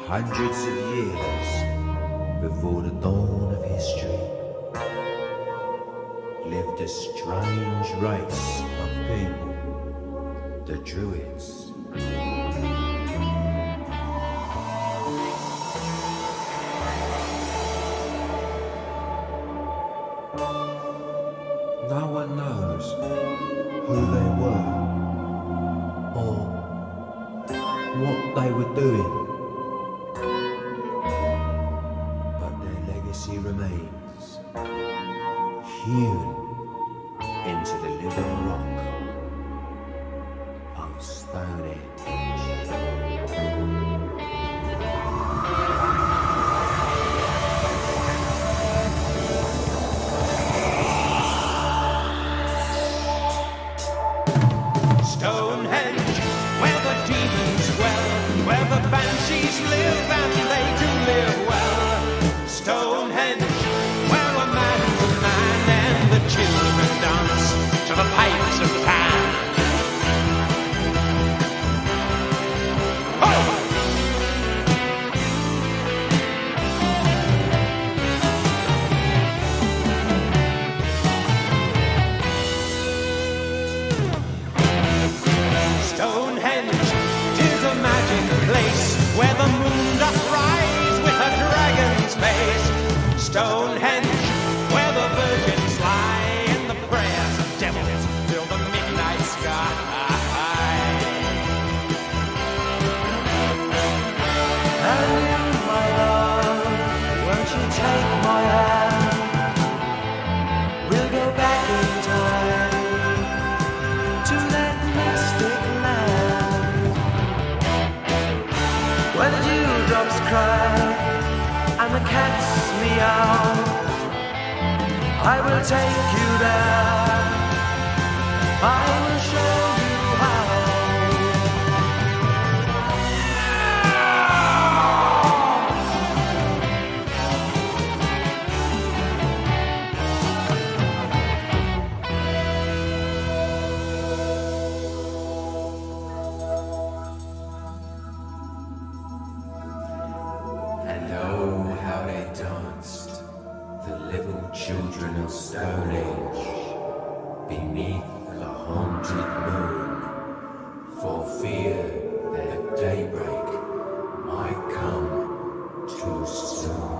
Hundreds of years before the dawn of history, lived a strange race of people, the Druids. No one knows who they were or what they were doing, but their legacy remains hewn into the living rock of Stonehenge. Stonehenge, where the demons dwell, where the banshees live and they do live well. Stonehenge, where a man's a man and the children dance to the pipes of Pan. Oh! Stonehenge, 'tis a magic place where the moon doth rise with a dragon's face. Stonehenge, where the virgins lie and the prayers of devils fill the midnight sky. And you, my love, won't you take my hand? We'll go back in time to that mystic land where the dewdrops cry and the cats meow. I will take you there, I will show you how. And oh, how they danced, the little children of Stonehenge, beneath the haunted moon, for fear that daybreak might come too soon.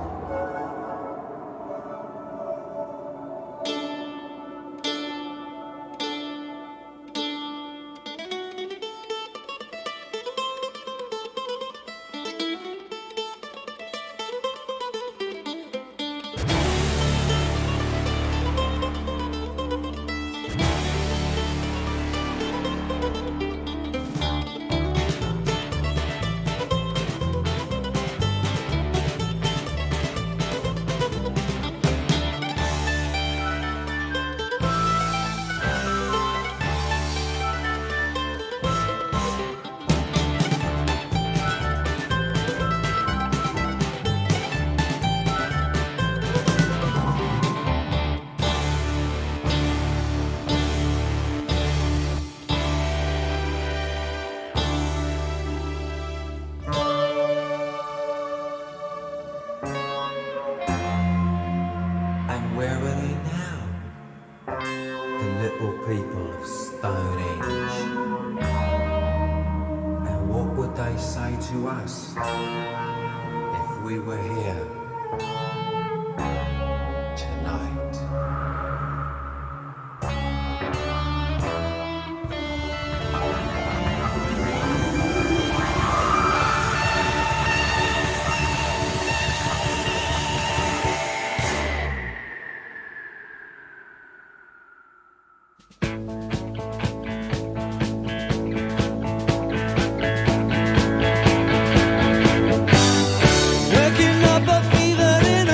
And where are they now? The little people of Stonehenge. And what would they say to us if we were here tonight? Waking up a fever in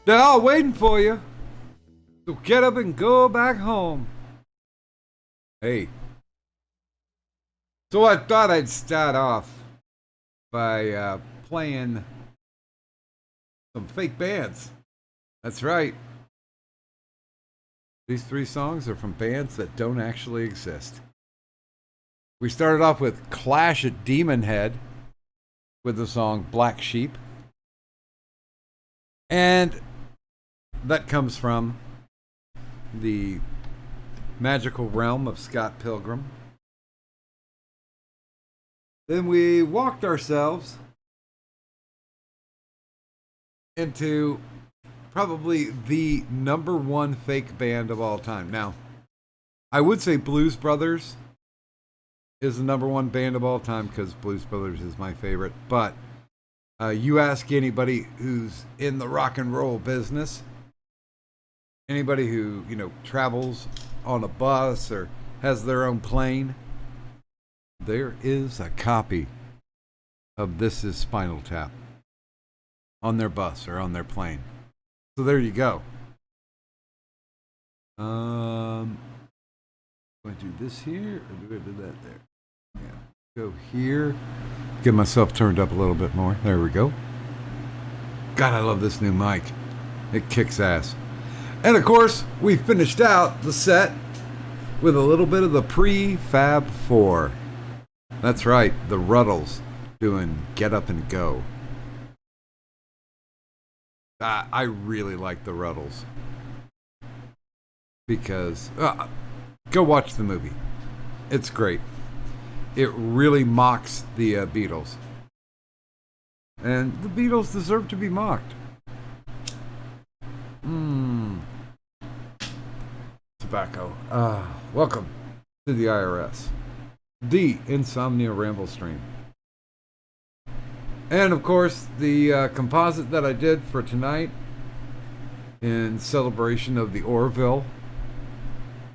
They're all waiting for you. So get up and go back home. Hey. So I thought I'd start off by playing some fake bands. That's right. These 3 songs are from bands that don't actually exist. We started off with Clash at Demon Head with the song Black Sheep. And that comes from the magical realm of Scott Pilgrim. Then we walked ourselves into probably the number 1 fake band of all time. Now, I would say Blues Brothers is the number 1 band of all time because Blues Brothers is my favorite. But you ask anybody who's in the rock and roll business, anybody who, travels on a bus or has their own plane, there is a copy of This Is Spinal Tap on their bus or on their plane. So there you go. Do I do this here or do I do that there? Yeah. Go here. Get myself turned up a little bit more. There we go. God, I love this new mic. It kicks ass. And of course, we finished out the set with a little bit of the Prefab Four. That's right, the Ruddles doing Get Up and Go. I really like the Ruddles. Because, go watch the movie. It's great. It really mocks the Beatles. And the Beatles deserve to be mocked. Tobacco. Welcome to the IRS. The Insomnia Ramble Stream. And of course, the composite that I did for tonight in celebration of the Orville.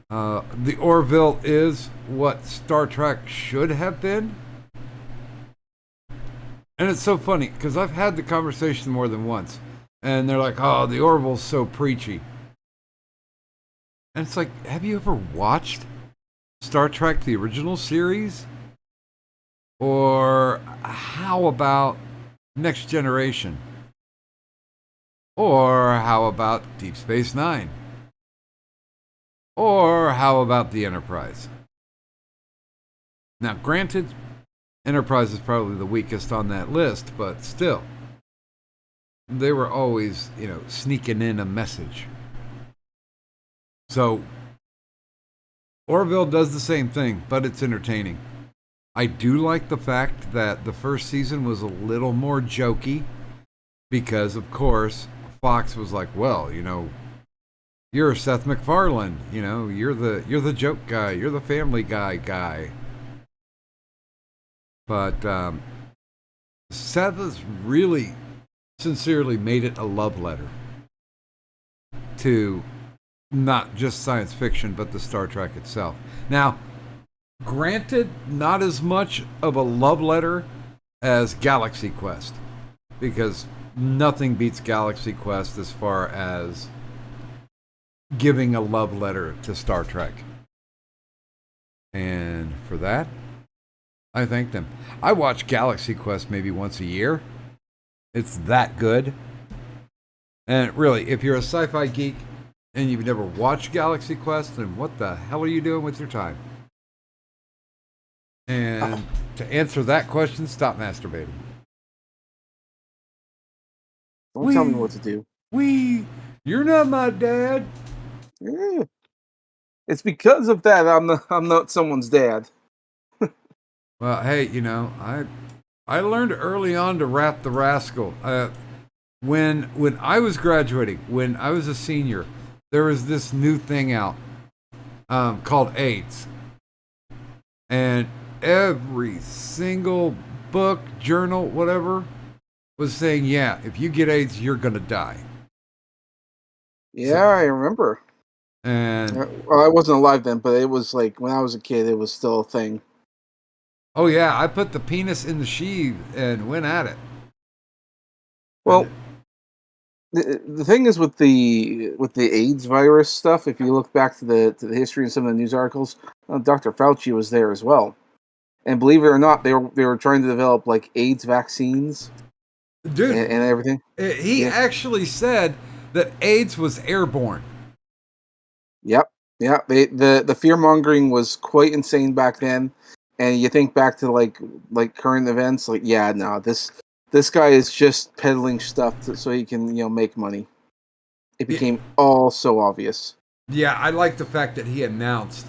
The Orville is what Star Trek should have been. And it's so funny, because I've had the conversation more than once. And they're like, oh, the Orville's so preachy. And it's like, have you ever watched Star Trek, the original series? Or how about Next Generation? Or how about Deep Space Nine? Or how about the Enterprise? Now, granted, Enterprise is probably the weakest on that list, but still, they were always, sneaking in a message. So, Orville does the same thing, but it's entertaining. I do like the fact that the first season was a little more jokey, because, of course, Fox was like, well, you're Seth MacFarlane, you're the joke guy, you're the Family Guy. But Seth has really sincerely made it a love letter to not just science fiction, but the Star Trek itself. Now, granted, not as much of a love letter as Galaxy Quest, because nothing beats Galaxy Quest as far as giving a love letter to Star Trek. And for that, I thank them. I watch Galaxy Quest maybe once a year. It's that good. And really, if you're a sci-fi geek and you've never watched Galaxy Quest, then what the hell are you doing with your time? And to answer that question, stop masturbating. Don't tell me what to do. You're not my dad. Yeah. It's because of that I'm not someone's dad. Well, hey, I learned early on to rap the rascal. When I was graduating, when I was a senior, there was this new thing out called AIDS. And every single book, journal, whatever, was saying, yeah, if you get AIDS, you're going to die. Yeah, I remember. And well, I wasn't alive then, but it was like when I was a kid, it was still a thing. oh yeah, I put the penis in the sheath and went at it. Well, the thing is with the AIDS virus stuff. If you look back to the history of some of the news articles, Dr. Fauci was there as well. And believe it or not, they were trying to develop like AIDS vaccines Dude, and everything. he actually said that AIDS was airborne. Yep. Yeah. The fear mongering was quite insane back then. And you think back to like current events, like no, this guy is just peddling stuff so he can make money. It became all so obvious. Yeah, I like the fact that he announced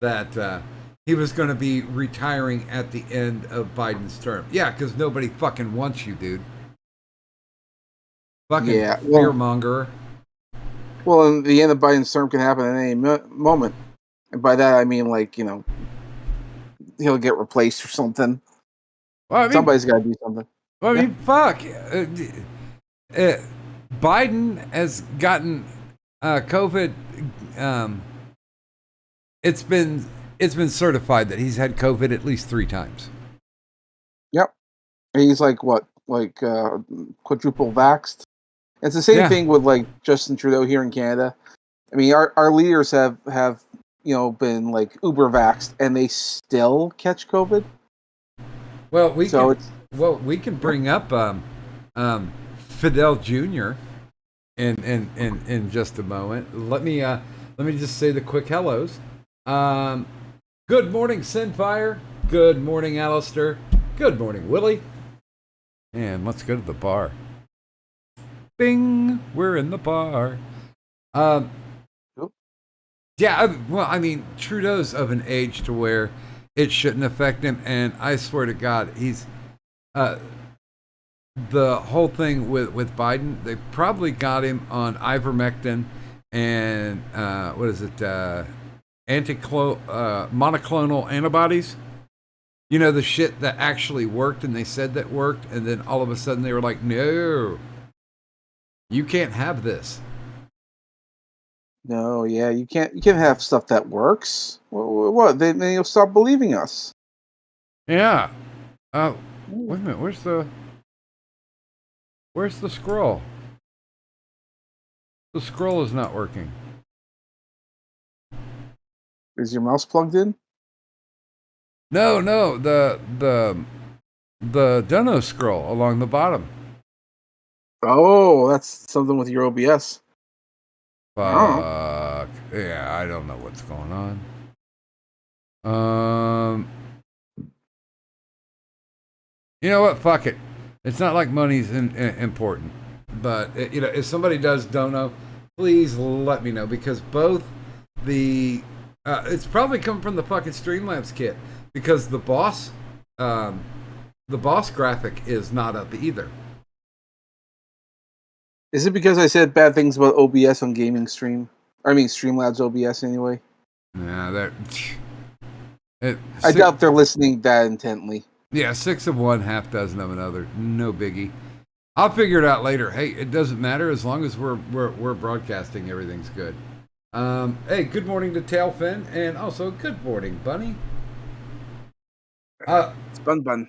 that he was going to be retiring at the end of Biden's term. Yeah, because nobody fucking wants you, dude. Fucking fearmonger. Well, and the end of Biden's term can happen at any moment. And by that, I mean, he'll get replaced or something. Well, I mean, somebody's got to do something. Well, I mean, fuck. Biden has gotten COVID. It's been certified that he's had COVID at least 3 times. Yep. He's quadruple vaxxed. It's the same thing with Justin Trudeau here in Canada. I mean, our leaders have been uber vaxxed and they still catch COVID. Well, we can bring up Fidel Jr. in just a moment. Let me just say the quick hellos. Good morning, Sinfire. Good morning, Alistair. Good morning, Willie. And let's go to the bar. Bing, we're in the bar. Yeah, well, I mean, Trudeau's of an age to where it shouldn't affect him, and I swear to God, he's the whole thing with Biden. They probably got him on ivermectin and monoclonal antibodies. You know, the shit that actually worked, and they said that worked, and then all of a sudden they were like, no, you can't have this. No, yeah, you can't have stuff that works. What? Then you'll stop believing us. Yeah. Wait a minute. Where's the scroll? The scroll is not working. Is your mouse plugged in? No, the dono scroll along the bottom. Oh, that's something with your OBS. Fuck. Yeah, I don't know what's going on. You know what? Fuck it. It's not like money's important. But, if somebody does dono, please let me know. Because both it's probably come from the fucking Streamlabs kit. Because the boss graphic is not up either. Is it because I said bad things about OBS on Gaming Stream? I mean, Streamlabs OBS anyway. Nah, I doubt they're listening that intently. Yeah, 6 of one, half dozen of another. No biggie. I'll figure it out later. Hey, it doesn't matter as long as we're broadcasting. Everything's good. Hey, good morning to Tailfin, and also good morning, Bunny. It's Bun.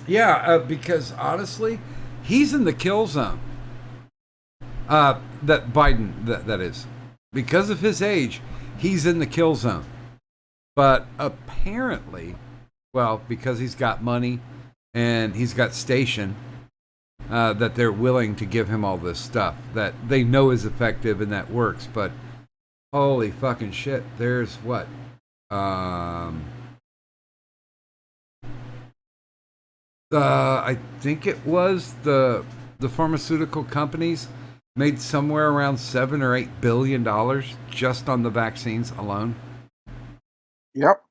Yeah, because honestly, he's in the kill zone. That Biden, that is. Because of his age, he's in the kill zone. But apparently, well, because he's got money and he's got station, that they're willing to give him all this stuff that they know is effective and that works. But holy fucking shit, there's what? I think it was the pharmaceutical companies made somewhere around $7 or $8 billion just on the vaccines alone. Yep.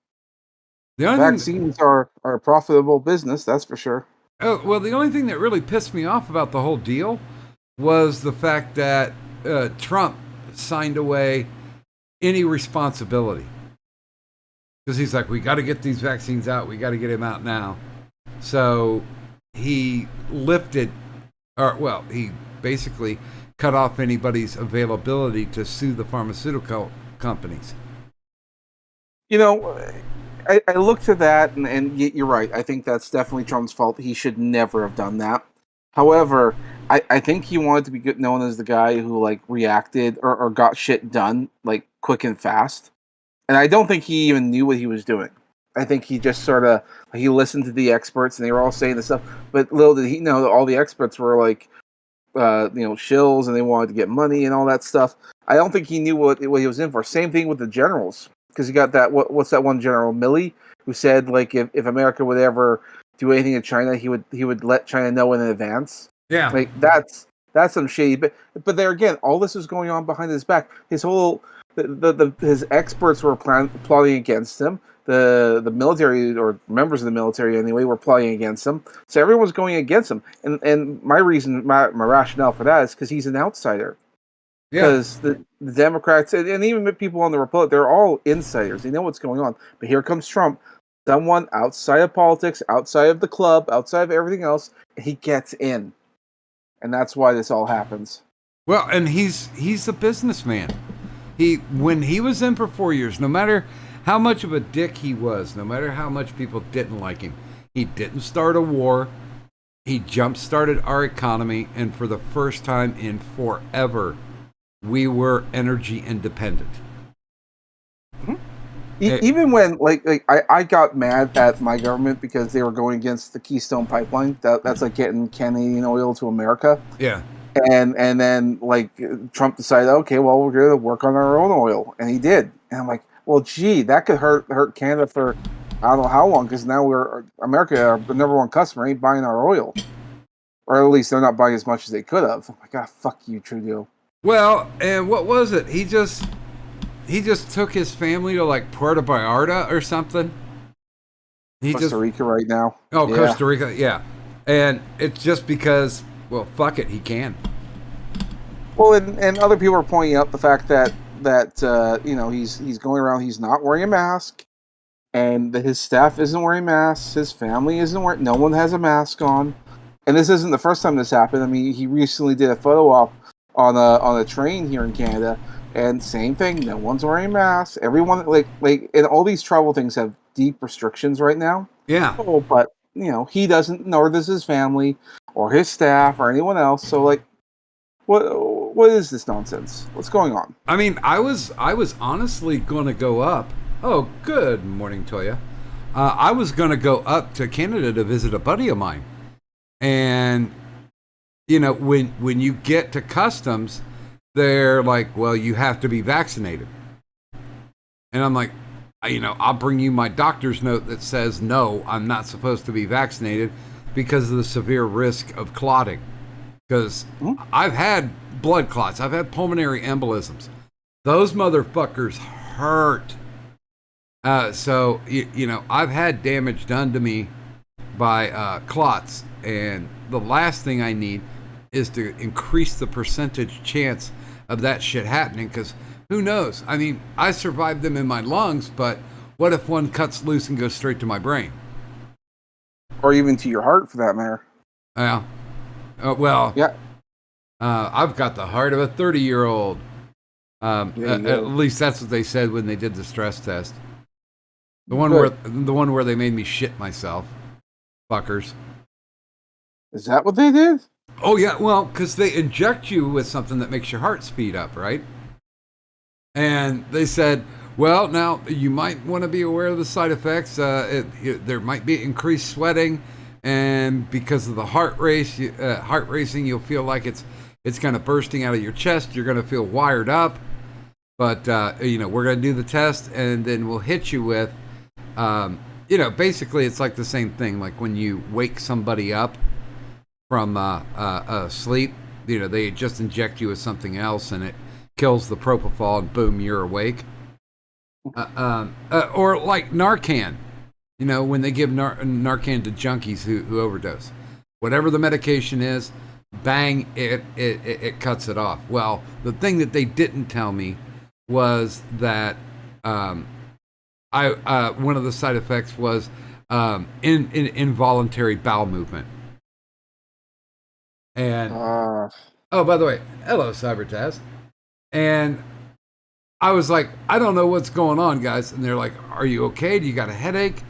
Vaccines are a profitable business, that's for sure. Oh, well, the only thing that really pissed me off about the whole deal was the fact that Trump signed away any responsibility. Because he's like, we got to get these vaccines out. We got to get them out now. So he he basically cut off anybody's availability to sue the pharmaceutical companies. I looked at that, and you're right. I think that's definitely Trump's fault. He should never have done that. However, I think he wanted to be good, known as the guy who like reacted or got shit done like quick and fast. And I don't think he even knew what he was doing. I think he just sort of he listened to the experts and they were all saying this stuff. But little did he know that all the experts were like, shills and they wanted to get money and all that stuff. I don't think he knew what he was in for. Same thing with the generals, because you got that what's that one general Milley who said like if America would ever do anything to China, he would let China know in advance. Yeah. Like that's some shady. But there again, all this is going on behind his back. His whole his experts were plotting against him. The military, or members of the military anyway, were plotting against him. So everyone's going against him. And my rationale for that is because he's an outsider. Yeah. Because the Democrats and even people on the Republic, they're all insiders. They know what's going on. But here comes Trump, someone outside of politics, outside of the club, outside of everything else. He gets in, and that's why this all happens. Well, and he's a businessman. When he was in for 4 years, no matter how much of a dick he was, no matter how much people didn't like him, he didn't start a war. He jump-started our economy, and for the first time in forever, we were energy independent. Mm-hmm. Even when, like I got mad at my government because they were going against the Keystone Pipeline. That's like getting Canadian oil to America. Yeah. And then like Trump decided, okay, well we're going to work on our own oil, and he did. And I'm like, well, gee, that could hurt Canada for I don't know how long, because now America, our number one customer, ain't buying our oil, or at least they're not buying as much as they could have. Oh my God, fuck you, Trudeau. Well, and what was it? He just took his family to like Puerto Vallarta or something. Costa Rica right now. Oh, yeah. Costa Rica, yeah. And it's just because, well, fuck it, he can. Well, and other people are pointing out the fact that he's going around, he's not wearing a mask, and that his staff isn't wearing masks, his family isn't wearing, no one has a mask on, and this isn't the first time this happened. I mean, he recently did a photo op on a train here in Canada, and same thing, no one's wearing masks. Everyone like and all these travel things have deep restrictions right now. Yeah. Oh, but he doesn't, nor does his family or his staff or anyone else. So like, what is this nonsense? What's going on? I mean, I was honestly going to go up. Oh, good morning, Toya. I was going to go up to Canada to visit a buddy of mine, and when you get to customs, they're like, well, you have to be vaccinated, and I'm like, I'll bring you my doctor's note that says no, I'm not supposed to be vaccinated because of the severe risk of clotting. Because I've had blood clots. I've had pulmonary embolisms. Those motherfuckers hurt. So, I've had damage done to me by clots. And the last thing I need is to increase the percentage chance of that shit happening. Because who knows? I mean, I survived them in my lungs, but what if one cuts loose and goes straight to my brain? Or even to your heart, for that matter. Yeah. Well, yeah. I've got the heart of a 30-year-old. At least that's what they said when they did the stress test. The one where they made me shit myself, fuckers. Is that what they did? Oh yeah, well, because they inject you with something that makes your heart speed up, right? And they said, well, now you might want to be aware of the side effects. There might be increased sweating. And because of the heart racing, you'll feel like it's kind of bursting out of your chest. You're going to feel wired up. But, we're going to do the test, and then we'll hit you with, basically it's like the same thing. Like when you wake somebody up from sleep, they just inject you with something else, and it kills the propofol, and boom, you're awake. Or like Narcan. When they give Narcan to junkies who overdose. Whatever the medication is, bang, it cuts it off. Well, the thing that they didn't tell me was that one of the side effects was involuntary bowel movement. And, oh, by the way, hello, Cybertaz. And I was like, I don't know what's going on, guys. And they're like, are you okay? Do you got a headache?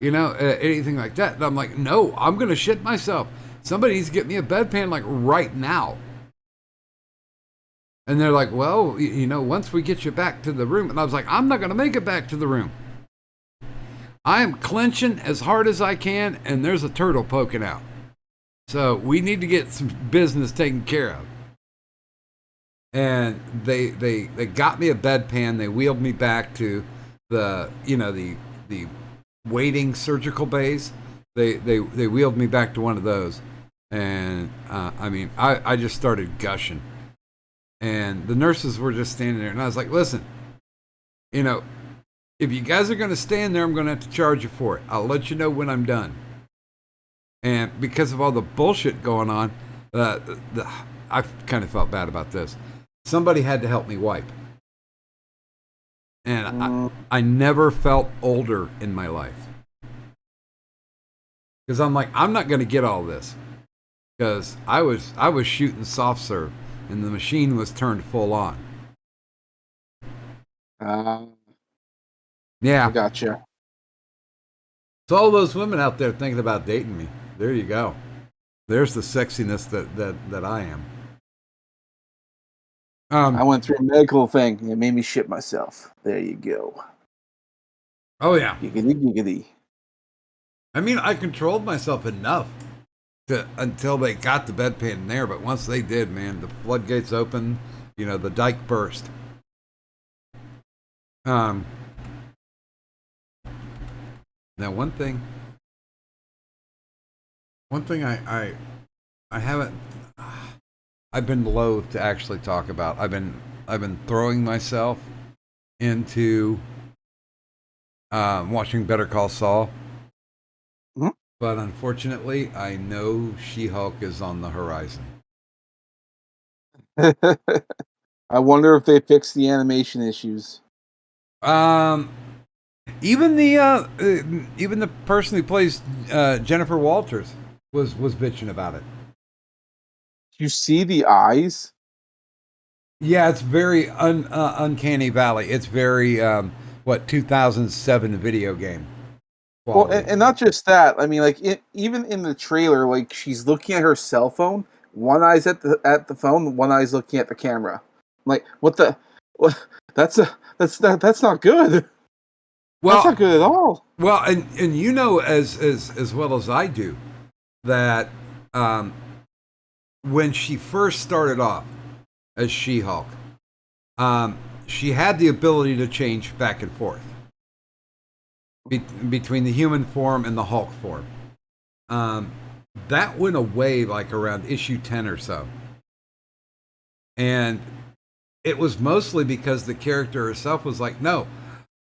Anything like that. And I'm like, no, I'm going to shit myself. somebody needs to get me a bedpan like right now. And they're like, well, you know, once we get you back to the room. And I was like, I'm not going to make it back to the room. I am clenching as hard as I can, and there's a turtle poking out. So we need to get some business taken care of. And they got me a bedpan. They wheeled me back to the, you know, the waiting surgical bays. They wheeled me back to one of those. And I mean, I just started gushing. And the nurses were just standing there. And I was like, listen, you know, if you guys are going to stand there, I'm going to have to charge you for it. I'll let you know when I'm done. And because of all the bullshit going on, I kind of felt bad about this. Somebody had to help me wipe. And I never felt older in my life. Because I'm like, I'm not going to get all this. Because I was shooting soft serve, and the machine was turned full on. Yeah. I gotcha. So all those women out there thinking about dating me, there you go. There's the sexiness that I am. I went through a medical thing. It made me shit myself. There you go. Oh, yeah. Giggity, giggity. I mean, I controlled myself enough until they got the bedpan in there. But once they did, man, the floodgates opened. You know, the dike burst. Now, one thing I haven't. I've been loath to actually talk about. I've been throwing myself into watching Better Call Saul, but unfortunately, I know She-Hulk is on the horizon. I wonder if they fixed the animation issues. Even the person who plays Jennifer Walters was bitching about it. You see the eyes? Yeah, it's very uncanny valley. It's very 2007 video game. Well, and not just that. I mean, like even in the trailer, like she's looking at her cell phone. One eye's at the phone, one eye's looking at the camera. I'm like, what? That's not good. Well, that's not good at all. Well, and you know as well as I do that when she first started off as She-Hulk, she had the ability to change back and forth between the human form and the Hulk form. That went away like around issue 10 or so. And it was mostly because the character herself was like, no,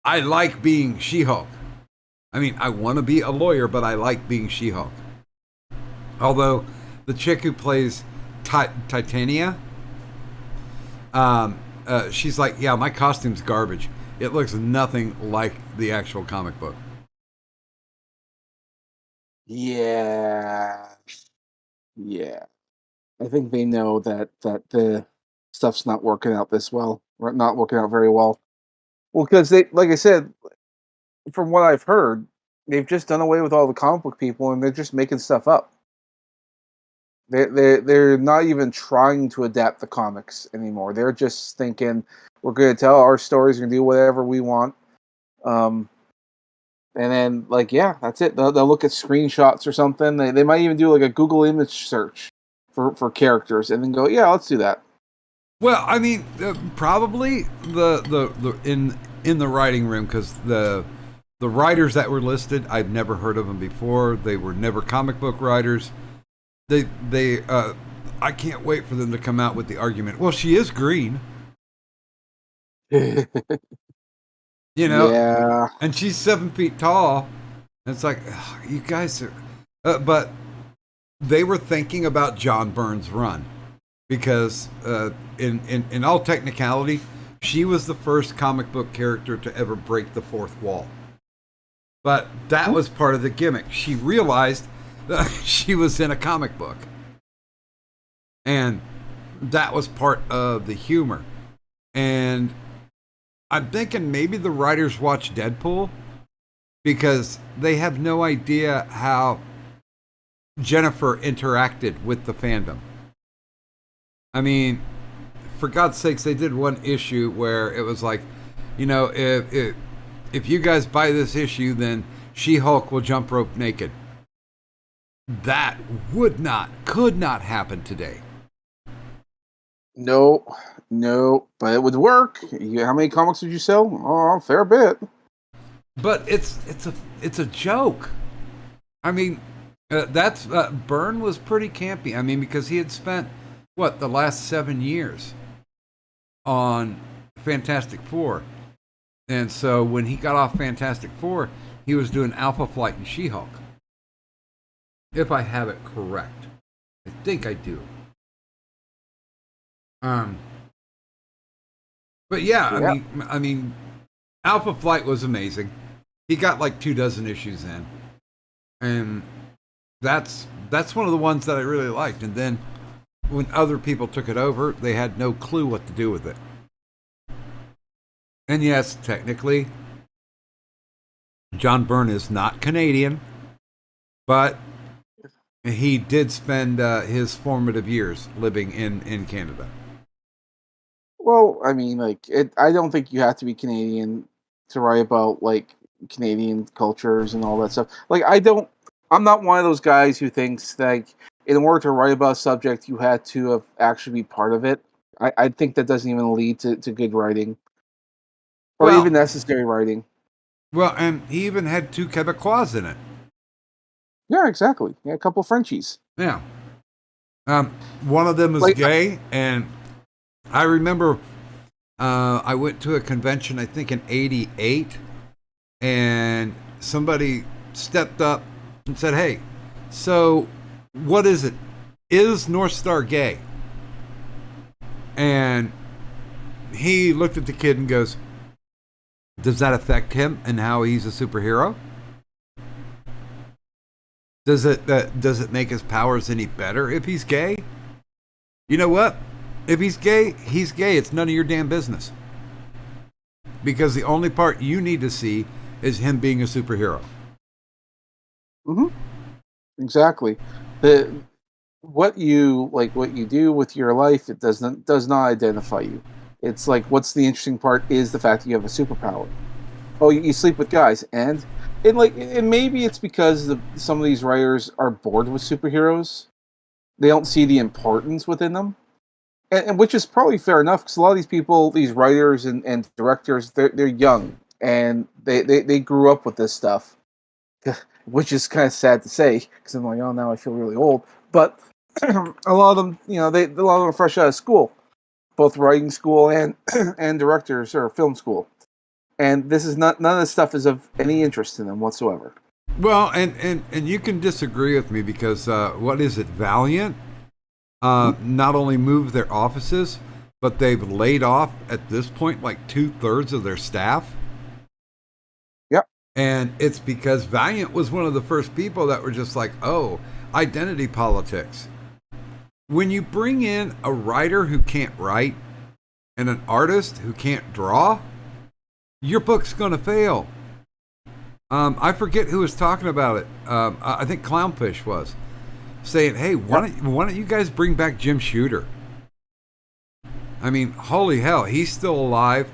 I like being She-Hulk. I mean, I want to be a lawyer, but I like being She-Hulk. Although the chick who plays Titania, she's like, yeah, my costume's garbage. It looks nothing like the actual comic book. Yeah. I think they know that the stuff's not working out this well, or not working out very well. Well, because they, like I said, from what I've heard, they've just done away with all the comic book people, and they're just making stuff up. They're not even trying to adapt the comics anymore. They're just thinking, we're going to tell our stories, we're going to do whatever we want. And then, like, yeah, that's it. They'll look at screenshots or something. They might even do like a Google image search for characters, and then go, yeah, let's do that. Well, I mean, probably the in the writing room, because the writers that were listed, I've never heard of them before. They were never comic book writers. They I can't wait for them to come out with the argument. Well, she is green. You know, yeah. And she's 7 feet tall. And it's like, ugh, you guys are. But they were thinking about John Byrne's run because, in all technicality, she was the first comic book character to ever break the fourth wall. But that was part of the gimmick. She realized that she was in a comic book, and that was part of the humor. And I'm thinking maybe the writers watch Deadpool because they have no idea how Jennifer interacted with the fandom. I mean, for God's sakes, they did one issue where it was like, if you guys buy this issue, then She-Hulk will jump rope naked. That could not happen today. No, but it would work. How many comics would you sell? Oh, a fair bit. But it's a joke. I mean, Byrne was pretty campy. I mean, because he had spent the last 7 years on Fantastic Four, and so when he got off Fantastic Four, he was doing Alpha Flight and She-Hulk. If I have it correct, I think I do. But yeah, I mean, Alpha Flight was amazing. He got like 24 issues in, and that's one of the ones that I really liked. And then when other people took it over, they had no clue what to do with it. And yes, technically, John Byrne is not Canadian, but he did spend his formative years living in Canada. Well, I mean, I don't think you have to be Canadian to write about Canadian cultures and all that stuff. I'm not one of those guys who thinks that in order to write about a subject, you had to have actually be part of it. I think that doesn't even lead to good writing, or even necessary writing. Well, and he even had 2 Quebecois in it. Yeah, exactly. Yeah, a couple Frenchies. Yeah. One of them is gay, and I remember I went to a convention, I think in '88, and somebody stepped up and said, "Hey, so what is it? Is North Star gay?" And he looked at the kid and goes, "Does that affect him and how he's a superhero? Does it make his powers any better if he's gay? You know what? If he's gay, he's gay. It's none of your damn business. Because the only part you need to see is him being a superhero." Mm-hmm. Exactly. What you do with your life, it does not identify you. It's like, what's the interesting part is the fact that you have a superpower. Oh, you sleep with guys, and maybe it's because some of these writers are bored with superheroes. They don't see the importance within them, and which is probably fair enough, because a lot of these people, these writers and directors, they're young and they grew up with this stuff, which is kind of sad to say, because I'm like, oh, now I feel really old. But a lot of them, a lot of them are fresh out of school, both writing school and and directors or film school. And this is none of this stuff is of any interest in them whatsoever. Well, and you can disagree with me, because what is it, Valiant? Not only moved their offices, but they've laid off at this point like 2/3 of their staff. Yep. And it's because Valiant was one of the first people that were just like, oh, identity politics. When you bring in a writer who can't write and an artist who can't draw, your book's going to fail. I forget who was talking about it. I think Clownfish was saying, hey, why don't you guys bring back Jim Shooter? I mean, holy hell, he's still alive,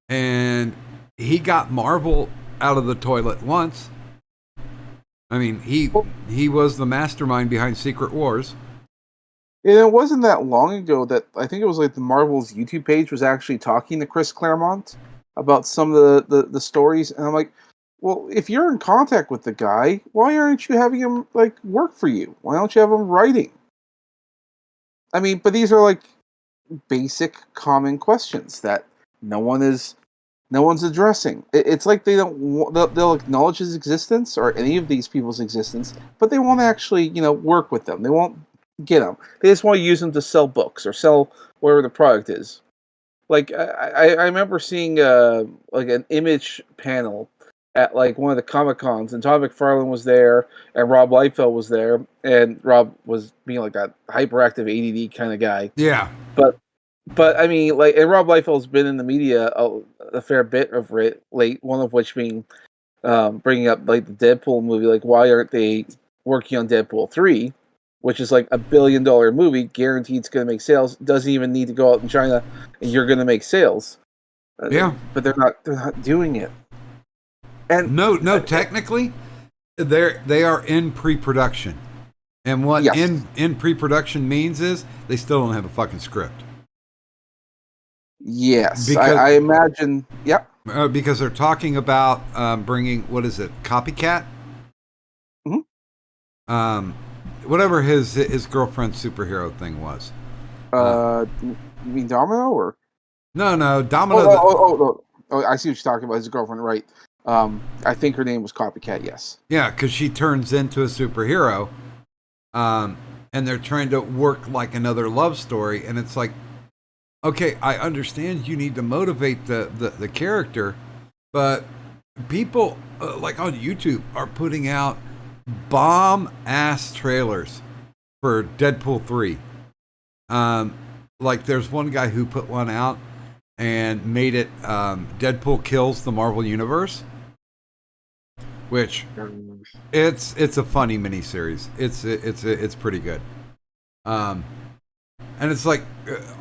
and he got Marvel out of the toilet once. I mean, he was the mastermind behind Secret Wars. And it wasn't that long ago that I think it was the Marvel's YouTube page was actually talking to Chris Claremont about some of the stories, and I'm like, well, if you're in contact with the guy, why aren't you having him work for you? Why don't you have him writing? I mean, but these are basic common questions that no one's addressing. It's like they'll acknowledge his existence or any of these people's existence, but they won't actually work with them. They won't get them. They just want to use them to sell books or sell whatever the product is. I remember seeing an Image panel at one of the Comic Cons, and Todd McFarlane was there, and Rob Liefeld was there, and Rob was being a hyperactive ADD kind of guy. Yeah, but I mean, and Rob Liefeld's been in the media a fair bit of late. One of which being bringing up the Deadpool movie. Why aren't they working on Deadpool 3, which is like $1 billion movie, guaranteed it's going to make sales. Doesn't even need to go out in China, and you're going to make sales. Yeah. But they're not doing it. And No, technically, they are in pre-production. And what Yes. in pre-production means is they still don't have a fucking script. yes, Because- I imagine. Yep. Because they're talking about bringing, what is it, Copycat? Mhm. Whatever his girlfriend's superhero thing was. You mean Domino or? No, Oh, Domino. I see what you're talking about. His girlfriend, right? I think her name was Copycat. Yes. Yeah, because she turns into a superhero, and they're trying to work like another love story, and it's like, okay, I understand you need to motivate the character, but people like on YouTube are putting out bomb ass trailers for Deadpool 3. Like there's one guy who put one out and made it Deadpool kills the Marvel Universe, which it's a funny miniseries. It's pretty good. And it's like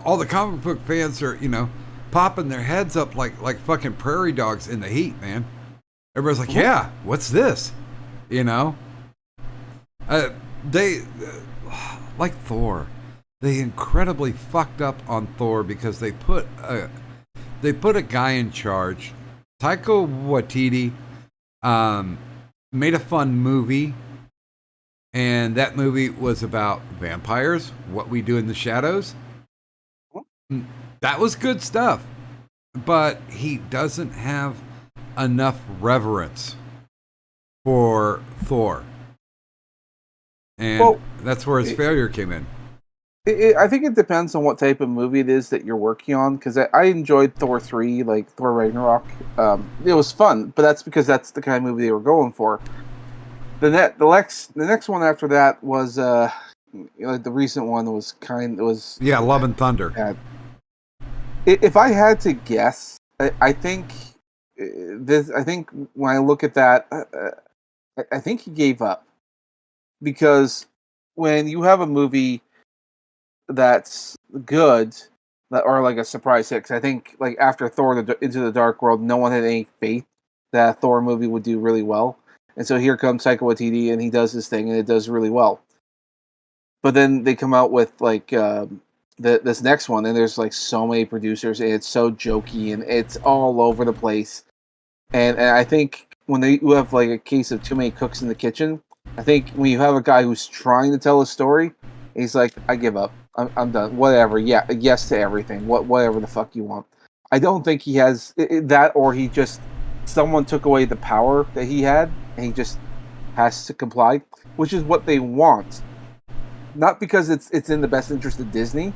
all the comic book fans are, popping their heads up like fucking prairie dogs in the heat, man. Everybody's like, yeah, what's this? They like Thor. They incredibly fucked up on Thor because they put a guy in charge. Taika Waititi made a fun movie, and that movie was about vampires, what we do in the shadows. That was good stuff, but he doesn't have enough reverence for Thor, and Well, that's where his failure came in. I think it depends on what type of movie it is that you're working on. Because I enjoyed Thor 3, like Thor Ragnarok. It was fun, but that's because that's the kind of movie they were going for. The next one after that was the recent one was Love and Thunder. bad. If I had to guess, I think this. I think when I look at that, I think he gave up, because when you have a movie that's good, or like a surprise hit, 'cause I think like after Thor Into the Dark World, no one had any faith that a Thor movie would do really well, and so here comes Taika Waititi and he does his thing and it does really well. But then they come out with like this next one, and there's like so many producers and it's so jokey and it's all over the place, and I think when you have like a case of too many cooks in the kitchen, I think when you have a guy who's trying to tell a story, he's like, I give up. I'm done. Whatever. Yeah. Yes to everything. Whatever the fuck you want. I don't think he has that, or he just, someone took away the power that he had, and he just has to comply, which is what they want. Not because it's in the best interest of Disney.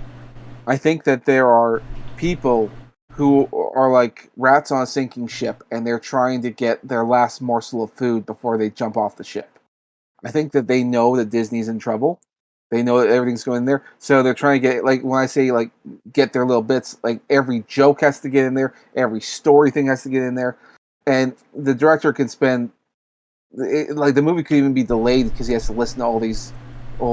I think that there are people who are like rats on a sinking ship, and they're trying to get their last morsel of food before they jump off the ship. I think that they know that Disney's in trouble. They know that everything's going there, so they're trying to get, like, when I say like get their little bits, like every joke has to get in there, every story thing has to get in there, and the director can spend like the movie could even be delayed because he has to listen to all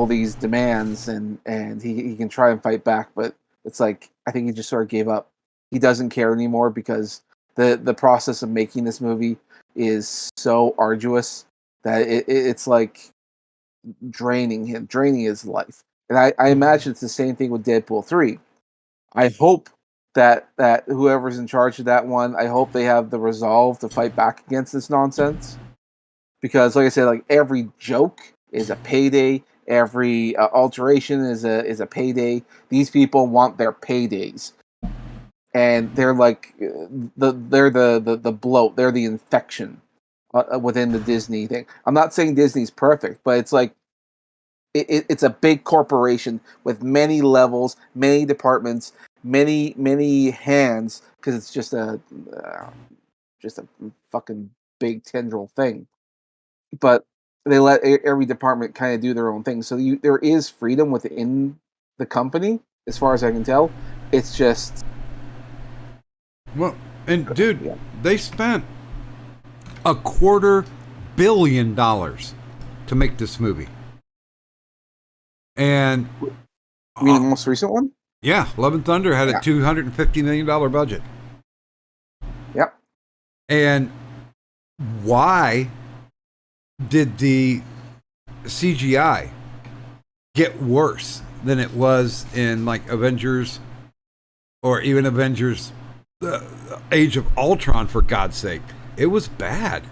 these demands, and he can try and fight back, but it's like I think he just sort of gave up. He doesn't care anymore because the process of making this movie is so arduous that it's like draining his life. And I imagine it's the same thing with Deadpool 3. I hope that whoever's in charge of that one, I hope they have the resolve to fight back against this nonsense. Because like I said, like every joke is a payday, every alteration is a payday. These people want their paydays. And they're like they're the bloat, they're the infection within the Disney thing. I'm not saying Disney's perfect, but it's like it's a big corporation with many levels, many departments, many hands, because it's just a fucking big tendril thing. But they let every department kind of do their own thing, so there is freedom within the company, as far as I can tell. It's just and dude, Yeah. they spent $250 million to make this movie. And You mean the most recent one? yeah, Love and Thunder had Yeah. a $250 million budget. Yep. And why did the CGI get worse than it was in like Avengers or even Avengers Age of Ultron, for God's sake? It was bad.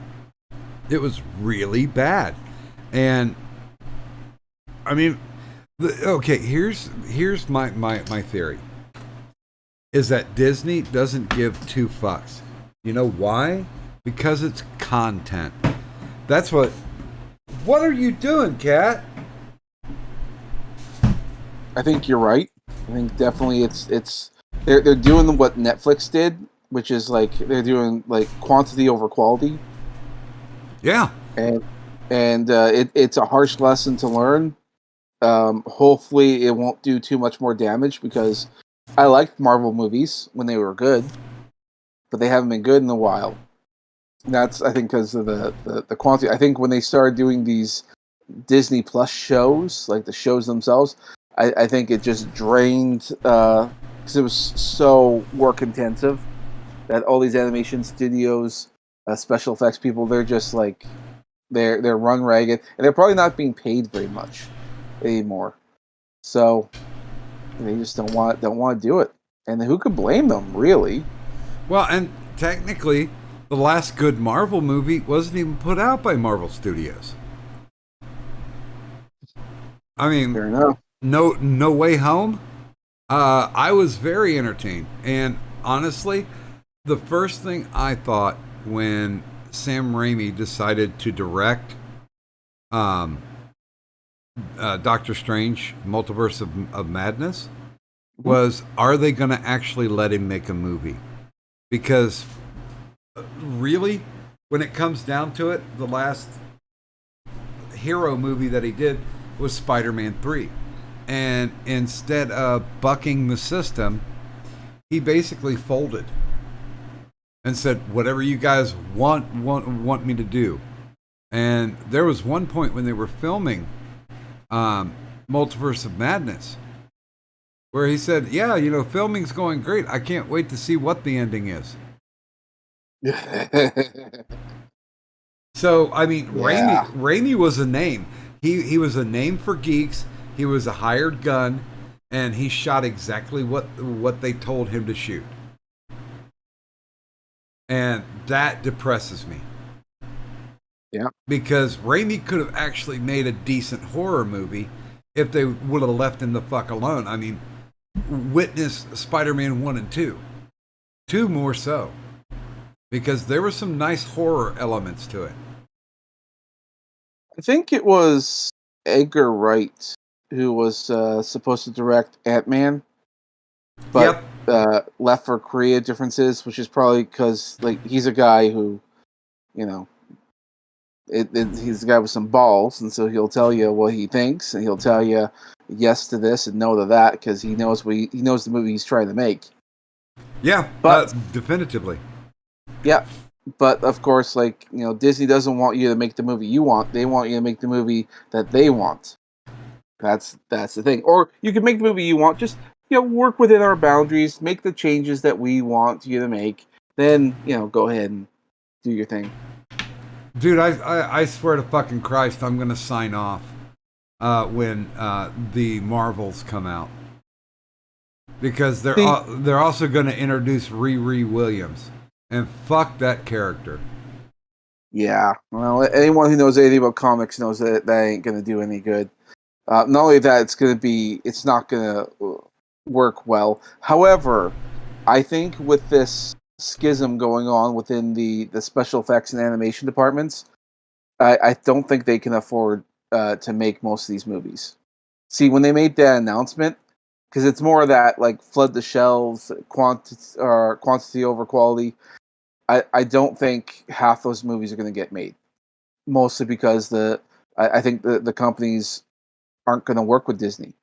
It was really bad. And I mean, okay, here's my theory. Is that Disney doesn't give two fucks. You know why? Because it's content. That's what are you doing, Cat? I think you're right. I think definitely it's they're doing what Netflix did, which is like they're doing like quantity over quality, Yeah. and it's a harsh lesson to learn. Hopefully, it won't do too much more damage because I liked Marvel movies when they were good, but they haven't been good in a while. And that's, I think, because of the quantity. I think when they started doing these Disney Plus shows, like the shows themselves, I think it just drained because it was so work intensive that all these animation studios, special effects people, they're just like they're run ragged, and they're probably not being paid very much anymore. So they just don't want to do it, and who could blame them, really? Well, and technically, the last good Marvel movie wasn't even put out by Marvel Studios. I mean, Fair enough. No Way Home. I was very entertained, and honestly, the first thing I thought when Sam Raimi decided to direct Doctor Strange: Multiverse of Madness was, are they going to actually let him make a movie? Because really, when it comes down to it, the last hero movie that he did was Spider-Man 3. And instead of bucking the system, he basically folded and said, whatever you guys want me to do. And there was one point when they were filming Multiverse of Madness where he said, yeah, filming's going great. I can't wait to see what the ending is. So, I mean, Yeah. Raimi was a name. He was a name for geeks. He was a hired gun, and he shot exactly what they told him to shoot. And that depresses me. Yeah. Because Raimi could have actually made a decent horror movie if they would have left him the fuck alone. I mean, witness Spider-Man 1 and 2. 2 more so. Because there were some nice horror elements to it. I think it was Edgar Wright who was supposed to direct Ant-Man, but left for creative differences, which is probably because he's a guy who, he's a guy with some balls, and so he'll tell you what he thinks, and he'll tell you yes to this and no to that because he knows he knows the movie he's trying to make. Yeah, but definitively. Yeah, but of course, Disney doesn't want you to make the movie you want. They want you to make the movie that they want. That's the thing. Or you can make the movie you want. Just work within our boundaries. Make the changes that we want you to make. Then go ahead and do your thing. Dude, I swear to fucking Christ, I'm gonna sign off when the Marvels come out, because they're also gonna introduce Riri Williams, and fuck that character. Yeah, well, anyone who knows anything about comics knows that ain't gonna do any good. Not only that, it's not gonna work well. However, I think with this schism going on within the special effects and animation departments, I don't think they can afford to make most of these movies. See, when they made that announcement, because it's more of that flood the shelves, quantity over quality. I don't think half those movies are going to get made, mostly because I think the companies aren't going to work with Disney.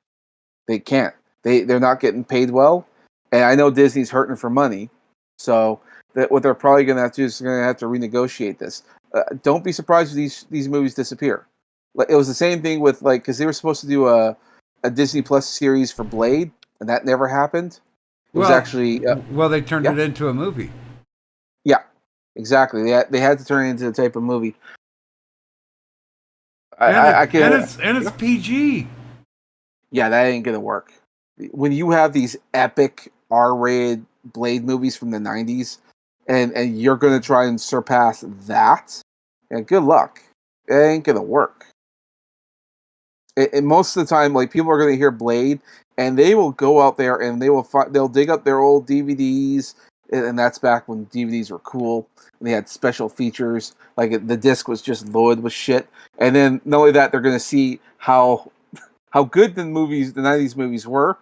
They can't. They're not getting paid well, and I know Disney's hurting for money. So what they're probably going to have to do is they're going to have to renegotiate this. Don't be surprised if these movies disappear. Like it was the same thing with like because they were supposed to do a Disney Plus series for Blade, and that never happened. It was actually well, they turned yeah. it into a movie. Yeah, exactly. They had to turn it into the type of movie. I can. And it's PG. Yeah, that ain't gonna work. When you have these epic R-rated Blade movies from the '90s, and you're gonna try and surpass that, and good luck. It ain't gonna work. Most of the time, like people are gonna hear Blade, and they will go out there and they'll dig up their old DVDs, and that's back when DVDs were cool and they had special features. Like the disc was just loaded with shit, and then not only that, they're gonna see how good the '90s movies were.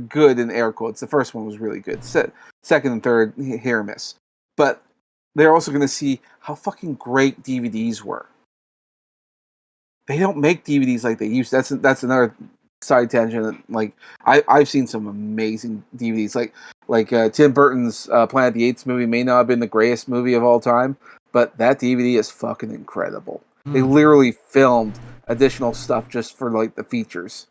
Good in air quotes. The first one was really good. Second and third, hit or miss. But they're also going to see how fucking great DVDs were. They don't make DVDs like they used to. That's another side tangent. Like I've seen some amazing DVDs. Like Tim Burton's Planet of the Apes movie may not have been the greatest movie of all time, but that DVD is fucking incredible. They literally filmed additional stuff just for like the features.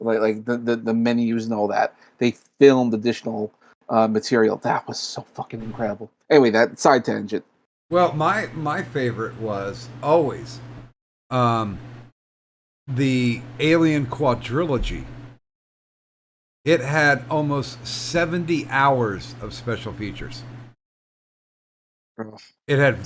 Like the menus and all that. They filmed additional material. That was so fucking incredible. Anyway, that side tangent. Well, my favorite was always the Alien Quadrilogy. It had almost 70 hours of special features. It had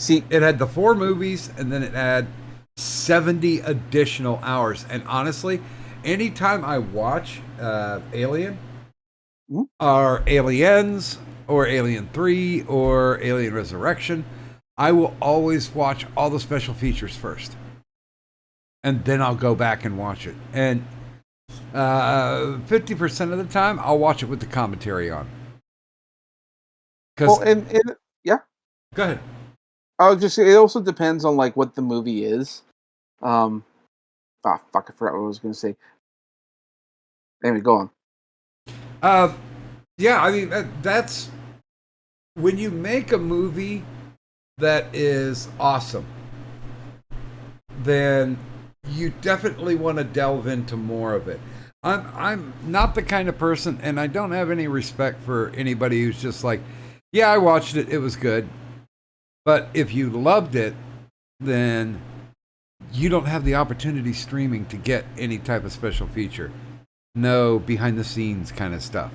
the 4 movies, and then it had 70 additional hours. And honestly, anytime I watch Alien or Aliens or Alien 3 or Alien Resurrection, I will always watch all the special features first. And then I'll go back and watch it. And 50% of the time, I'll watch it with the commentary on. Well, and yeah. Go ahead. I was just say it also depends on like what the movie is. Fuck, I forgot what I was going to say. Anyway, go on. Yeah, I mean that's when you make a movie that is awesome, then you definitely want to delve into more of it. I'm not the kind of person, and I don't have any respect for anybody who's just like, yeah, I watched it, it was good. But if you loved it, then you don't have the opportunity streaming to get any type of special feature. No behind the scenes kind of stuff.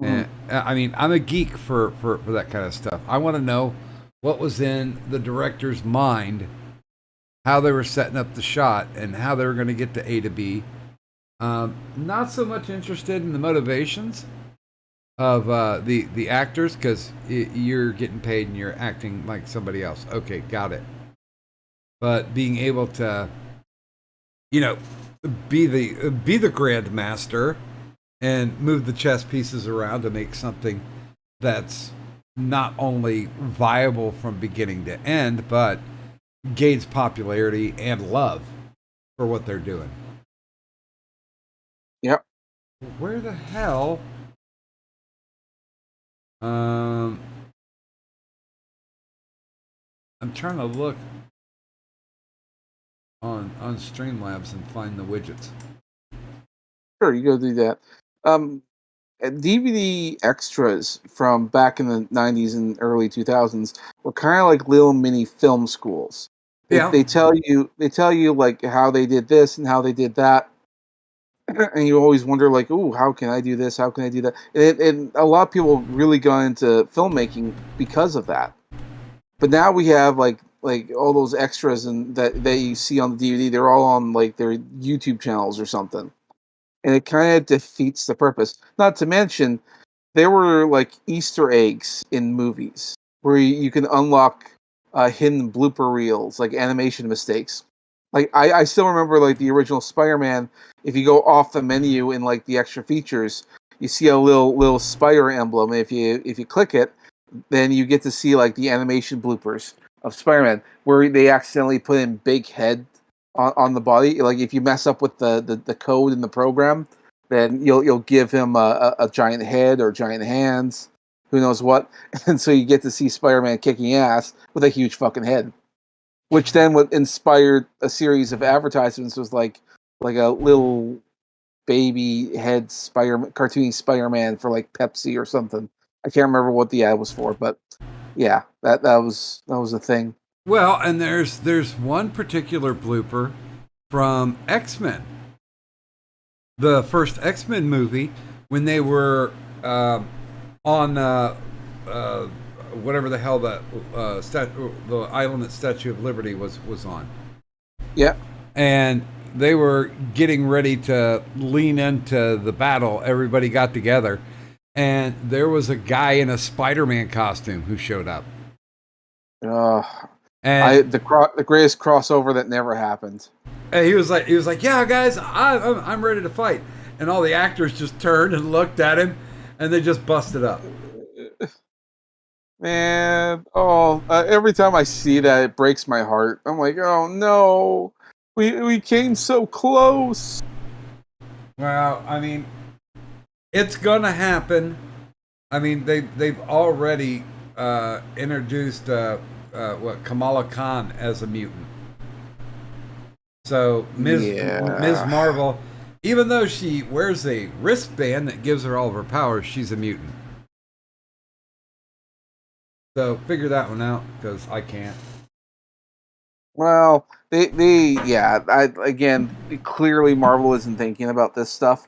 And I mean, I'm a geek for that kind of stuff. I want to know what was in the director's mind, how they were setting up the shot, and how they were going to get to A to B. Not so much interested in the motivations of the actors, because you're getting paid and you're acting like somebody else. Okay, got it. But being able to, be the grandmaster and move the chess pieces around to make something that's not only viable from beginning to end, but gains popularity and love for what they're doing. Yep. Where the hell? I'm trying to look on Streamlabs and find the widgets. Sure, you go do that. DVD extras from back in the 90s and early 2000s were kind of like little mini film schools. They tell you like how they did this and how they did that, and you always wonder like, ooh, how can I do this? How can I do that? And a lot of people really got into filmmaking because of that. But now we have like all those extras and that you see on the DVD. They're all on like their YouTube channels or something. And it kind of defeats the purpose. Not to mention, there were like Easter eggs in movies where you can unlock hidden blooper reels, like animation mistakes. Like I still remember like the original Spider-Man. If you go off the menu in like the extra features, you see a little spider emblem. If you click it, then you get to see like the animation bloopers of Spider-Man, where they accidentally put in big head on the body. Like if you mess up with the code in the program, then you'll give him a giant head or giant hands, who knows what, and so you get to see Spider-Man kicking ass with a huge fucking head. which then would inspired a series of advertisements. Was like a little baby head cartoony Spider-Man for like Pepsi or something. I can't remember what the ad was for, but yeah, that was a thing. Well, and there's one particular blooper from X-Men, the first X-Men movie, when they were on whatever the hell that the island that Statue of Liberty was on. Yeah, and they were getting ready to lean into the battle. Everybody got together, and there was a guy in a Spider-Man costume who showed up. And the greatest crossover that never happened. And he was like, yeah, guys, I'm ready to fight. And all the actors just turned and looked at him, and they just busted up. Man, every time I see that, it breaks my heart. I'm like, oh no, we came so close. Well, I mean, it's gonna happen. I mean, they've already introduced Kamala Khan as a mutant. So Ms. Marvel, even though she wears a wristband that gives her all of her powers, she's a mutant. So figure that one out, because I can't. Well, again, clearly Marvel isn't thinking about this stuff.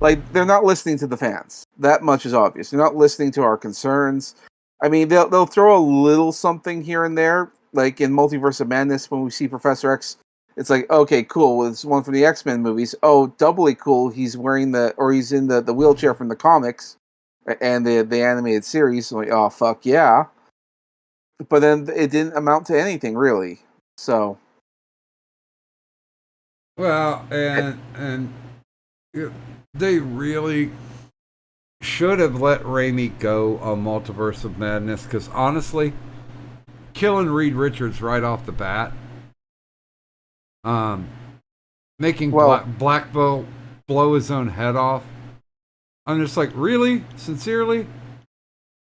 Like, they're not listening to the fans. That much is obvious. They're not listening to our concerns. I mean, they'll throw a little something here and there, like in Multiverse of Madness when we see Professor X. It's like, okay, cool. Well, it's one from the X-Men movies. Oh, doubly cool. He's wearing he's in the wheelchair from the comics and the animated series. So like, oh, fuck yeah. But then it didn't amount to anything, really. So. Well, and they really should have let Raimi go on Multiverse of Madness, because honestly, killing Reed Richards right off the bat, making Black Bolt blow his own head off, I'm just like, really? Sincerely?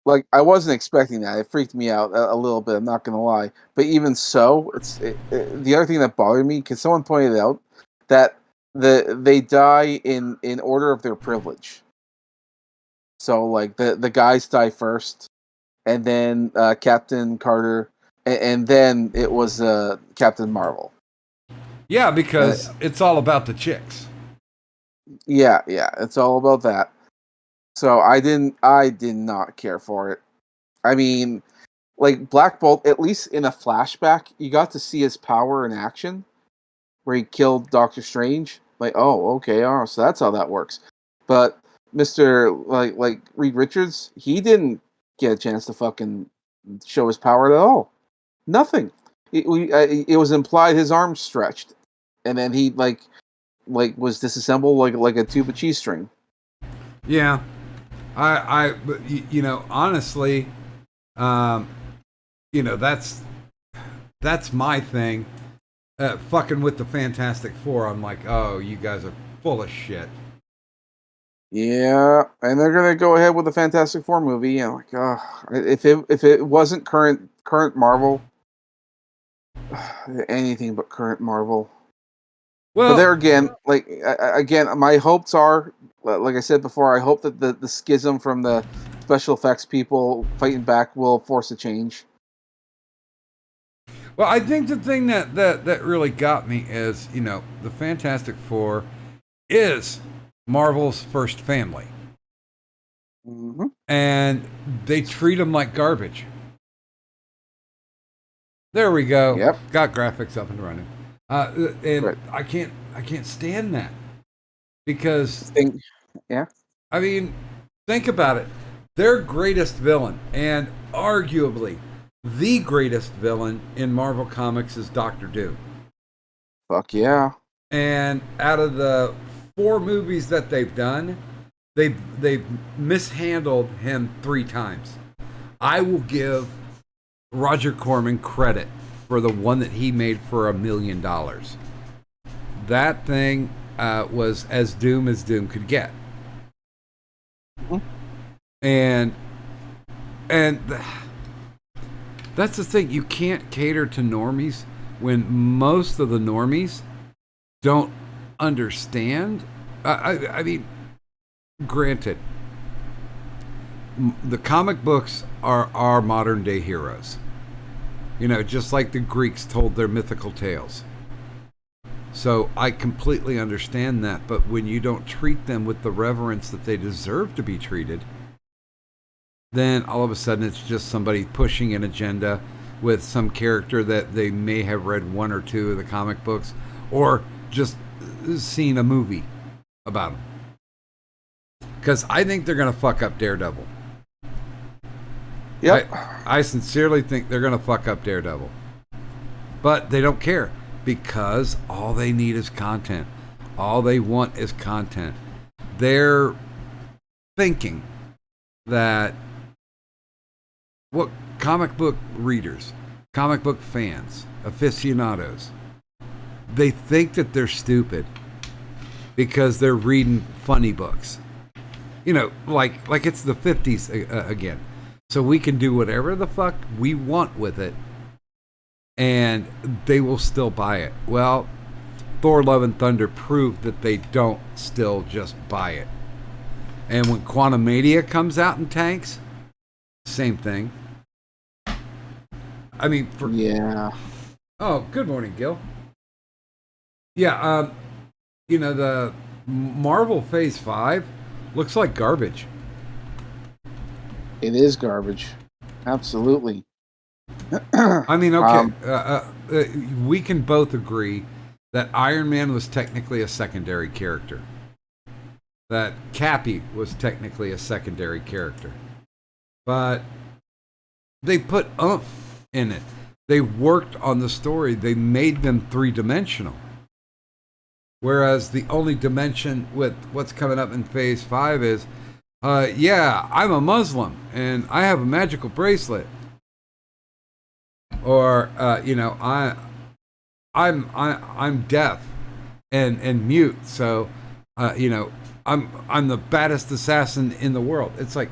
Like, I wasn't expecting that. It freaked me out a little bit, I'm not going to lie. But even so, the other thing that bothered me, because someone pointed out that they die in order of their privilege. So, like, the guys die first, and then Captain Carter, and then it was Captain Marvel. Yeah, because it's all about the chicks. Yeah, it's all about that. So I did not care for it. I mean, like, Black Bolt, at least in a flashback, you got to see his power in action, where he killed Doctor Strange. Like, oh, okay, so that's how that works. But Mr. like Reed Richards, he didn't get a chance to fucking show his power at all. Nothing. It was implied his arms stretched, and then he like was disassembled like a tube of cheese string. Yeah, I you know, honestly, you know, that's my thing. Fucking with the Fantastic Four, I'm like, oh, you guys are full of shit. Yeah, and they're gonna go ahead with the Fantastic Four movie. I'm like, oh, if it wasn't current Marvel, anything but current Marvel. Well, but there again, my hopes are, like I said before, I hope that the schism from the special effects people fighting back will force a change. Well, I think the thing that really got me is, you know, the Fantastic Four is Marvel's first family. Mm-hmm. And they treat them like garbage. There we go. Yep. Got graphics up and running. And right. I can't stand that. Because I mean, think about it. Their greatest villain, and arguably the greatest villain in Marvel Comics, is Doctor Doom. Fuck yeah. And out of the 4 movies that they've done, they've mishandled him 3 times. I will give Roger Corman credit for the one that he made for $1 million. That thing was as Doom could get. Mm-hmm. And that's the thing. You can't cater to normies when most of the normies don't understand. I mean, granted, the comic books are our modern day heroes. You know, just like the Greeks told their mythical tales. So I completely understand that, but when you don't treat them with the reverence that they deserve to be treated, then all of a sudden it's just somebody pushing an agenda with some character that they may have read one or two of the comic books or just seen a movie about them. Because I think they're going to fuck up Daredevil. Yep. I sincerely think they're going to fuck up Daredevil. But they don't care because all they need is content. All they want is content. They're thinking that what comic book readers, comic book fans, aficionados, they think that they're stupid because they're reading funny books. You know, like it's the 50s again. So we can do whatever the fuck we want with it and they will still buy it. Well, Thor Love and Thunder proved that they don't still just buy it. And when Quantumania comes out in tanks, same thing. I mean, Yeah. Oh, good morning, Gil. Yeah, you know, the Marvel Phase 5 looks like garbage. It is garbage. Absolutely. I mean, okay, we can both agree that Iron Man was technically a secondary character. That Cappy was technically a secondary character. But they put oomph in it. They worked on the story. They made them three-dimensional. Whereas the only dimension with what's coming up in Phase 5 is, yeah, I'm a Muslim and I have a magical bracelet. Or, you know, I'm deaf and mute, so, you know, I'm the baddest assassin in the world. It's like,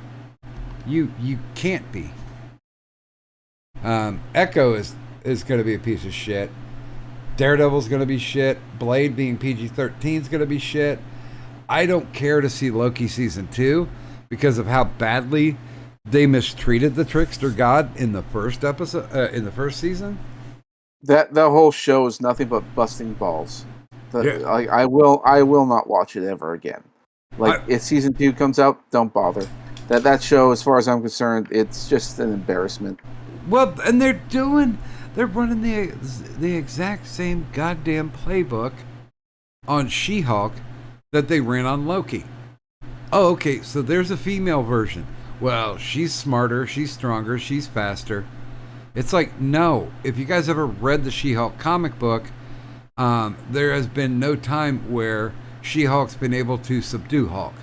you can't be. Echo is going to be a piece of shit. Daredevil's going to be shit. Blade being PG-13 is going to be shit. I don't care to see Loki season 2 because of how badly they mistreated the trickster god in the first episode, in the first season. That whole show is nothing but busting balls. I will not watch it ever again. If season 2 comes out, don't bother. That show, as far as I'm concerned, it's just an embarrassment. Well, and they're running the exact same goddamn playbook on She-Hulk that they ran on Loki. Oh, okay, so there's a female version. Well, she's smarter, she's stronger, she's faster. It's like, no. If you guys ever read the She-Hulk comic book, there has been no time where She-Hulk's been able to subdue Hulk.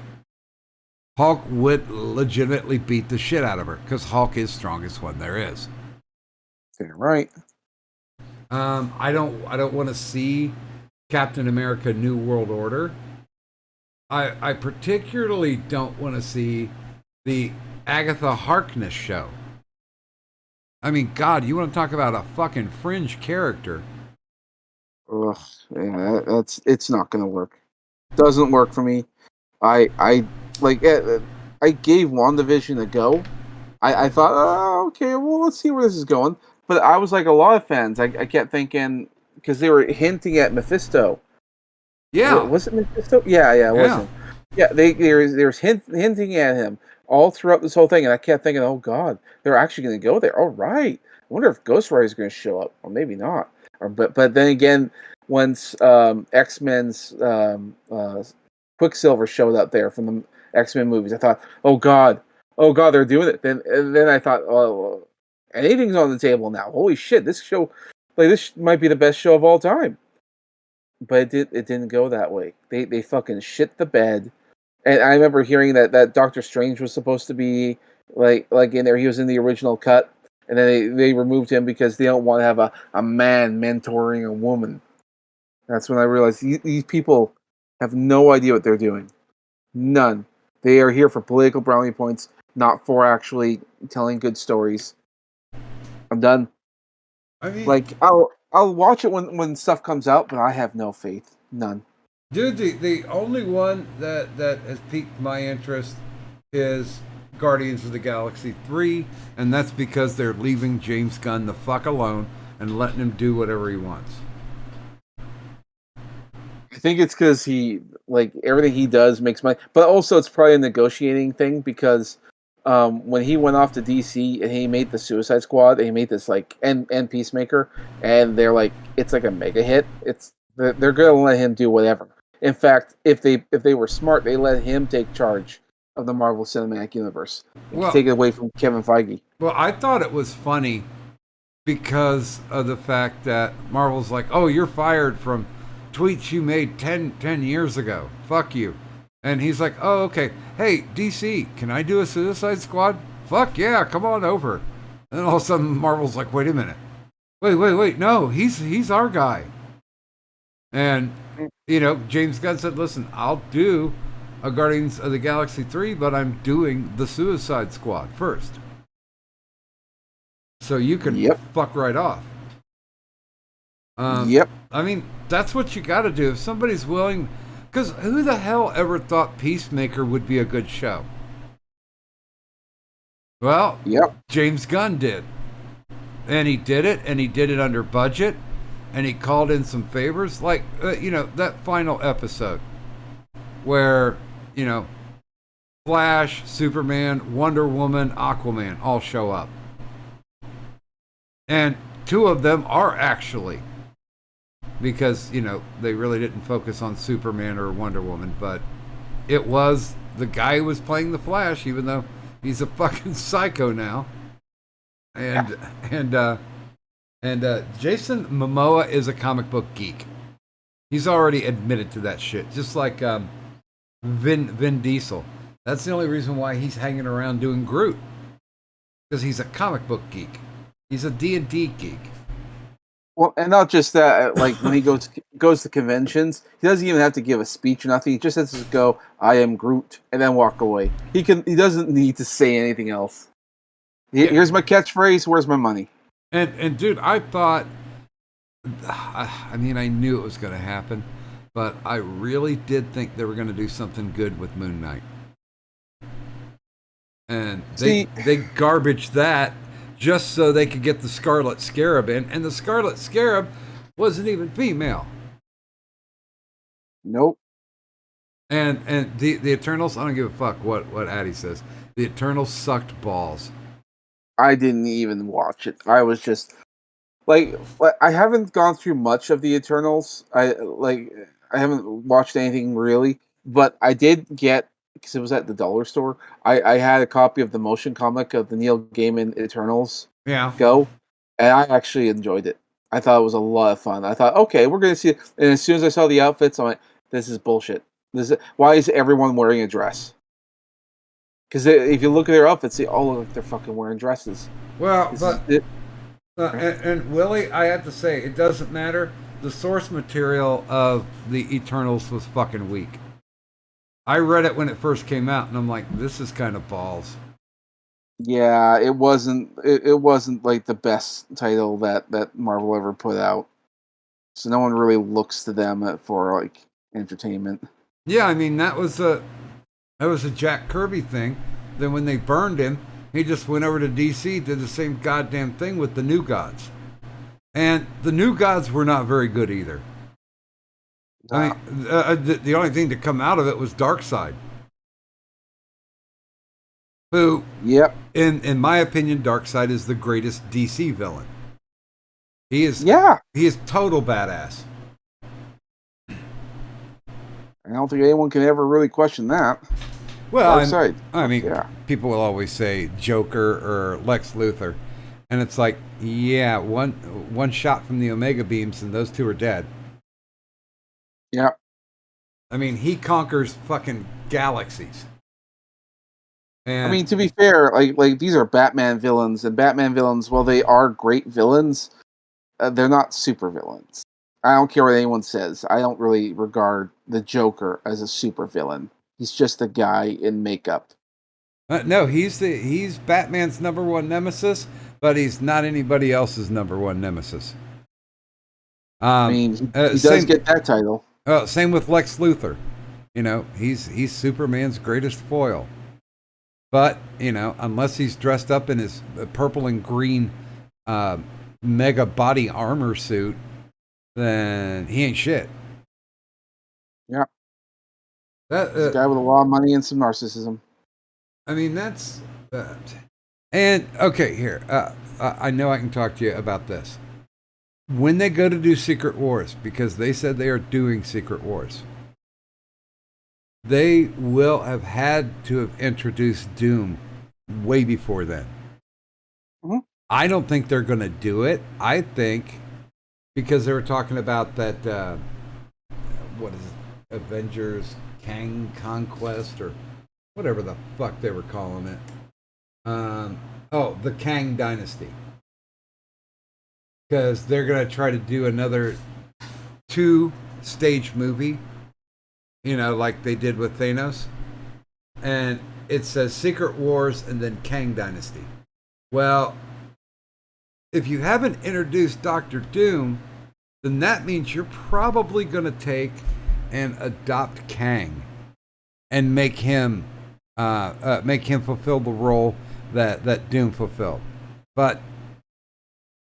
Hulk would legitimately beat the shit out of her because Hulk is strongest one there is. You're right. I don't want to see Captain America: New World Order. I particularly don't want to see the Agatha Harkness show. I mean, God, you want to talk about a fucking fringe character? Ugh, yeah, it's not gonna work. Doesn't work for me. I gave WandaVision a go. I thought, oh, okay, well, let's see where this is going. But I was like a lot of fans. I kept thinking, because they were hinting at Mephisto. Yeah. Was it Mephisto? Yeah, it was him. Yeah, they were hinting at him all throughout this whole thing, and I kept thinking, oh, God, they're actually going to go there. All right. I wonder if Ghost Rider is going to show up. Or maybe not. But then again, once X-Men's Quicksilver showed up there from the X-Men movies, I thought, oh, God, they're doing it. Then I thought, oh, anything's on the table now. Holy shit, this show, this might be the best show of all time. But it didn't go that way. They fucking shit the bed. And I remember hearing that Doctor Strange was supposed to be like in there. He was in the original cut, and then they removed him because they don't want to have a man mentoring a woman. That's when I realized these people have no idea what they're doing. None. They are here for political brownie points, not for actually telling good stories. I'm done. I mean, I'll watch it when stuff comes out, but I have no faith, none. Dude, the only one that has piqued my interest is Guardians of the Galaxy 3, and that's because they're leaving James Gunn the fuck alone and letting him do whatever he wants. I think it's because he like everything he does makes money, but also it's probably a negotiating thing because when he went off to DC and he made the Suicide Squad, and he made this like and Peacemaker, and they're like it's like a mega hit. They're gonna let him do whatever. In fact, if they were smart, they let him take charge of the Marvel Cinematic Universe. Well, Take it away from Kevin Feige. Well, I thought it was funny because of the fact that Marvel's like, oh, you're fired from tweets you made 10 years ago. Fuck you. And he's like, oh, okay. Hey, DC, can I do a Suicide Squad? Fuck yeah, come on over. And all of a sudden, Marvel's like, wait a minute. Wait. No, he's our guy. And, James Gunn said, listen, I'll do a Guardians of the Galaxy 3, but I'm doing the Suicide Squad first. So you can fuck right off. I mean, that's what you got to do. If somebody's willing... Because who the hell ever thought Peacemaker would be a good show? Well, James Gunn did. And he did it, and he did it under budget, and he called in some favors. Like, that final episode where, Flash, Superman, Wonder Woman, Aquaman all show up. And two of them are actually... Because, they really didn't focus on Superman or Wonder Woman, but it was the guy who was playing the Flash, even though he's a fucking psycho now. And Jason Momoa is a comic book geek. He's already admitted to that shit, just like Vin Diesel. That's the only reason why he's hanging around doing Groot, because he's a comic book geek. He's a D&D geek. Well, and not just that. Like when he goes to conventions, he doesn't even have to give a speech or nothing. He just has to go, "I am Groot," and then walk away. He doesn't need to say anything else. Here's my catchphrase. Where's my money? And dude, I thought. I mean, I knew it was going to happen, but I really did think they were going to do something good with Moon Knight. And they garbaged that. Just so they could get the Scarlet Scarab in, and the Scarlet Scarab wasn't even female. Nope. And the Eternals, I don't give a fuck what Addie says. The Eternals sucked balls. I didn't even watch it. I was just like I haven't gone through much of the Eternals. I haven't watched anything really, but I did get, because it was at the dollar store, I had a copy of the motion comic of the Neil Gaiman Eternals Go, and I actually enjoyed it. I thought it was a lot of fun. I thought, okay, we're going to see it. And as soon as I saw the outfits, I'm like, this is bullshit. Why is everyone wearing a dress? Because if you look at their outfits, they all look like they're fucking wearing dresses. Well, and Willie, I have to say, it doesn't matter. The source material of the Eternals was fucking weak. I read it when it first came out, and I'm like, this is kind of balls. Yeah, it wasn't. It wasn't like the best title that Marvel ever put out. So no one really looks to them for like entertainment. Yeah, I mean that was a Jack Kirby thing. Then when they burned him, he just went over to DC, did the same goddamn thing with the New Gods, and the New Gods were not very good either. Wow. I mean, the only thing to come out of it was Darkseid. Who, in my opinion, Darkseid is the greatest DC villain. He is total badass. I don't think anyone can ever really question that. Well, I mean, people will always say Joker or Lex Luthor, and it's like, yeah, one shot from the Omega beams, and those two are dead. Yeah. I mean, he conquers fucking galaxies. And I mean, to be fair, like these are Batman villains, and Batman villains, while they are great villains, they're not super villains. I don't care what anyone says. I don't really regard the Joker as a super villain. He's just a guy in makeup. No, he's Batman's number one nemesis, but he's not anybody else's number one nemesis. I mean, he does same, get that title. Same with Lex Luthor. You know, he's Superman's greatest foil. But, you know, unless he's dressed up in his purple and green mega body armor suit, then he ain't shit. Yeah. That He's a guy with a lot of money and some narcissism. I mean, that's and okay. Here, I know I can talk to you about this. When they go to do Secret Wars, because they said they are doing Secret Wars, they will have had to have introduced Doom way before then. Mm-hmm. I don't think they're going to do it. I think because they were talking about that, what is it, Avengers Kang Conquest or whatever the fuck they were calling it. The Kang Dynasty. Because they're going to try to do another 2-stage movie, you know, like they did with Thanos. And it says Secret Wars and then Kang Dynasty. Well, if you haven't introduced Doctor Doom, then that means you're probably going to take and adopt Kang and make him fulfill the role that Doom fulfilled. But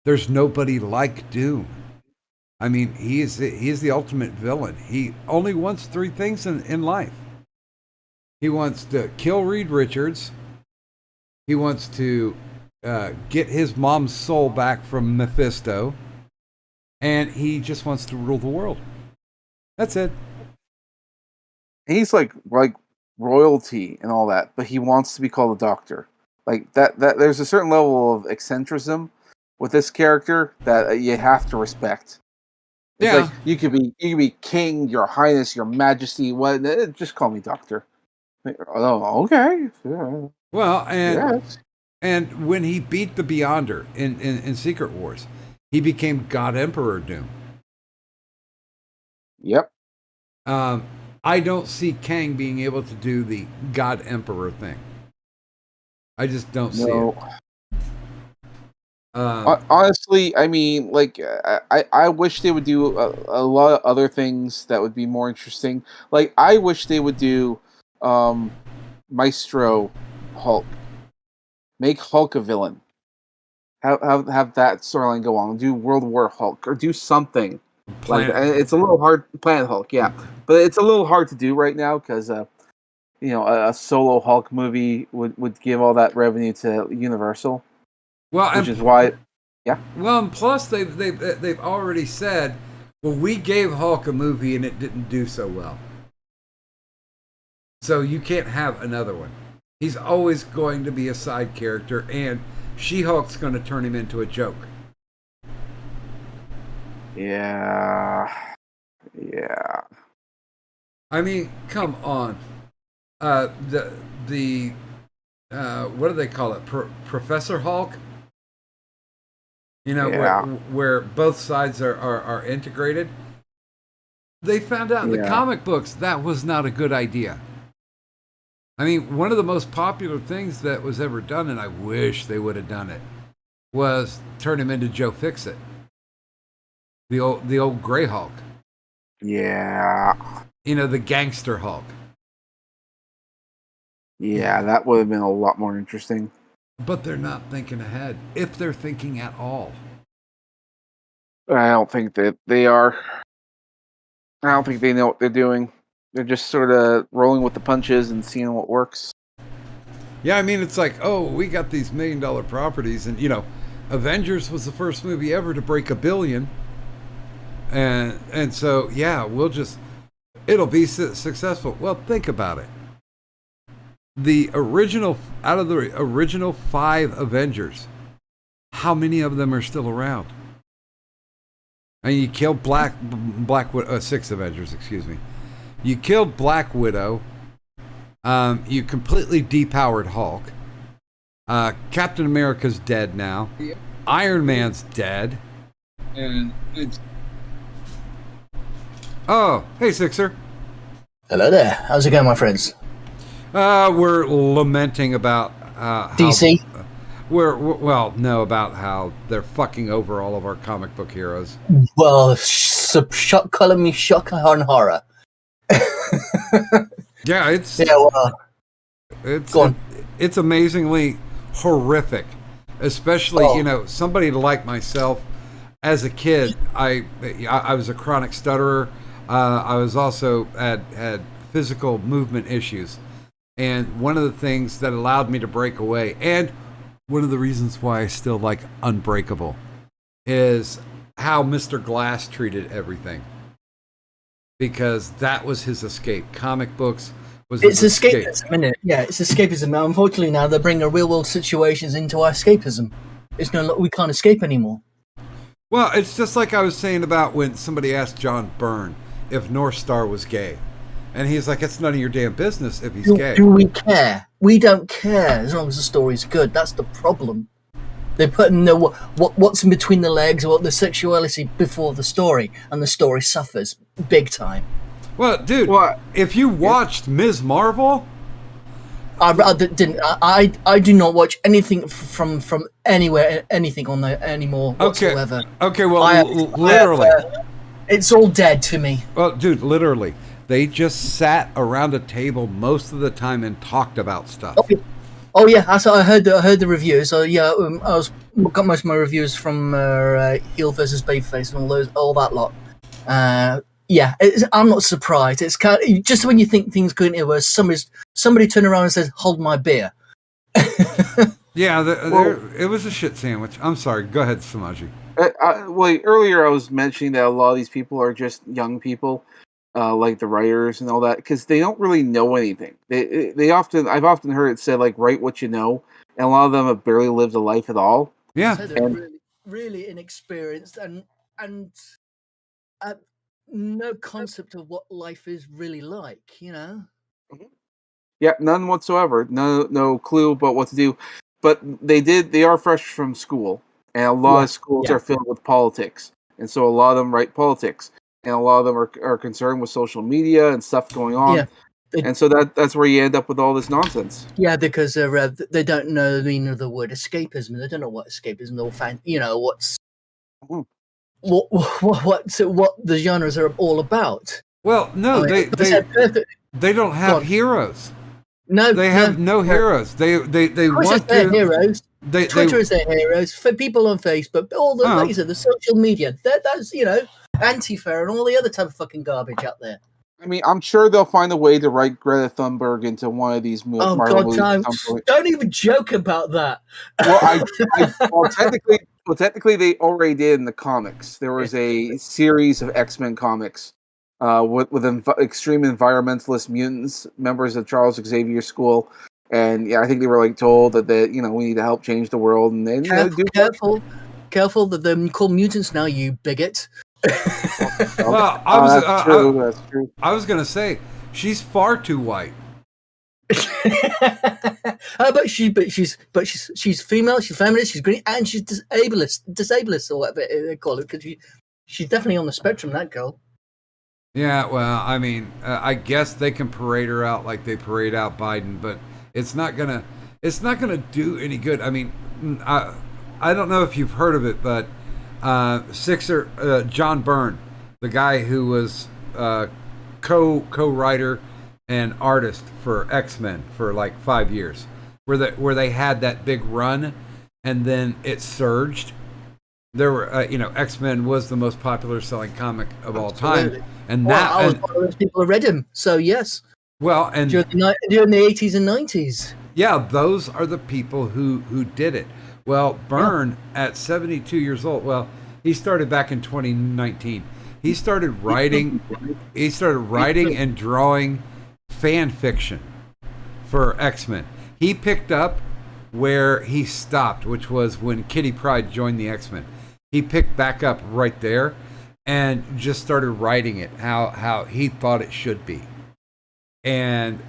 there's nobody like Doom. I mean, he is the ultimate villain. He only wants 3 things in life. He wants to kill Reed Richards. He wants to get his mom's soul back from Mephisto. And he just wants to rule the world. That's it. He's like royalty and all that, but he wants to be called a doctor. Like that there's a certain level of eccentricism with this character that you have to respect. It's like you could be king, your highness, your majesty, what, just call me doctor. Oh, okay. Yeah. Well, Yes. and when he beat the Beyonder in Secret Wars, he became God Emperor Doom. Yep. I don't see Kang being able to do the God Emperor thing. I just don't see it. Honestly, I mean, like, I wish they would do a lot of other things that would be more interesting. Like, I wish they would do Maestro Hulk. Make Hulk a villain. Have that storyline go on. Do World War Hulk or do something. Like, it's a little hard. Planet Hulk, yeah, but it's a little hard to do right now because you know, a solo Hulk movie would give all that revenue to Universal. Well, which is why, yeah. Well, and plus they've already said, well, we gave Hulk a movie and it didn't do so well, so you can't have another one. He's always going to be a side character, and She-Hulk's going to turn him into a joke. Yeah. I mean, come on. The what do they call it? Professor Hulk. You know, where both sides are integrated. They found out in the comic books that was not a good idea. I mean, one of the most popular things that was ever done, and I wish they would have done it, was turn him into Joe Fixit. The old Grey Hulk. Yeah. You know, the gangster Hulk. Yeah, that would have been a lot more interesting. But they're not thinking ahead, if they're thinking at all. I don't think that they are. I don't think they know what they're doing. They're just sort of rolling with the punches and seeing what works. Yeah, I mean, it's like, oh, we got these $1 million properties, and, you know, Avengers was the first movie ever to break $1 billion. And so, yeah, it'll be successful. Well, think about it. Out of the original 5 Avengers, how many of them are still around? I mean, you killed Black Widow, 6 Avengers, excuse me. You killed Black Widow. You completely depowered Hulk. Captain America's dead now. Iron Man's dead. And it's... Oh, hey, Sixer. Hello there. How's it going, my friends? We're lamenting about DC. Well, no, about how they're fucking over all of our comic book heroes. Well, shock, color me shock and horror. Yeah, it's Yeah, well, it's go on. it's amazingly horrific, especially Oh. somebody like myself. As a kid, I was a chronic stutterer. I was also had physical movement issues, and one of the things that allowed me to break away, and one of the reasons why I still like Unbreakable, is how Mr. Glass treated everything, because that was his escape. Comic books was It's his escape. escapism, isn't it? Yeah, it's escapism. Now, unfortunately, now they're bringing real world situations into our escapism. It's no, we can't escape anymore. Well, it's just like I was saying about when somebody asked John Byrne if North Star was gay. And he's like, it's none of your damn business if he's gay. Do we care? We don't care as long as the story's good. That's the problem. They put in what's in between the legs, or the sexuality before the story, and the story suffers big time. Well, dude, Well, if you watched Ms. Marvel, I do not watch anything from anywhere, anything on there anymore okay, whatsoever. okay, well, literally, literally, it's all dead to me. well, dude, literally, they just sat around a table most of the time and talked about stuff. Oh yeah, I heard the reviews. So yeah, got most of my reviews from Heel versus Babyface and all that lot. Yeah, I'm not surprised. It's kind of, just when you think things going to worse, somebody turn around and says, "Hold my beer." Yeah, it was a shit sandwich. I'm sorry. Go ahead, Samaji. well, earlier I was mentioning that a lot of these people are just young people, like the writers and all that, because they don't really know anything. I've often heard it said like, write what you know, and a lot of them have barely lived a life at all. Yeah. So they're really inexperienced and no concept of what life is really like. Yeah, none whatsoever. No clue about what to do. But they are fresh from school, and a lot of schools are filled with politics, and so a lot of them write politics, and a lot of them are concerned with social media and stuff going on. Yeah. And so that's where you end up with all this nonsense. Yeah, because they don't know the meaning of the word escapism. They don't know what escapism or what's Mhm. what the genres are all about. Well, no, they don't have heroes. No, They have no heroes. They want their to. heroes. They Twitter is their heroes. For people on Facebook, all the like you said, the social media. That's Antifa and all the other type of fucking garbage out there. I mean, I'm sure they'll find a way to write Greta Thunberg into one of these Oh Marvel God, movies time! at some point. Don't even joke about that. Well, technically, they already did in the comics. There was a series of X-Men comics with extreme environmentalist mutants, members of Charles Xavier School, and yeah, I think they were like told that we need to help change the world, and then Careful that they're called mutants now, you bigot. Well, that's true. I was gonna say she's far too white. But she's female, she's feminist, she's green, and she's disableist or whatever they call it, because she's definitely on the spectrum. That girl. Yeah, well, I mean, I guess they can parade her out like they parade out Biden, but it's not gonna do any good. I mean, I don't know if you've heard of it, but Sixer John Byrne, the guy who was co-writer and artist for X-Men for like 5 years, where they had that big run, and then it surged. There were, X-Men was the most popular selling comic of all time, and I was one of those people who read him. So yes, well, and during the 80s and 90s. Yeah, those are the people who did it. Well, Byrne at 72 years old. Well, he started back in 2019. He started writing. He started writing and drawing fan fiction for X-Men. He picked up where he stopped, which was when Kitty Pryde joined the X-Men. He picked back up right there and just started writing it how he thought it should be. And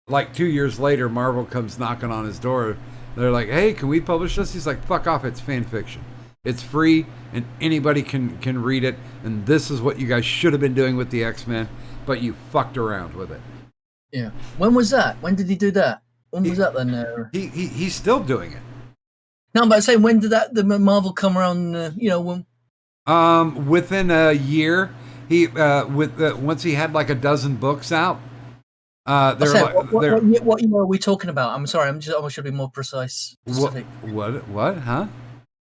like 2 years later, Marvel comes knocking on his door. They're like, "Hey, can we publish this?" He's like, "Fuck off! It's fan fiction. It's free, and anybody can read it. And this is what you guys should have been doing with the X-Men, but you fucked around with it." Yeah. When was that? When did he do that? When was that then? He's still doing it. No, but I'm saying, when did the Marvel come around? When Within a year, he once he had like a dozen books out. What year are we talking about? I'm sorry, I should be more precise. Specific. What? Huh?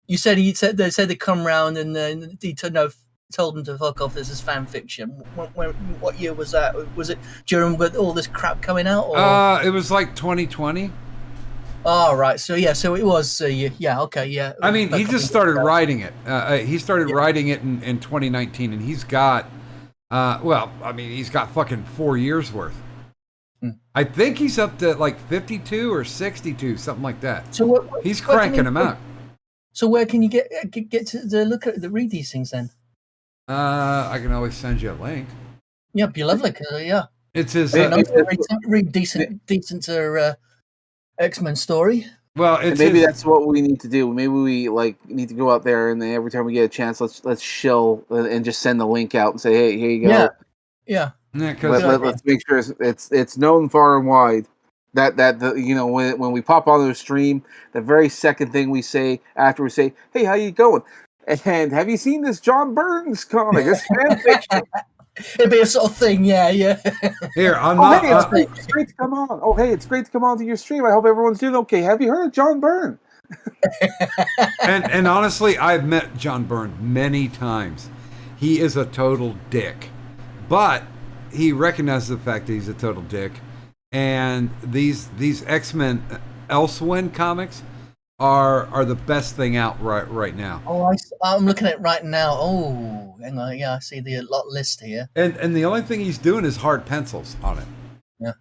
You said they said they come round and then told them to fuck off. This is fan fiction. What year was that? Was it during with all this crap coming out? Or? It was like 2020. Oh, right. So it was. Okay, yeah. I mean, he just started writing it. He started writing it in 2019, and he's got, he's got fucking 4 years worth. I think he's up to like 52 or 62, something like that. So he's cranking them out. So where can you get to look at read these things then? I can always send you a link. Yeah, it'd be lovely. Yeah, it's his. Read decent X-Men story. Well, maybe that's what we need to do. Maybe we need to go out there, and then every time we get a chance, let's shill and just send the link out and say, "Hey, here you go." Yeah. Let's make sure it's known far and wide that when we pop on the stream, the very second thing we say after we say, "Hey, how you going?" And have you seen this John Burns comic? It's fan fiction. It'd be a sort of thing, yeah. Here, it's great to come on. Oh, hey, it's great to come on to your stream. I hope everyone's doing okay. Have you heard of John Byrne? and honestly, I've met John Byrne many times. He is a total dick, but he recognizes the fact that he's a total dick. And these X-Men Elsewind comics are the best thing out right now. Oh, I'm looking at it right now. Oh, hang on. Yeah, I see the lot list here. And the only thing he's doing is hard pencils on it. Yeah.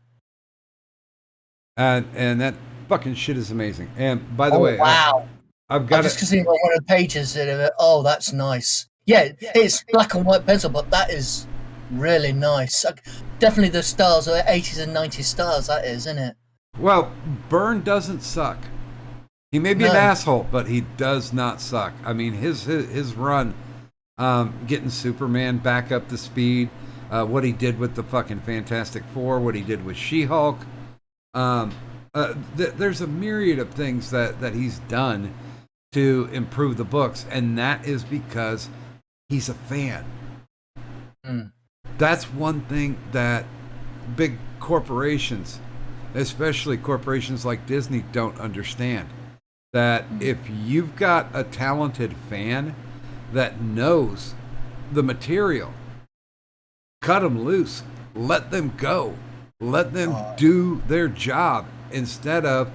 And that fucking shit is amazing. And by the way, wow, I've got just seeing one of the pages. Oh, that's nice. Yeah, it's black and white pencil, but that is really nice. Definitely the styles, the 80s and 90s styles. That is, isn't it? Well, Byrne doesn't suck. He may be an asshole, but he does not suck. I mean, his run, getting Superman back up to speed, what he did with the fucking Fantastic Four, what he did with She-Hulk. There's a myriad of things that he's done to improve the books, and that is because he's a fan. That's one thing that big corporations, especially corporations like Disney, don't understand. That if you've got a talented fan that knows the material, cut them loose, let them go, let them do their job instead of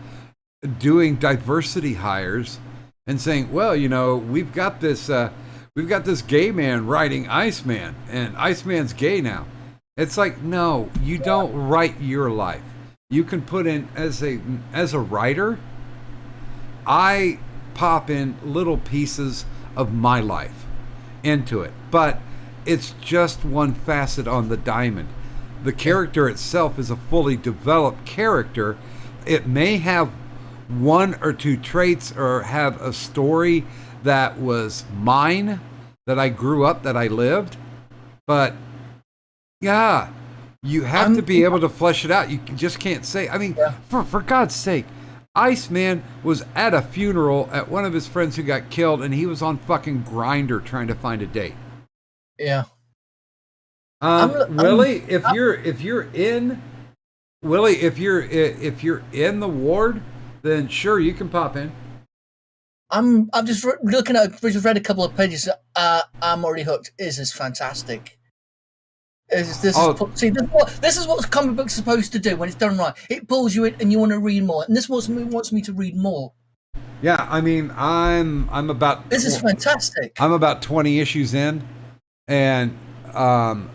doing diversity hires and saying, well, we've got this gay man writing Iceman, and Iceman's gay now. It's like, no, you don't write your life. You can put in as a writer. I pop in little pieces of my life into it, but it's just one facet on the diamond. The character itself is a fully developed character. It may have one or two traits or have a story that was mine, that I grew up, that I lived, but yeah, you have to be able to flesh it out. You just can't say, I mean, for God's sake, Iceman was at a funeral at one of his friends who got killed, and he was on fucking Grindr trying to find a date. Yeah. Willie, if you're in the ward, then sure, you can pop in. I'm just looking at. We just read a couple of pages. I'm already hooked. This is fantastic. This is what comic books are supposed to do when it's done right. It pulls you in, and you want to read more. And this wants me to read more. Yeah, I mean, I'm about. This is fantastic. I'm about 20 issues in, and one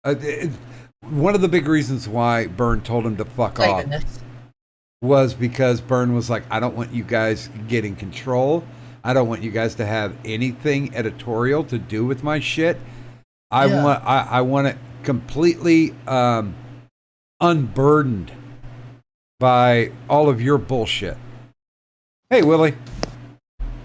of the big reasons why Byrne told him to fuck off was because Byrne was like, I don't want you guys getting control. I don't want you guys to have anything editorial to do with my shit. I want it completely unburdened by all of your bullshit. Hey, Willie.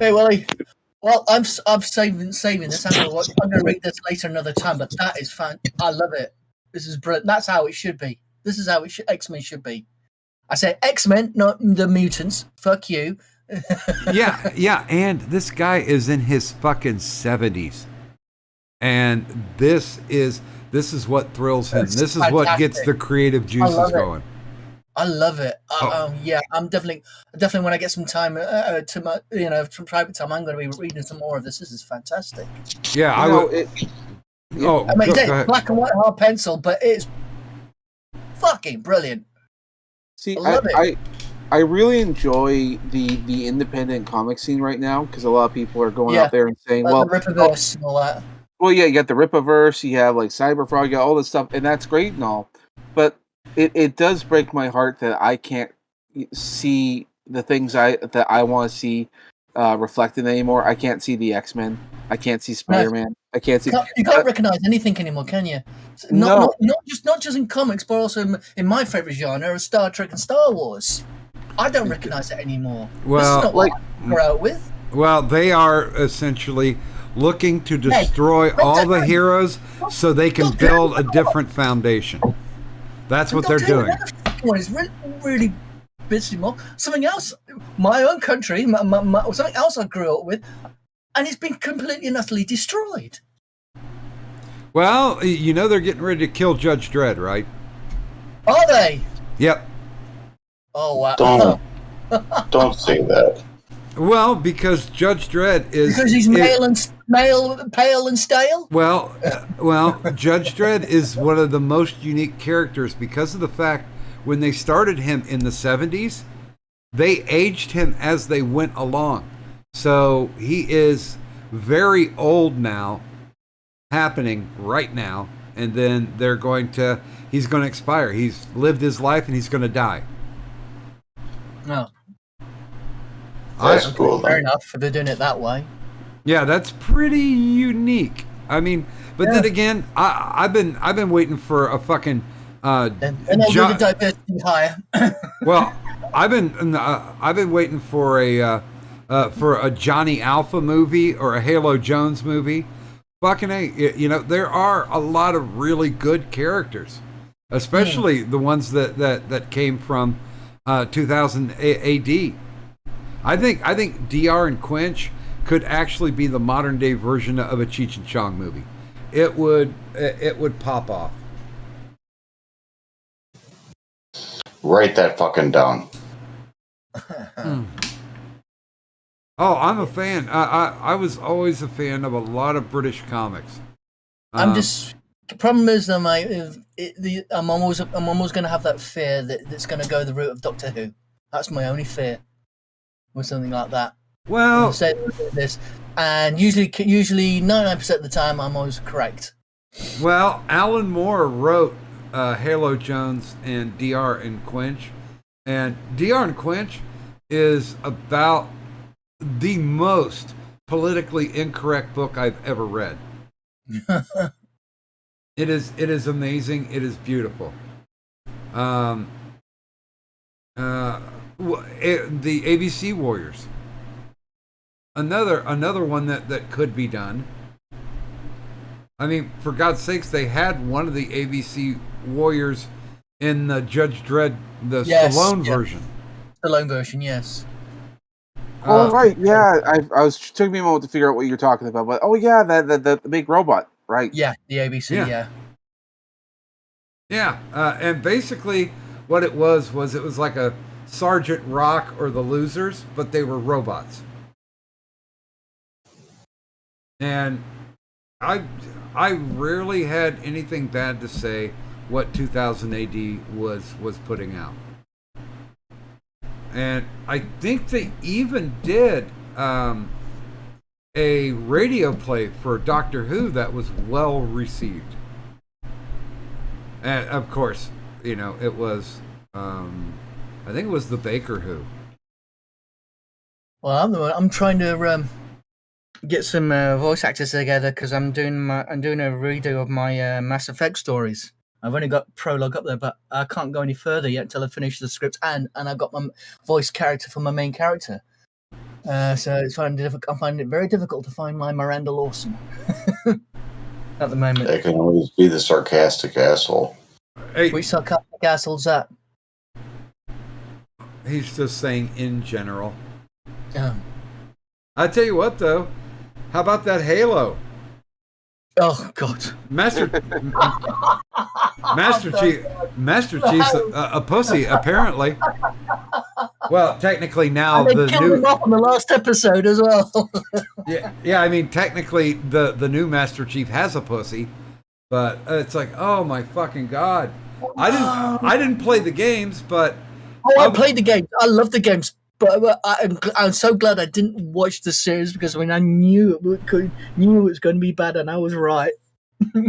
Well, I'm saving this. I'm going to read this later another time, but that is fun. I love it. This is brilliant. That's how it should be. This is how X-Men should be. I said X-Men, not the mutants. Fuck you. yeah, and this guy is in his fucking 70s. And this is what thrills him. It's This is what gets fantastic. the creative juices love it. going. I love it. Oh. Yeah, I'm definitely when I get some time to my, some private time, I'm going to be reading some more of this. This is fantastic. Yeah, I You know, would. it, Oh, I mean, go it's ahead. black and white hard pencil, but it's fucking brilliant. see, I love it. I really enjoy the independent comic scene right now because a lot of people are going Yeah. out there and saying, Like well, the Rippaverse and all that. well, yeah, you got the Rippaverse, you have like Cyberfrog, you got all this stuff, and that's great and all, but it does break my heart that I can't see the things that I want to see reflected anymore. I can't see the X-Men. I can't see Spider-Man. I can't see. You can't recognize anything anymore, can you? No. Not just in comics, but also in my favorite genre of Star Trek and Star Wars. I don't recognize it anymore. Well, this is not what I grew out with. Well, they are essentially looking to destroy Hey, all the hey, heroes so they can don't do build that. a different foundation. That's what they're Don't tell me doing. that the fucking one is really, really busy more. Something else, my own country, something else I grew up with, and it's been completely and utterly destroyed. Well, they're getting ready to kill Judge Dredd, right? Are they? Yep. Oh wow! Don't say that. Well, because Judge Dredd is Because he's pale and stale. Well, Judge Dredd is one of the most unique characters because of the fact when they started him in the 70s, they aged him as they went along. So he is very old now, happening right now, and then he's going to expire. He's lived his life and he's going to die. No, That's cool. fair Then. enough if they're doing it that way. Yeah, that's pretty unique. I mean, but then Yeah. again, I've been waiting for a fucking And they'll do the diversity higher. well, I've been waiting for a Johnny Alpha movie or a Halo Jones movie. Fucking A, there are a lot of really good characters, especially the ones that came from 2000 AD. I think DR and Quench could actually be the modern day version of a Cheech and Chong movie. It would pop off. Write that fucking down. Oh, I'm a fan. I was always a fan of a lot of British comics. The problem is though, mate, I'm always going to have that fear that it's going to go the route of Doctor Who. That's my only fear with something like that. Well, Say this, and usually 99% of the time I'm always correct. Well, Alan Moore wrote Halo Jones and DR and Quench, and DR and Quench is about the most politically incorrect book I've ever read. It is amazing. It is beautiful. The ABC Warriors. Another one that could be done. I mean, for God's sakes, they had one of the ABC Warriors in the Judge Dredd, the Stallone version. Stallone version, yes. Oh right, yeah. Took me a moment to figure out what you're talking about, but oh yeah, the big robot, right? Yeah, the ABC, yeah. Yeah, and basically what it was like a Sergeant Rock or the Losers, but they were robots. And I rarely had anything bad to say what 2000 AD was putting out. And I think they even did a radio play for Doctor Who that was well received. And of course, it was, I think it was the Baker Who. Well, I'm trying to get some voice actors together because I'm doing a redo of my Mass Effect stories. I've only got prologue up there, but I can't go any further yet until I finish the script and I've got my voice character for my main character. So I'm finding it very difficult to find my Miranda Lawson at the moment. They can always be the sarcastic asshole. Hey, Which sarcastic asshole's that? he's just saying in general. I tell you what, though. How about that Halo? Oh God. Master Chief's a pussy, apparently. Well, technically now And they the killed new him off in the last episode as well. yeah. I mean, technically the new Master Chief has a pussy, but it's like, oh my fucking god! I didn't play the games, but I played the games. I love the games, but I'm so glad I didn't watch the series because I knew it was going to be bad, and I was right.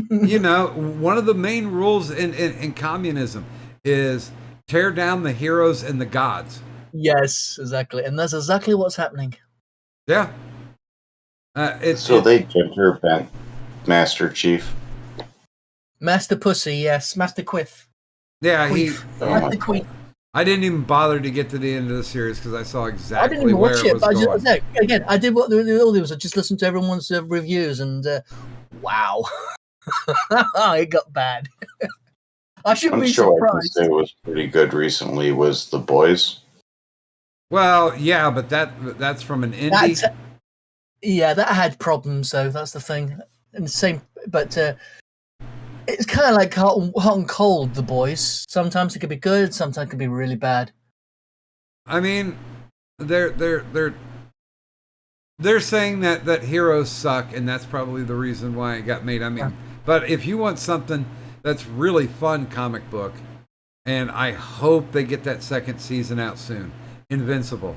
you know, one of the main rules in communism is tear down the heroes and the gods. Yes, exactly, and that's exactly what's happening. Yeah. They gender bent Master Chief. Master Pussy, yes, Master Quiff. Yeah, Master Queef. I didn't even bother to get to the end of the series because I saw I exactly didn't even where watch it it, was but going. again, I did what all was. I just listened to everyone's reviews, and wow, it got bad. I shouldn't I'm be sure I can surprised. say was pretty good recently was The Boys. Well, yeah, but that's from an indie. That had problems though. That's the thing. And the same, but it's kind of like hot and cold. The Boys. Sometimes it could be good. Sometimes it can be really bad. I mean, they're saying that heroes suck, and that's probably the reason why it got made. I mean, but if you want something that's really fun comic book, and I hope they get that second season out soon. Invincible.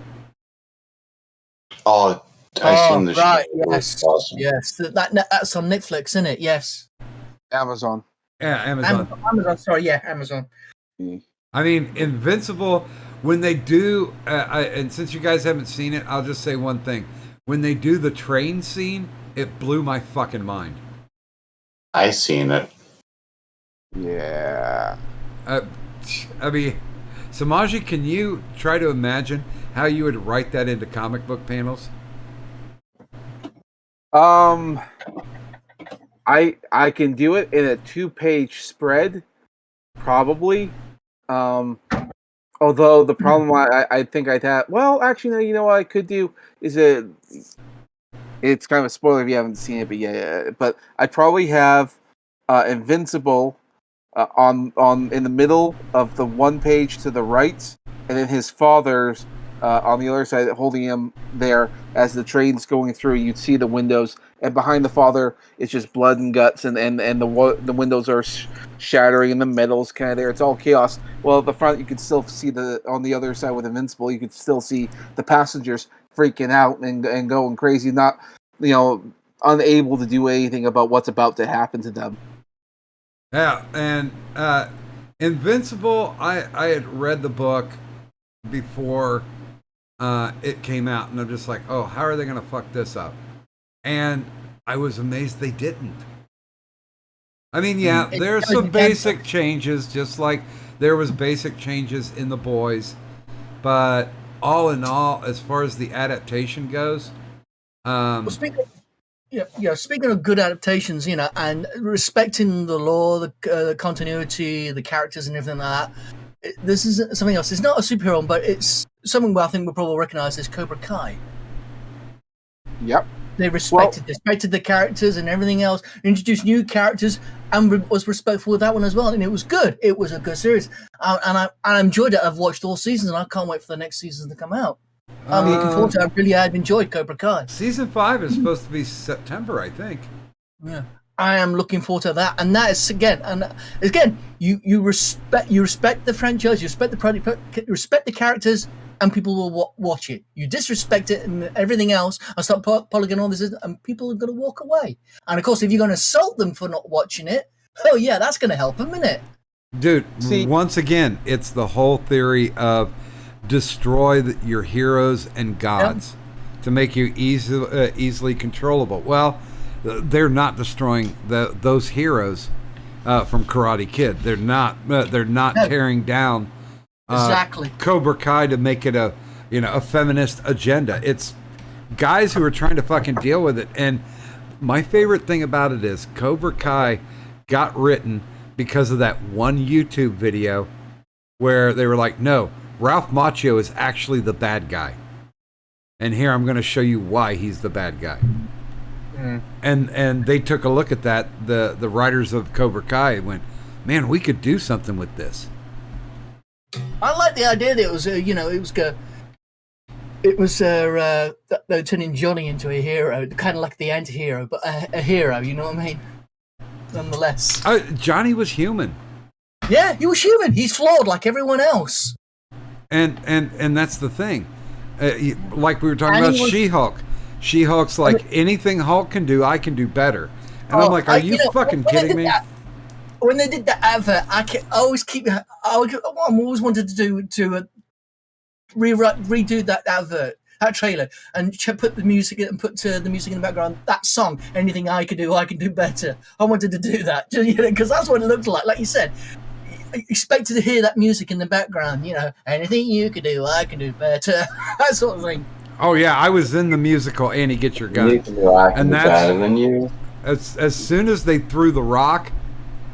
Oh, I seen the right, show. It was yes, awesome. yes. That's on Netflix, isn't it? Yes. Amazon. Yeah, Amazon. Amazon. Sorry, yeah, Amazon. I mean, Invincible. When they do, and since you guys haven't seen it, I'll just say one thing. When they do the train scene, it blew my fucking mind. I seen it. Yeah. I mean, Samaji, can you try to imagine how you would write that into comic book panels? I can do it in a 2-page spread, probably. Although the problem I think I'd have, well, actually, no. You know what I could do is it's kind of a spoiler if you haven't seen it, but yeah. But I'd probably have Invincible on in the middle of the one page to the right, and then his father's on the other side, holding him there as the train's going through. You'd see the windows, and behind the father is just blood and guts, and the windows are shattering, and the metal's kind of there. It's all chaos. Well, at the front, you could still see on the other side with Invincible, you could still see the passengers freaking out and going crazy, not unable to do anything about what's about to happen to them. Yeah, and Invincible, I had read the book before it came out, and I'm just like, oh, how are they going to fuck this up? And I was amazed they didn't. I mean, yeah, there's some basic changes, just like there was basic changes in The Boys, but all in all, as far as the adaptation goes, Well, speaking of good adaptations, and respecting the lore, the continuity, the characters, and everything like that, this is something else. It's not a superhero, but it's something where I think we'll probably recognize as Cobra Kai. Yep. They respected the characters and everything else, introduced new characters, and was respectful with that one as well. And it was good. It was a good series, and I enjoyed it. I've watched all seasons, and I can't wait for the next season to come out. I'm looking forward to it. I really have enjoyed Cobra Kai. Season 5 is supposed to be September, I think. Yeah, I am looking forward to that. And that is again, you respect the franchise, you respect the product, you respect the characters, and people will watch it. You disrespect it and everything else, and start polygon all this, and people are going to walk away. And of course, if you're going to insult them for not watching it, oh yeah, that's going to help them, isn't it? Dude, once again, it's the whole theory of destroy your heroes and gods to make you easily controllable. Well, they're not destroying those heroes from Karate Kid. They're not tearing down Exactly. Cobra Kai to make it a feminist agenda. It's guys who are trying to fucking deal with it. And my favorite thing about it is Cobra Kai got written because of that one YouTube video where they were like, no, Ralph Macchio is actually the bad guy. and here I'm going to show you why he's the bad guy. And they took a look at that. The writers of Cobra Kai went, man, we could do something with this. I like the idea that it was, they're turning Johnny into a hero, kind of like the anti-hero, but a hero. You know what I mean? Nonetheless, Johnny was human, yeah, he was human. He's flawed like everyone else. and that's the thing. Like we were talking And about he was- She-Hulk. She-Hulk's like, anything Hulk can do, I can do better. And I'm like, are you fucking kidding me? When they did that advert, I always wanted to redo that advert, that trailer, and put the music in the background. That song, anything I can do better. I wanted to do that, because that's what it looked like. Like you said, I expected to hear that music in the background. Anything you can do, I can do better. That sort of thing. Oh yeah, I was in the musical Annie Get Your Gun. You can do I can And do that's- better than you. As soon as they threw the rock,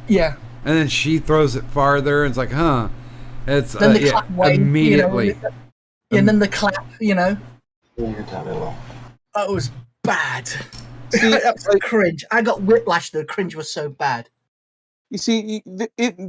Yeah. and then she throws it farther, and it's like, huh? It's Then the clap went, immediately. And then the clap. Yeah, you're telling me. That was bad. See, That was cringe. I got whiplash. The cringe was so bad. You see,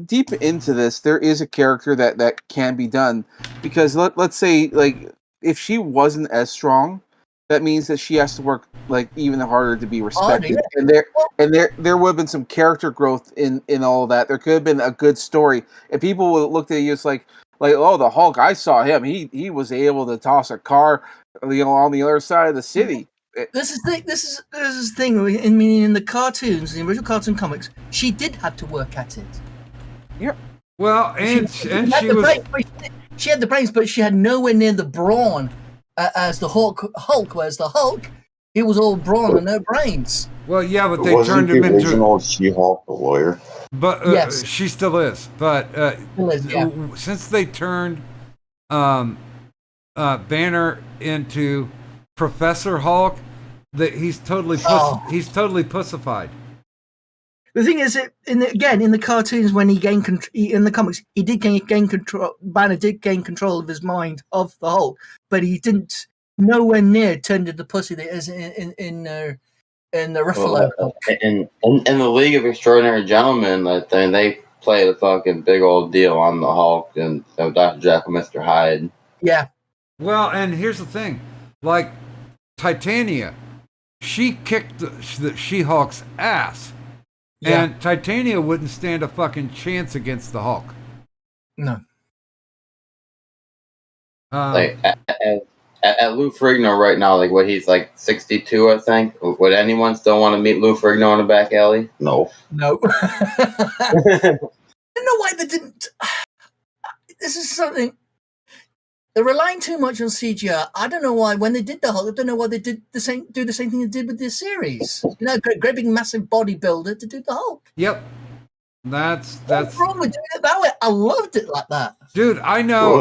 deep into this, there is a character that can be done, because let's say, like, if she wasn't as strong, that means that she has to work like even harder to be respected. yeah. And there would have been some character growth in all of that. There could have been a good story, and people would have looked at you as like, oh, the Hulk, I saw him. He was able to toss a car, on the other side of the city. This is the thing. In the cartoons, the original cartoon comics, she did have to work at it. Well, and she she was. She had the brains, but she had nowhere near the brawn as the Hulk. Whereas the Hulk, he was all brawn and no brains. Well, yeah, but they Wasn't turned the him into. original She-Hulk a lawyer? But Yes. she still is. But Yeah. since they turned Banner into Professor Hulk, he's totally he's totally pussified. The thing is, in the cartoons, when he gained in the comics, he did gain control. Banner did gain control of his mind of the Hulk, but he didn't nowhere near turn into the pussy that is in the Ruffalo. In the League of Extraordinary Gentlemen, I think they played a fucking big old deal on the Hulk and Dr. Jekyll, Mr. Hyde. Yeah, Well, and here's the thing, like Titania, she kicked the She-Hulk's ass. Yeah. And Titania wouldn't stand a fucking chance against the Hulk. no. Like at Lou Ferrigno right now, like what he's like 62, I think. Would anyone still want to meet Lou Ferrigno in the back alley? No. I don't know why they didn't. This is something. They're relying too much on CGI. I don't know why. When they did the Hulk, I don't know why they did do the same thing they did with this series. Great big massive bodybuilder to do the Hulk. Yep. That's What's wrong with doing it that way? I loved it like that. dude. I know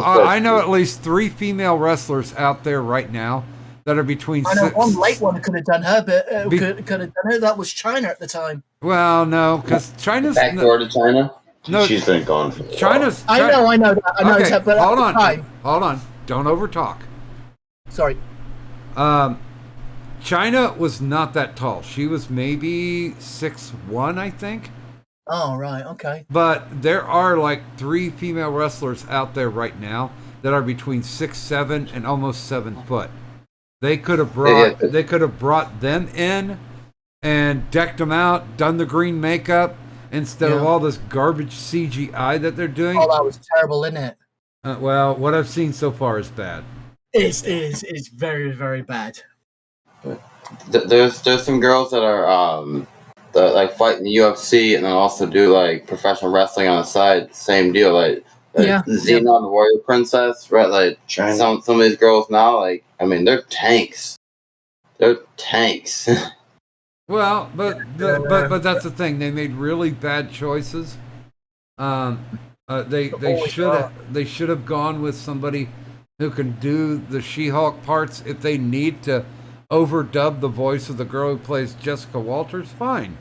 at least 3 female wrestlers out there right now that are between. I know six, one late one could have done her, but Be- could have done her. That was China at the time. Well, no, because China's Back door to China? no. She's been gone for a while. China's. I know that. I know Okay, that, but hold at on, the time, hold on. Don't overtalk. sorry. China was not that tall. She was maybe 6'1", I think. Oh right, okay. But there are like 3 female wrestlers out there right now that are between 6'7" and almost 7 foot. They could have brought them in and decked them out, done the green makeup instead of Yeah. all this garbage CGI that they're doing. Oh, that was terrible, isn't it? Well, what I've seen so far is bad. It's very, very bad. There's some girls that are that like fight in the UFC and then also do like professional wrestling on the side. Same deal, like Yeah. Xena, the Warrior Princess, right? Like some of these girls now, like I mean, they're tanks. They're tanks. Well, but that's the thing. They made really bad choices. They should have gone with somebody who can do the She-Hulk parts. If they need to overdub the voice of the girl who plays Jessica Walters, fine.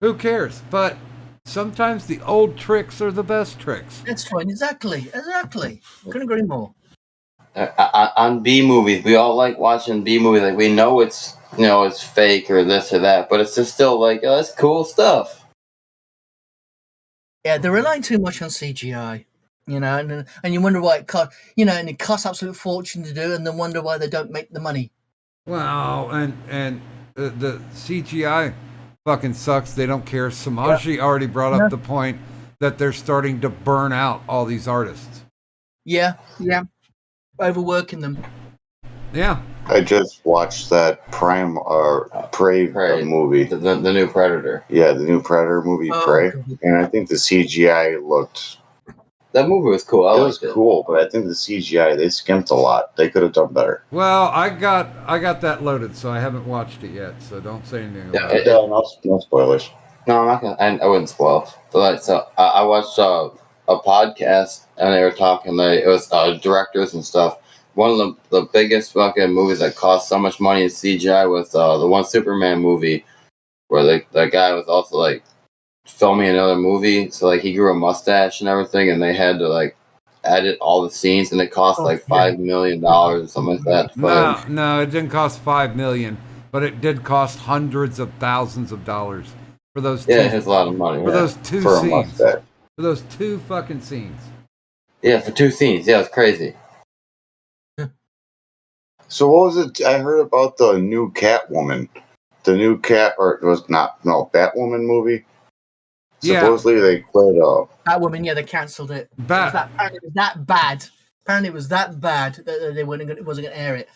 Who cares? But sometimes the old tricks are the best tricks. That's fine. Exactly. Couldn't agree more. on B movies, we all like watching B movies. Like we know it's it's fake or this or that, but it's just still like, oh, that's cool stuff. Yeah, they're relying too much on CGI, and you wonder why it cost, and it costs absolute fortune to do, and then wonder why they don't make the money. Well, and the CGI fucking sucks. They don't care. Samaji already brought up the point that they're starting to burn out all these artists. Yeah, overworking them. Yeah. I just watched that Prey movie. The new Predator. Yeah, the new Predator movie, Prey. God. And I think the CGI looked... That movie was cool. It was cool, but I think the CGI, they skimped a lot. They could have done better. Well, I got that loaded, so I haven't watched it yet. So don't say anything about it. No spoilers. No, I'm not gonna. I wouldn't spoil. But like, so I watched a podcast, and they were talking. It was directors and stuff. One of the biggest fucking movies that cost so much money in CGI was the one Superman movie, where the guy was also like filming another movie. So like he grew a mustache and everything, and they had to like edit all the scenes, and it cost like $5 million or something like that. No, it didn't cost $5 million, but it did cost hundreds of thousands of dollars for those. Yeah, it's a lot of money for those two for scenes. For those two fucking scenes. Yeah, for 2 scenes. Yeah, it's crazy. So what was it? I heard about the new Catwoman. The new Batwoman movie. Yeah. Supposedly they quit. Batwoman, yeah, they cancelled it. Apparently it was that bad. Apparently it was that bad that they wasn't going to air it.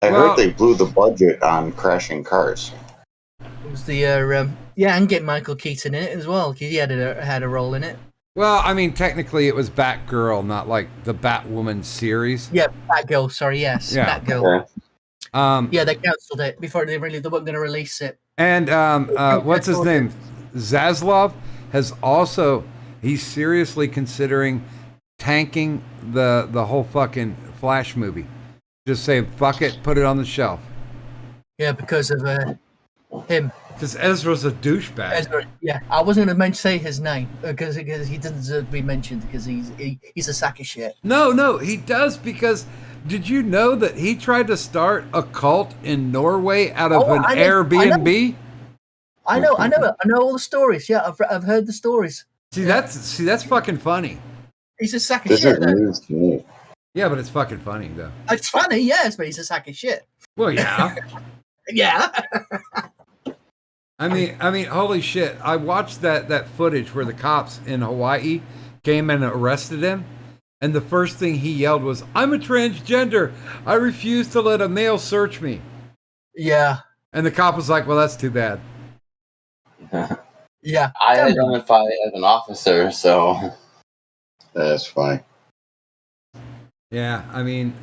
I heard they blew the budget on crashing cars. It was the and get Michael Keaton in it as well. He had a role in it. Well, I mean, technically it was Batgirl, not like the Batwoman series. Yeah, Batgirl. Sorry, yes, Yeah. Batgirl. Okay. Yeah, they cancelled it before they weren't going to release it. And what's his name? Zaslav has also, he's seriously considering tanking the whole fucking Flash movie. Just saying, fuck it, put it on the shelf. Yeah, because of him. Because Ezra's a douchebag. Ezra, yeah, I wasn't going to say his name because he doesn't deserve to be mentioned because he's a sack of shit. No, he does, because did you know that he tried to start a cult in Norway out of an Airbnb? I know all the stories. Yeah, I've heard the stories. See, that's fucking funny. He's a sack of This shit. is news to me. Yeah, but it's fucking funny though. It's funny, yes, but he's a sack of shit. Well, yeah. Yeah. I mean, holy shit! I watched that footage where the cops in Hawaii came and arrested him, and the first thing he yelled was, "I'm a transgender. I refuse to let a male search me." Yeah. And the cop was like, "Well, that's too bad." Yeah. I identify as an officer, so That's funny. Yeah, I mean,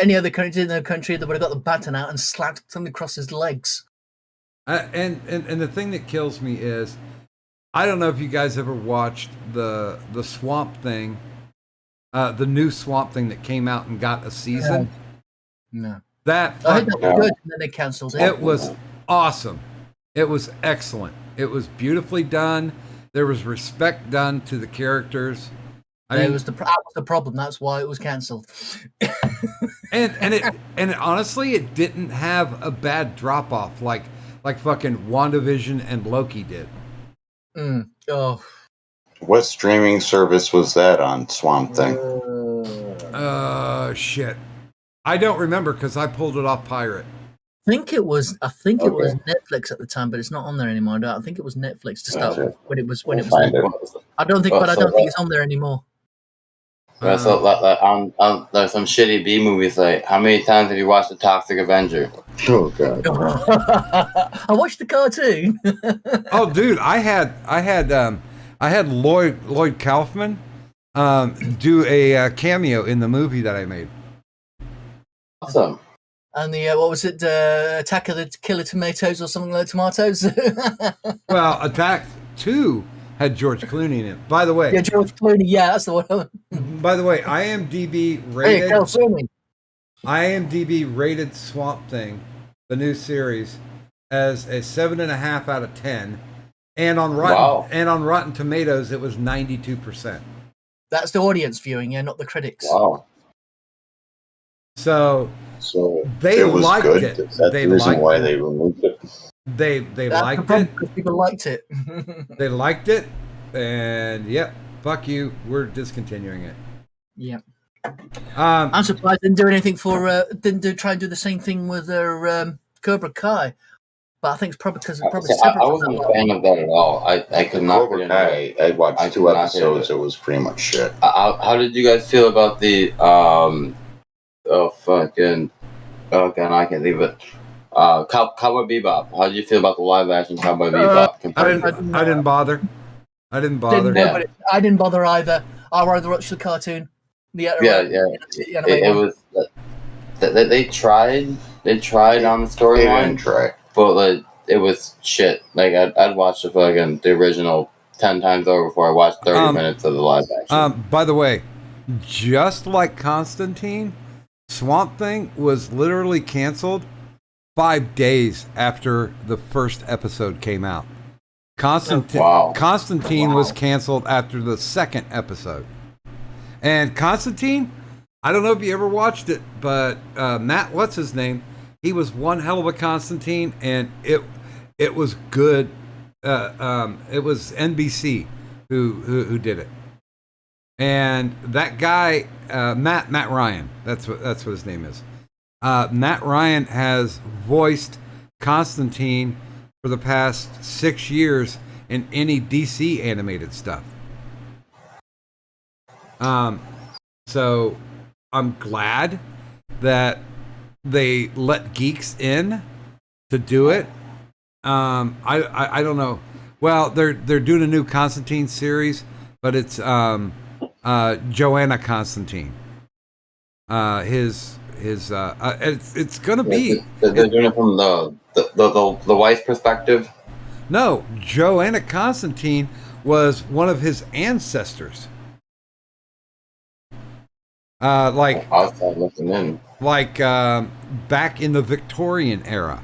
any other country in the country that would have got the baton out and slapped something across his legs. and the thing that kills me is, I don't know if you guys ever watched the Swamp Thing, the new Swamp Thing that came out and got a season. No. That I heard that was good, and then they cancelled it. it was awesome. It was excellent. It was beautifully done. There was respect done to the characters. I mean, that was the problem. That's why it was cancelled. and honestly, it didn't have a bad drop off like fucking WandaVision and Loki did. Oh. What streaming service was that on, Swamp Thing? Shit. I don't remember because I pulled it off Pirate. I think it was Netflix at the time, but it's not on there anymore. I think it was Netflix to start with when it was. Find it. I don't think it's on there anymore. so on like some shitty B movies, like how many times have you watched The Toxic Avenger? Oh god. I watched the cartoon. Oh, dude, I had Lloyd Kaufman do a cameo in the movie that I made. Awesome. And the what was it? Attack of the Killer Tomatoes or something like tomatoes. Well, Attack 2 had George Clooney in it. By the way, Yeah, George Clooney. Yeah, that's the one. by the way, IMDb Hey, Cal Swimming. rated Swamp Thing, the new series, as a 7.5 out of 10, and on Rotten Tomatoes it was 92%. That's the audience viewing, yeah, not the critics. Wow. So So they it was liked good. it. Is that They the reason liked why it. they removed it? They That's the liked problem, it. because people liked it. They liked it, and yep, fuck you. We're discontinuing it. Yeah. Um, I'm surprised they didn't do anything for. Didn't do try and do the same thing with their Cobra Kai, but I think it's probably because it's probably See, separate I from that wasn't a lot. fan of that at all. I could not Cobra get into it. Kai, I watched I 2 could not get into episodes. it. It was pretty much shit. How did you guys feel about the oh fucking oh god, I can't think of it. Cowboy Bebop. How did you feel about the live action Cowboy Bebop I compared to didn't. I didn't bother. I didn't bother. Didn't Yeah. nobody, I didn't bother either. I rather watch the cartoon. The yeah. the anime It one. was they tried on the They storyline, didn't try. but like it was shit. Like I'd watch the original 10 times over before I watched 30 minutes of the live action. By the way, just like Constantine, Swamp Thing was literally canceled 5 days after the first episode came out. Constantine was canceled after the second episode. And Constantine, I don't know if you ever watched it, but Matt, what's his name? He was one hell of a Constantine, and it was good. It was NBC who did it, and that guy Matt Ryan. That's what his name is. Matt Ryan has voiced Constantine for the past 6 years in any DC animated stuff. So I'm glad that they let geeks in to do it. I don't know. Well, they're doing a new Constantine series, but it's Joanna Constantine. It's gonna be. They're doing it from the wife's perspective. No, Joanna Constantine was one of his ancestors. Outside looking in. Back in the Victorian era.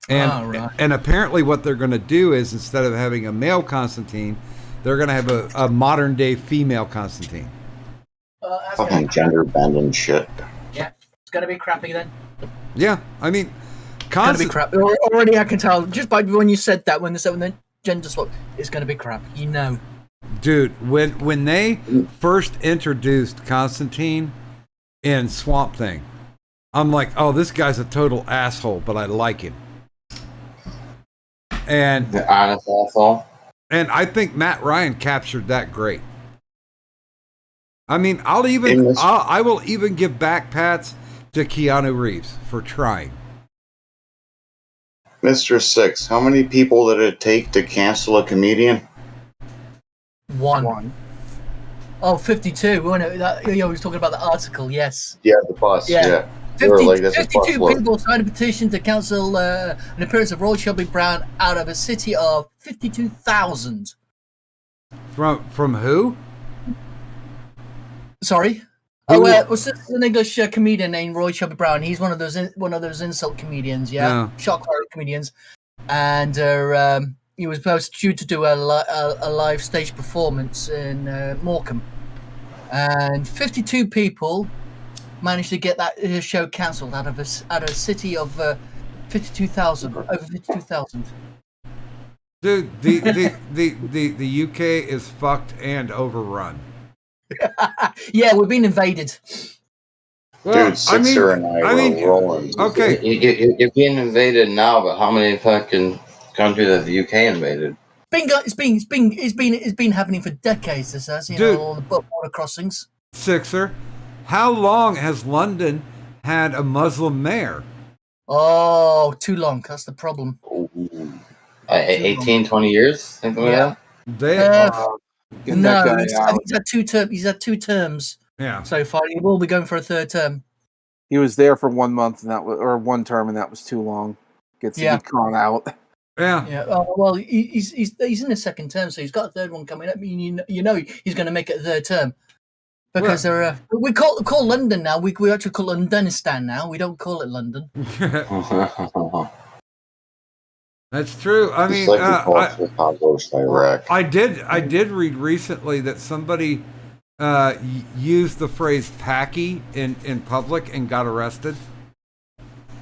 And Right. and apparently what they're going to do is, instead of having a male Constantine, they're going to have a modern day female Constantine. That's Fucking gender bending shit. yeah, it's gonna be crappy then. Yeah, I mean, It's gonna be crap. Already, I can tell just by when you said that when the gender swap, it's gonna be crap. You know. Dude, when they first introduced Constantine in Swamp Thing, I'm like, oh, this guy's a total asshole, but I like him. And The honest asshole. And I think Matt Ryan captured that great. I mean, I will even give back pats to Keanu Reeves for trying. Mr. Six, how many people did it take to cancel a comedian? One. Oh, 52. Wasn't it? I was talking about the article. Yes. Yeah, the bus. Yeah. Yeah. They were 50, like, this is 52 bus people signed a petition to cancel an appearance of Roy Shelby Brown out of a city of 52,000. From who? Sorry. Was this an English comedian named Roy Shelby Brown? He's one of those insult comedians, Yeah. shock horror comedians, and he was due to do a live stage performance in Morecambe, and 52 people managed to get that show cancelled out of a city of 52,000, over 52,000. Dude, the UK is fucked and overrun. Yeah, we've been invaded. Well, Dude, Sixer and I were rolling. Okay, You're being invaded now, but how many fucking countries has the UK invaded? It's been happening for decades. This has, Dude. all the border crossings. Sixer, how long has London had a Muslim mayor? Oh, too long. That's the problem. 18, 20 years? Something like Yeah. that? They, Get No, that guy out. he's had two terms. He's had 2 terms yeah. so far. He will be going for a 3rd term. He was there for 1 month, and that was, or 1 term, and that was too long. Gets Yeah. to be gone out. Yeah. Yeah. Oh, well, he's in his 2nd term, so he's got a 3rd one coming up. You know he's going to make it a 3rd term because we call London now. We actually call it Londonistan now. We don't call it London. That's true. I mean, It's like we call it Iraq. I did read recently that somebody used the phrase "packy" in public and got arrested?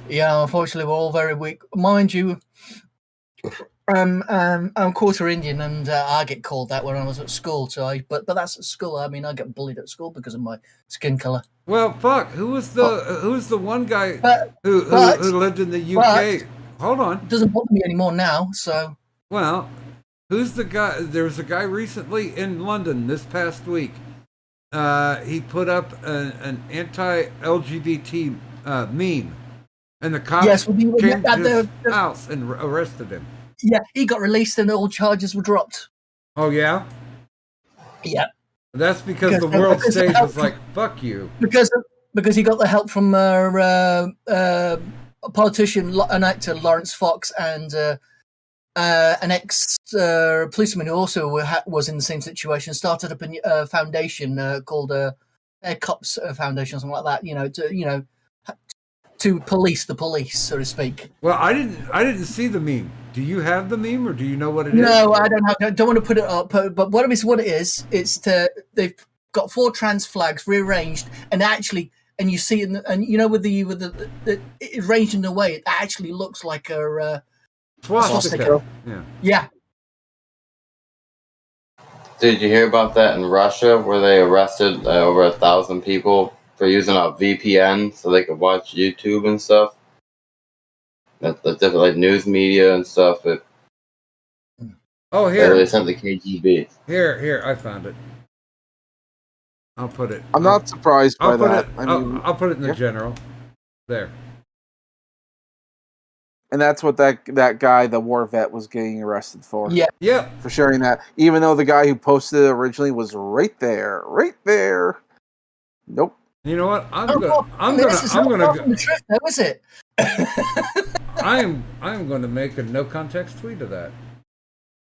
Yeah, unfortunately, we're all very weak. Mind you, I'm quarter Indian, and I get called that when I was at school. But that's at school. I mean, I get bullied at school because of my skin color. Well, fuck. Who's the one guy But who lived in the UK? Hold on. it doesn't bother me anymore now. So Well, who's the guy? There was a guy recently in London this past week. He put up an anti-LGBT meme, and the cops Yes, well, came to his the- house and arrested him. yeah, he got released, and all charges were dropped. Oh yeah, Yeah, that's because the Because- world because- stage was like, "Fuck you." because he got the help from a politician, an actor, Lawrence Fox, and an ex policeman who also was in the same situation. Started up a foundation called Air Cops Foundation, or something like that. To police the police, so to speak. Well, I didn't see the meme. Do you have the meme, or do you know what it is? No, I don't want to put it up. But what it is, they've got 4 trans flags rearranged, and you see it, and with the it arranged in a way it actually looks like a Swastika. Yeah. yeah. Did you hear about that in Russia, where they arrested over 1,000 people for using a VPN so they could watch YouTube and stuff? That's different, like news media and stuff. Oh, They here, sent the KGB. here, I found it. I'll put it. I'm not surprised by I'll put that. it. I mean, I'll put it in the yeah. general. There. and that's what that guy, the war vet, was getting arrested for. Yeah. Yep. For sharing that, even though the guy who posted it originally was right there. Nope. You know what? I'm Oh, gonna. well, I'm I mean, gonna. this is I'm not gonna. far from the truth, though, is it? I'm going to make a no context tweet of that.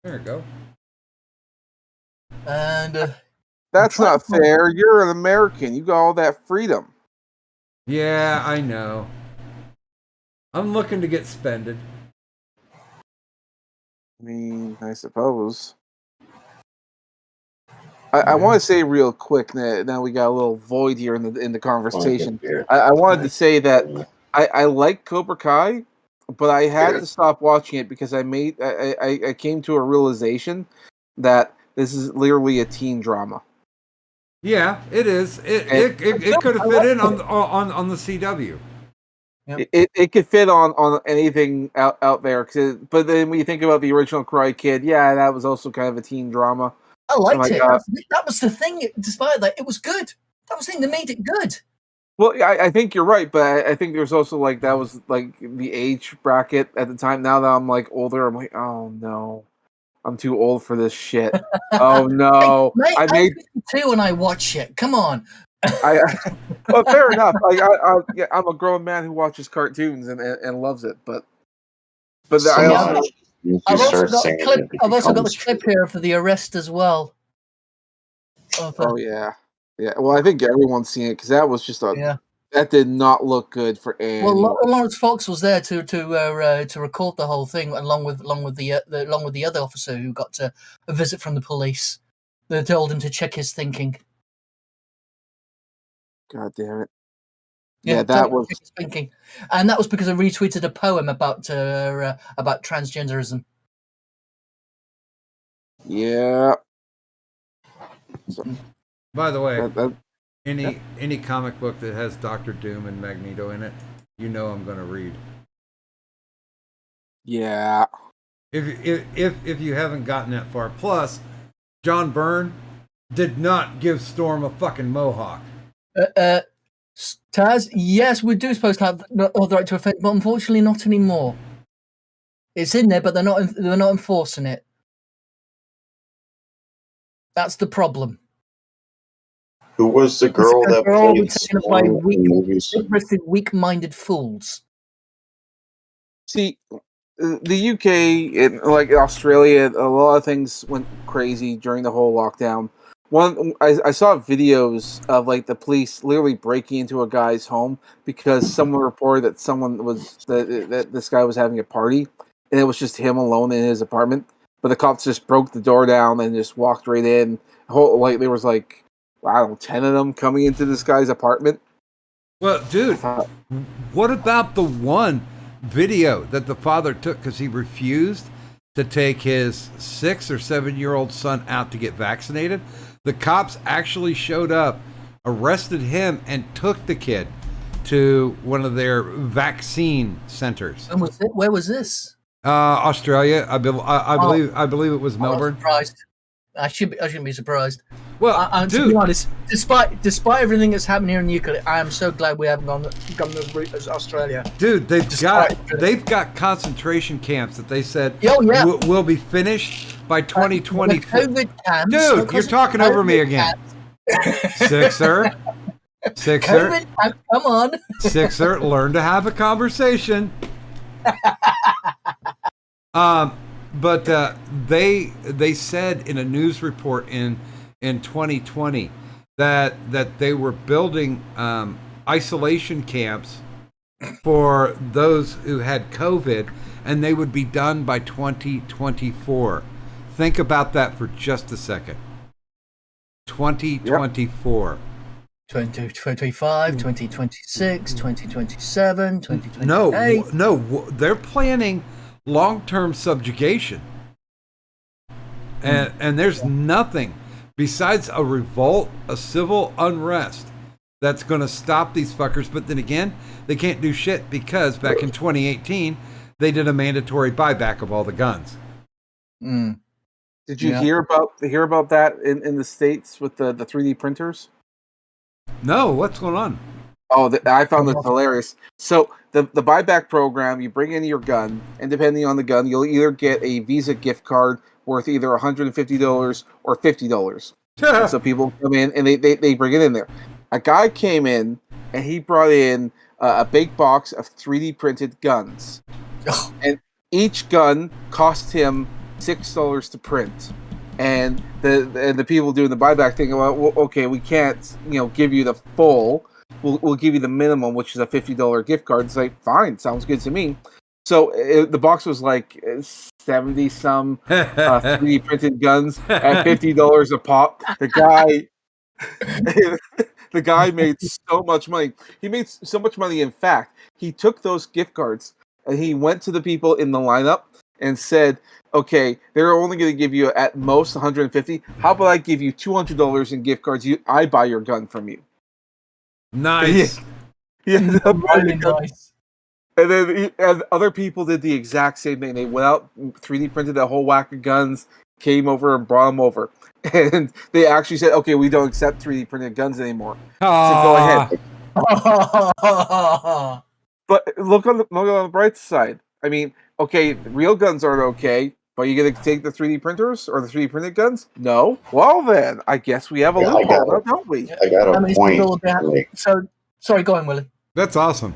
There you go. And That's not fair. You're an American. You got all that freedom. Yeah, I know. I'm looking to get spended. I mean, I suppose. I want to say real quick. Now we got a little void here in the conversation. I wanted to say that I like Cobra Kai, but I had to stop watching it because I came to a realization that this is literally a teen drama. Yeah, it is. It could have fit in on the CW. It could fit on anything out there. But then when you think about the original Karate Kid, yeah, that was also kind of a teen drama. I liked it. God. That was the thing. Despite that, it was good. That was the thing that made it good. Well, I think you're right, but I think there's also that was the age bracket at the time. Now that I'm older, I'm like, oh no, I'm too old for this shit. Oh no, Mate, I I'm made 52 when I watch it. Come on. well, fair enough. I'm a grown man who watches cartoons and loves it, but I also I've also got the clip here for the arrest as well. oh yeah. Well, I think everyone's seen it because that was just Yeah. that did not look good for anyone. Well, Lawrence Fox was there to record the whole thing, along with the other officer who got a visit from the police. They told him to check his thinking. God damn it! Yeah, that told him was to check his thinking, and that was because I retweeted a poem about transgenderism. yeah. By the way, That, any comic book that has Doctor Doom and Magneto in it, you know I'm going to read. yeah. If you haven't gotten that far, plus John Byrne did not give Storm a fucking mohawk. Taz, yes, we do supposed to have the right to offend, but unfortunately not anymore. It's in there, but they're not enforcing it. That's the problem. Who was the girl that They're all played taken up by Storm in the movies? weak-minded fools. See, the UK and Australia, a lot of things went crazy during the whole lockdown. I saw videos of the police literally breaking into a guy's home because someone reported that that this guy was having a party, and it was just him alone in his apartment. But the cops just broke the door down and just walked right in. There was I don't know, 10 of them coming into this guy's apartment. Well, dude, thought- what about the one video that the father took because he refused to take his 6 or 7-year-old son out to get vaccinated? The cops actually showed up, arrested him, and took the kid to one of their vaccine centers. When was it? Where was this? Australia, I believe it was I'm not Melbourne. surprised. I shouldn't be surprised. Well, To dude, be honest, despite everything that's happened here in Euclid, I am so glad we haven't gone the route as Australia. dude, they've Despite- got concentration camps that they said Oh, yeah. will be finished by 2020. The COVID camps, Dude, because you're talking over me COVID again. camps- Sixer, COVID camp, come on. Sixer, learn to have a conversation. But they said in a news report in 2020 that they were building isolation camps for those who had COVID, and they would be done by 2024. Think about that for just a second. 2024. 2025, 2026, 2027, 2028. No, they're planning long-term subjugation. And there's nothing besides a revolt, a civil unrest that's going to stop these fuckers. But then again, they can't do shit because back in 2018, they did a mandatory buyback of all the guns. Mm. Did you Yeah. hear about that in the States with the 3D printers? No, what's going on? Oh, I found this hilarious. So the buyback program, you bring in your gun, and depending on the gun, you'll either get a Visa gift card worth either $150 or $50. And so people come in and they bring it in there. A guy came in and he brought in a big box of 3D printed guns, and each gun cost him $6 to print. And the people doing the buyback thing, well, okay, we can't give you the full. We'll give you the minimum, which is a $50 gift card. It's like, fine, sounds good to me. So the box was like 70 some 3D printed guns at $50 a pop. The guy made so much money. He made so much money. In fact, he took those gift cards and he went to the people in the lineup and said, okay, they're only going to give you at most $150. How about I give you $200 in gift cards? I buy your gun from you. Nice. He ended up buying Really the gun. nice. And then and other people did the exact same thing. They went out, 3D printed a whole whack of guns, came over and brought them over. And they actually said, okay, we don't accept 3D printed guns anymore. So go ahead. But look on the bright side. I mean, okay, real guns aren't okay, but you going to take the 3D printers or the 3D printed guns? No? Well then, I guess we have a Yeah, I loophole, got it. don't we? I got How a many point. people to make. So, sorry, go on, Willie. That's awesome.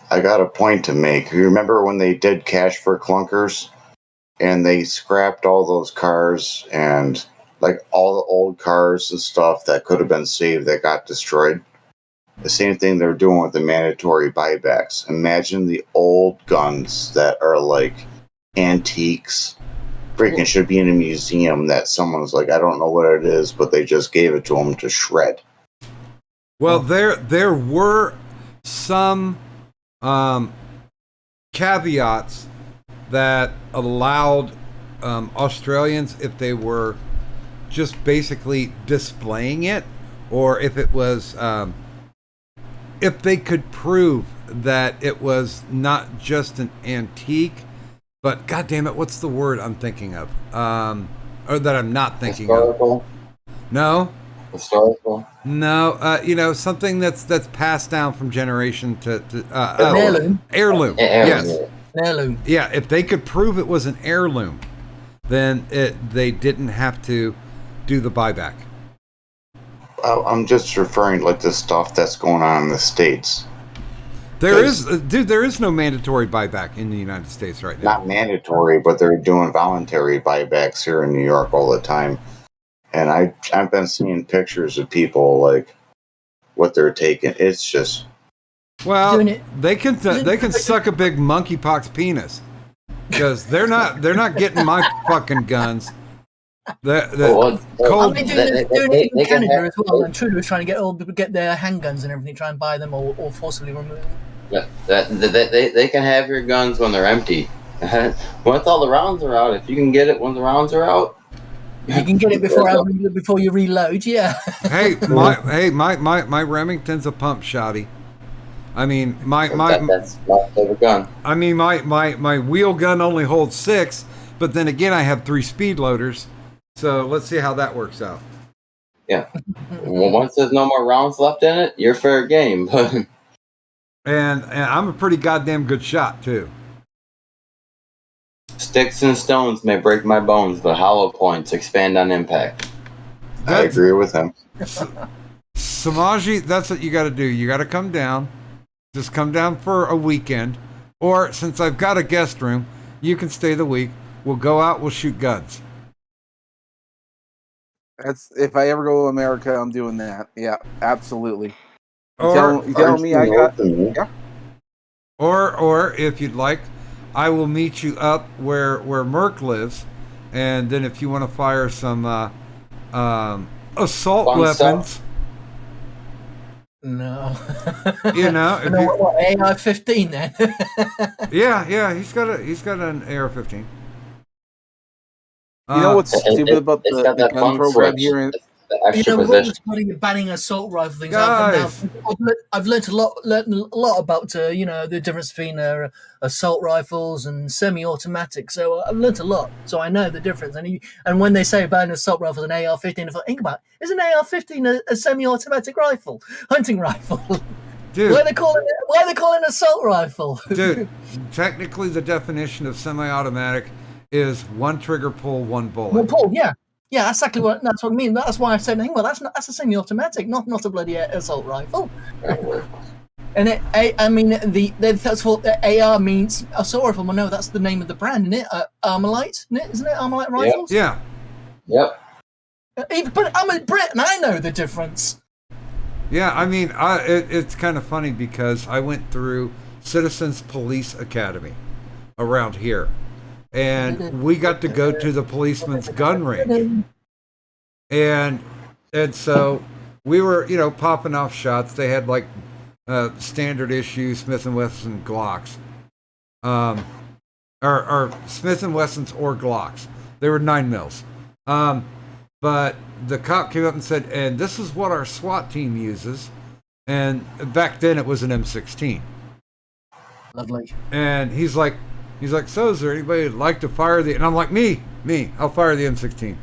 I got a point to make. You remember when they did Cash for Clunkers and they scrapped all those cars and like all the old cars and stuff that could have been saved that got destroyed? The same thing they're doing with the mandatory buybacks. Imagine the old guns that are like antiques. Freaking should be in a museum that someone's like, I don't know what it is, but they just gave it to them to shred. Well, there were some caveats that allowed Australians, if they were just basically displaying it, or if it was if they could prove that it was not just an antique, but God damn it, what's the word I'm thinking of? Or that I'm not thinking Historical. of. No. Historical. No, something that's passed down from generation to An heirloom. Heirloom. Heirloom. Yes. An heirloom. Yeah, if they could prove it was an heirloom, then they didn't have to do the buyback. I'm just referring like the stuff that's going on in the States. There is no mandatory buyback in the United States right now. Not mandatory, but they're doing voluntary buybacks here in New York all the time. And I've been seeing pictures of people like what they're taking. It's just Well, Doing it- they can suck a big monkeypox penis because they're not getting my fucking guns. Well, cold- Aren't they doing it in they can Canada have- as well? And Trudeau was trying to get all people get their handguns and everything, try and buy them or forcibly remove them. They can have your guns when they're empty. Once all the rounds are out, if you can get it when the rounds are out, You can get it before you reload, yeah. Hey, my Remington's a pump shotty. I mean, that's my favorite gun. I mean, my wheel gun only holds 6, but then again, I have 3 speed loaders. So let's see how that works out. Yeah. Once there's no more rounds left in it, you're fair game. And I'm a pretty goddamn good shot too. Sticks and stones may break my bones, but hollow points expand on impact. I agree with him. Samaji, that's what you got to do. You got to come down. Just come down for a weekend. Or since I've got a guest room, you can stay the week. We'll go out, we'll shoot guns. That's if I ever go to America, I'm doing that. Yeah, absolutely. You Or tell me I got. Yeah. or if you'd like, I will meet you up where Merc lives, and then if you want to fire some assault Fun weapons, stuff. No. you know, if No, you, what, AI-15 then? yeah, he's got an AR-15. You know what's stupid about It's the got that gun fun program switch. here in The extra What position. was funny with banning assault rifle things? Guys. I've learned a lot about the difference between assault rifles and semi-automatic. So I've learned a lot. So I know the difference. And when they say ban assault rifles and AR-15, if I think about it, is an AR-15 a semi-automatic rifle, hunting rifle? Dude, Why are they calling it assault rifle? dude, technically the definition of semi-automatic is one trigger pull, one bullet. Well, Paul, yeah. Yeah, that's exactly that's what I mean. That's why I said, well, that's a semi-automatic, not a bloody assault rifle. And that's what AR means. Assault rifle. Well, no, that's the name of the brand, isn't it? Armalite, isn't it? Armalite rifles. Yeah. Yep. But I'm a Brit, and I know the difference. Yeah, I mean, it's kind of funny because I went through Citizens Police Academy around here, and we got to go to the policeman's gun range, and so we were, popping off shots. They had like standard issue Smith and Wesson Glocks, or Smith and Wessons or Glocks. They were 9mm. But the cop came up and said, and this is what our SWAT team uses. And back then it was an M16. Lovely. And he's like, so is there anybody who'd like to fire the? And I'm like, me, I'll fire the M16.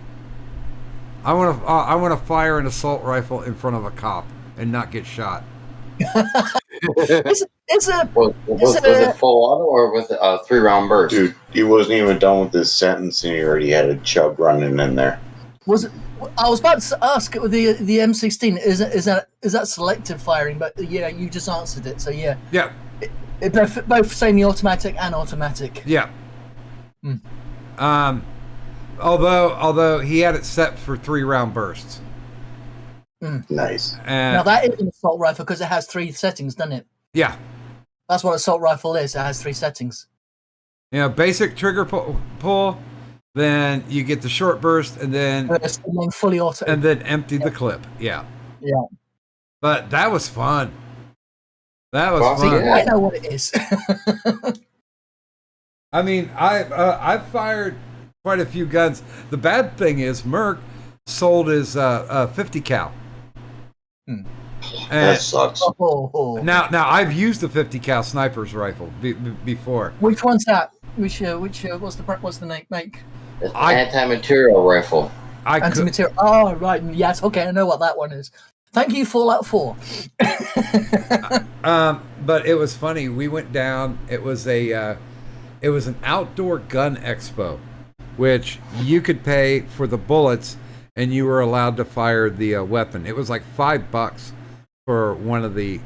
I want to fire an assault rifle in front of a cop and not get shot. Was it full auto or was it a 3-round burst? Dude, he wasn't even done with his sentence and he already had a chub running in there. Was it? I was about to ask with the M16. Is that selective firing? But yeah, you just answered it. So yeah. Yeah. Both semi-automatic and automatic. Yeah. Although he had it set for 3-round bursts. Nice. Now that is an assault rifle because it has 3 settings, doesn't it? Yeah. That's what assault rifle is. It has 3 settings. Basic trigger pull, then you get the short burst, and then fully auto, and then empty the clip. Yeah. Yeah. But that was fun. That was Well, fun. See, I know what it is. I mean, I've fired quite a few guns. The bad thing is Merc sold his 50 cal. That sucks. Now I've used the 50 cal sniper's rifle before. Which one's that? What's the name? Make? It's an anti-material rifle. Anti-material. Oh right, yes. Okay, I know what that one is. Thank you, Fallout 4. But it was funny. We went down. It was an outdoor gun expo, which you could pay for the bullets, and you were allowed to fire the weapon. It was like $5 for one of the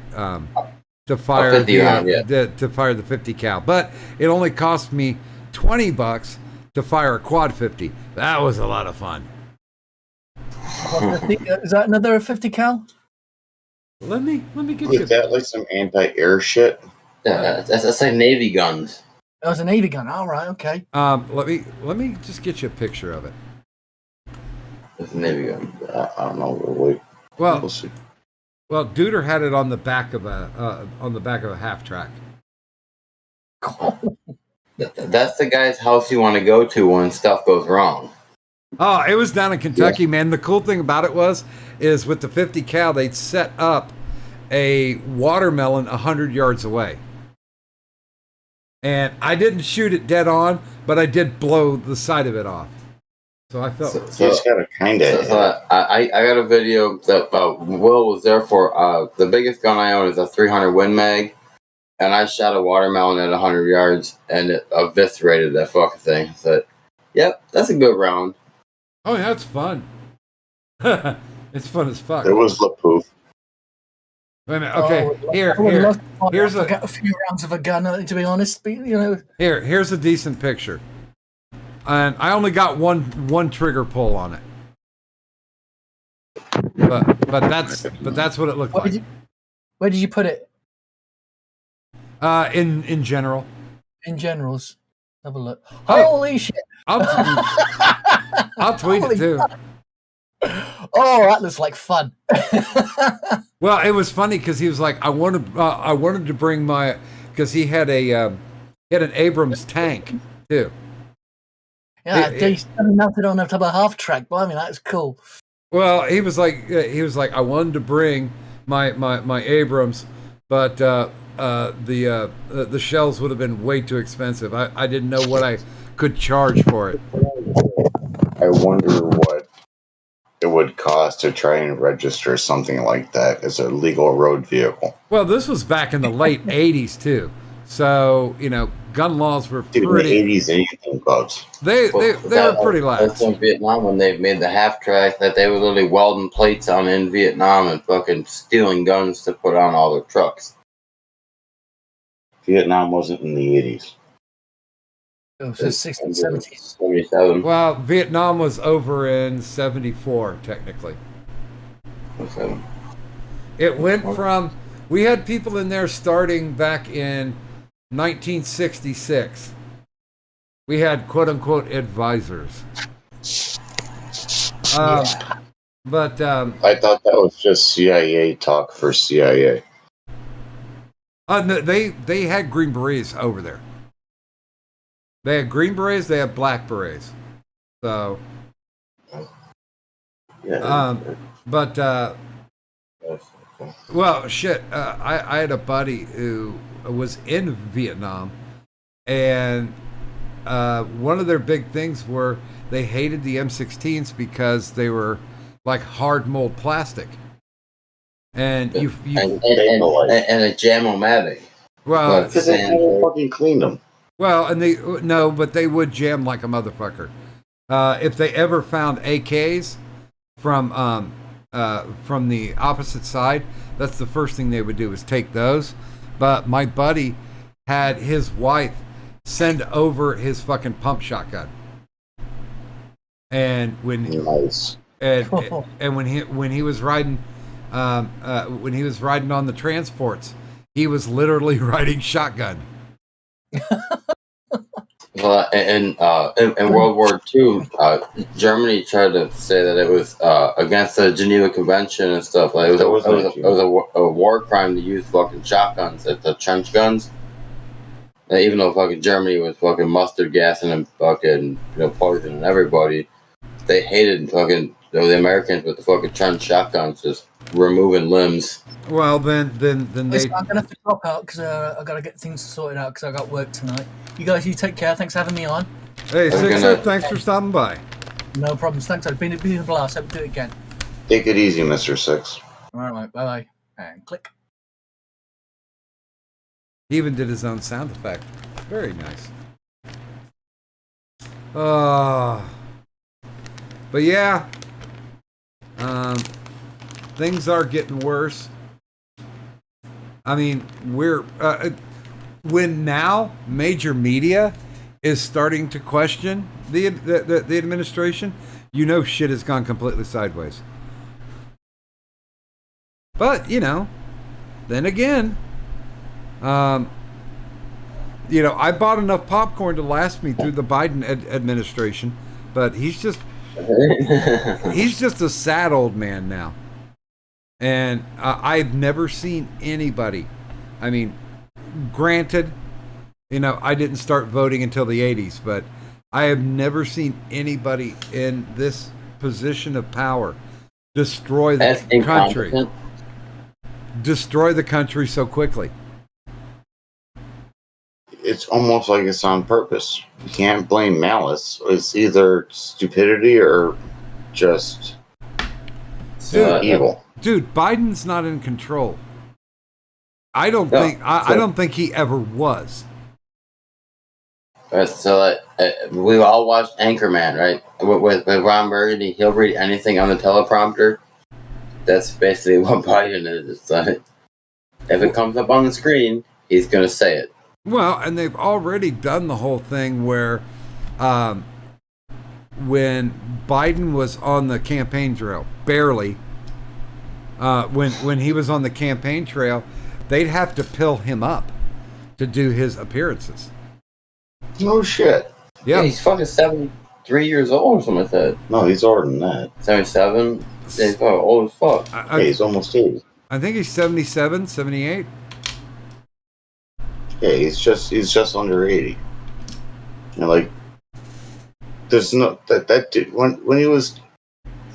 to fire to fire the 50 cal, but it only cost me $20 to fire a quad 50. That was a lot of fun. Is that another 50 cal? Let me get Was you. that like some anti-air shit? Yeah, that's like Navy guns. That was a Navy gun. All right, okay. Let me just get you a picture of it. It's a Navy gun. I don't know. We'll Well, see. Duder had it on the back of a half track. That's the guy's house you want to go to when stuff goes wrong. Oh, it was down in Kentucky, man. The cool thing about it is with the 50 cal, they'd set up a watermelon 100 yards away. And I didn't shoot it dead on, but I did blow the side of it off. So I felt. You just gotta kind of. I got a video that Will was there for. The biggest gun I own is a 300 Win Mag, and I shot a watermelon at 100 yards, and it eviscerated that fucking thing. So, yep, that's a good round. Oh, yeah, it's fun. It's fun as fuck. It was the poof. Wait a minute. Okay, here's a few rounds of a gun. To be honest, but, you know. Here's a decent picture, and I only got one trigger pull on it. But that's what it looked like. Where did you put it? In general. In generals. Have a look. Oh. Holy shit! I'll tweet it too. Oh, that looks like fun. Well, it was funny because he was like, I wanted to bring my, because he had an Abrams tank too. Yeah, they mounted on the top of a half track. But I mean, that's cool. Well, he was like, I wanted to bring my Abrams, but the shells would have been way too expensive. I didn't know what I could charge for it. I wonder what it would cost to try and register something like that as a legal road vehicle. Well, this was back in the late 80s too. So, gun laws were Dude, pretty... in the 80s, anything goes. They were pretty lax. That's in Vietnam when they made the half track that they were literally welding plates on in Vietnam and fucking stealing guns to put on all their trucks. Vietnam wasn't in the 80s. Oh, so 60s, 70s. 77. Well, Vietnam was over in 74, technically. It went from... We had people in there starting back in 1966. We had quote-unquote advisors. But... I thought that was just CIA talk for CIA. No, they had Green Berets over there. They had Green Berets, they had Black Berets. So... Well, shit. I had a buddy who was in Vietnam, and one of their big things were they hated the M16s because they were like hard mold plastic, and and a jam-o-matic. Well, because they never fucking cleaned them. Well, and but they would jam like a motherfucker. If they ever found AKs from the opposite side, that's the first thing they would do is take those. But my buddy had his wife send over his fucking pump shotgun, and when he was riding on the transports, he was literally riding shotgun. Well, in World War II, Germany tried to say that it was against the Geneva Convention and stuff. Like it was a war crime to use fucking shotguns at the trench guns. And even though fucking Germany was fucking mustard gassing and fucking poisoning everybody, they hated fucking the Americans with the fucking trench shotguns, just removing limbs. Well, then Listen, I'm gonna have to drop out because I gotta get things sorted out because I got work tonight. You guys, you take care. Thanks for having me on. Hey, Sixer, thanks for stopping by. No problems. Thanks. It's been a blast. Hope to do it again. Take it easy, Mr. Six. All right, bye. And click. He even did his own sound effect. Very nice. But yeah, things are getting worse. I mean, we're when now major media is starting to question the administration, shit has gone completely sideways. But then again, I bought enough popcorn to last me through the Biden administration, but he's just He's just a sad old man now. And I've never seen anybody. I mean, granted, I didn't start voting until the 80s, but I have never seen anybody in this position of power destroy the That's country. incompetent. Destroy the country so quickly. It's almost like it's on purpose. You can't blame malice. It's either stupidity or just evil. Dude, Biden's not in control. I don't think I don't think he ever was. So we all watched Anchorman, right? With Ron Burgundy, he'll read anything on the teleprompter. That's basically what Biden is. It's like, if it comes up on the screen, he's gonna say it. Well, and they've already done the whole thing where, when Biden was on the campaign trail, barely. When he was on the campaign trail, they'd have to pill him up to do his appearances. No shit. Yeah, he's fucking 73 years old or something like that. No, he's older than that. 77? He's fucking old as fuck. Yeah, he's almost 80. I think he's 77, 78. Yeah, he's just under 80. Like, there's no that dude when he was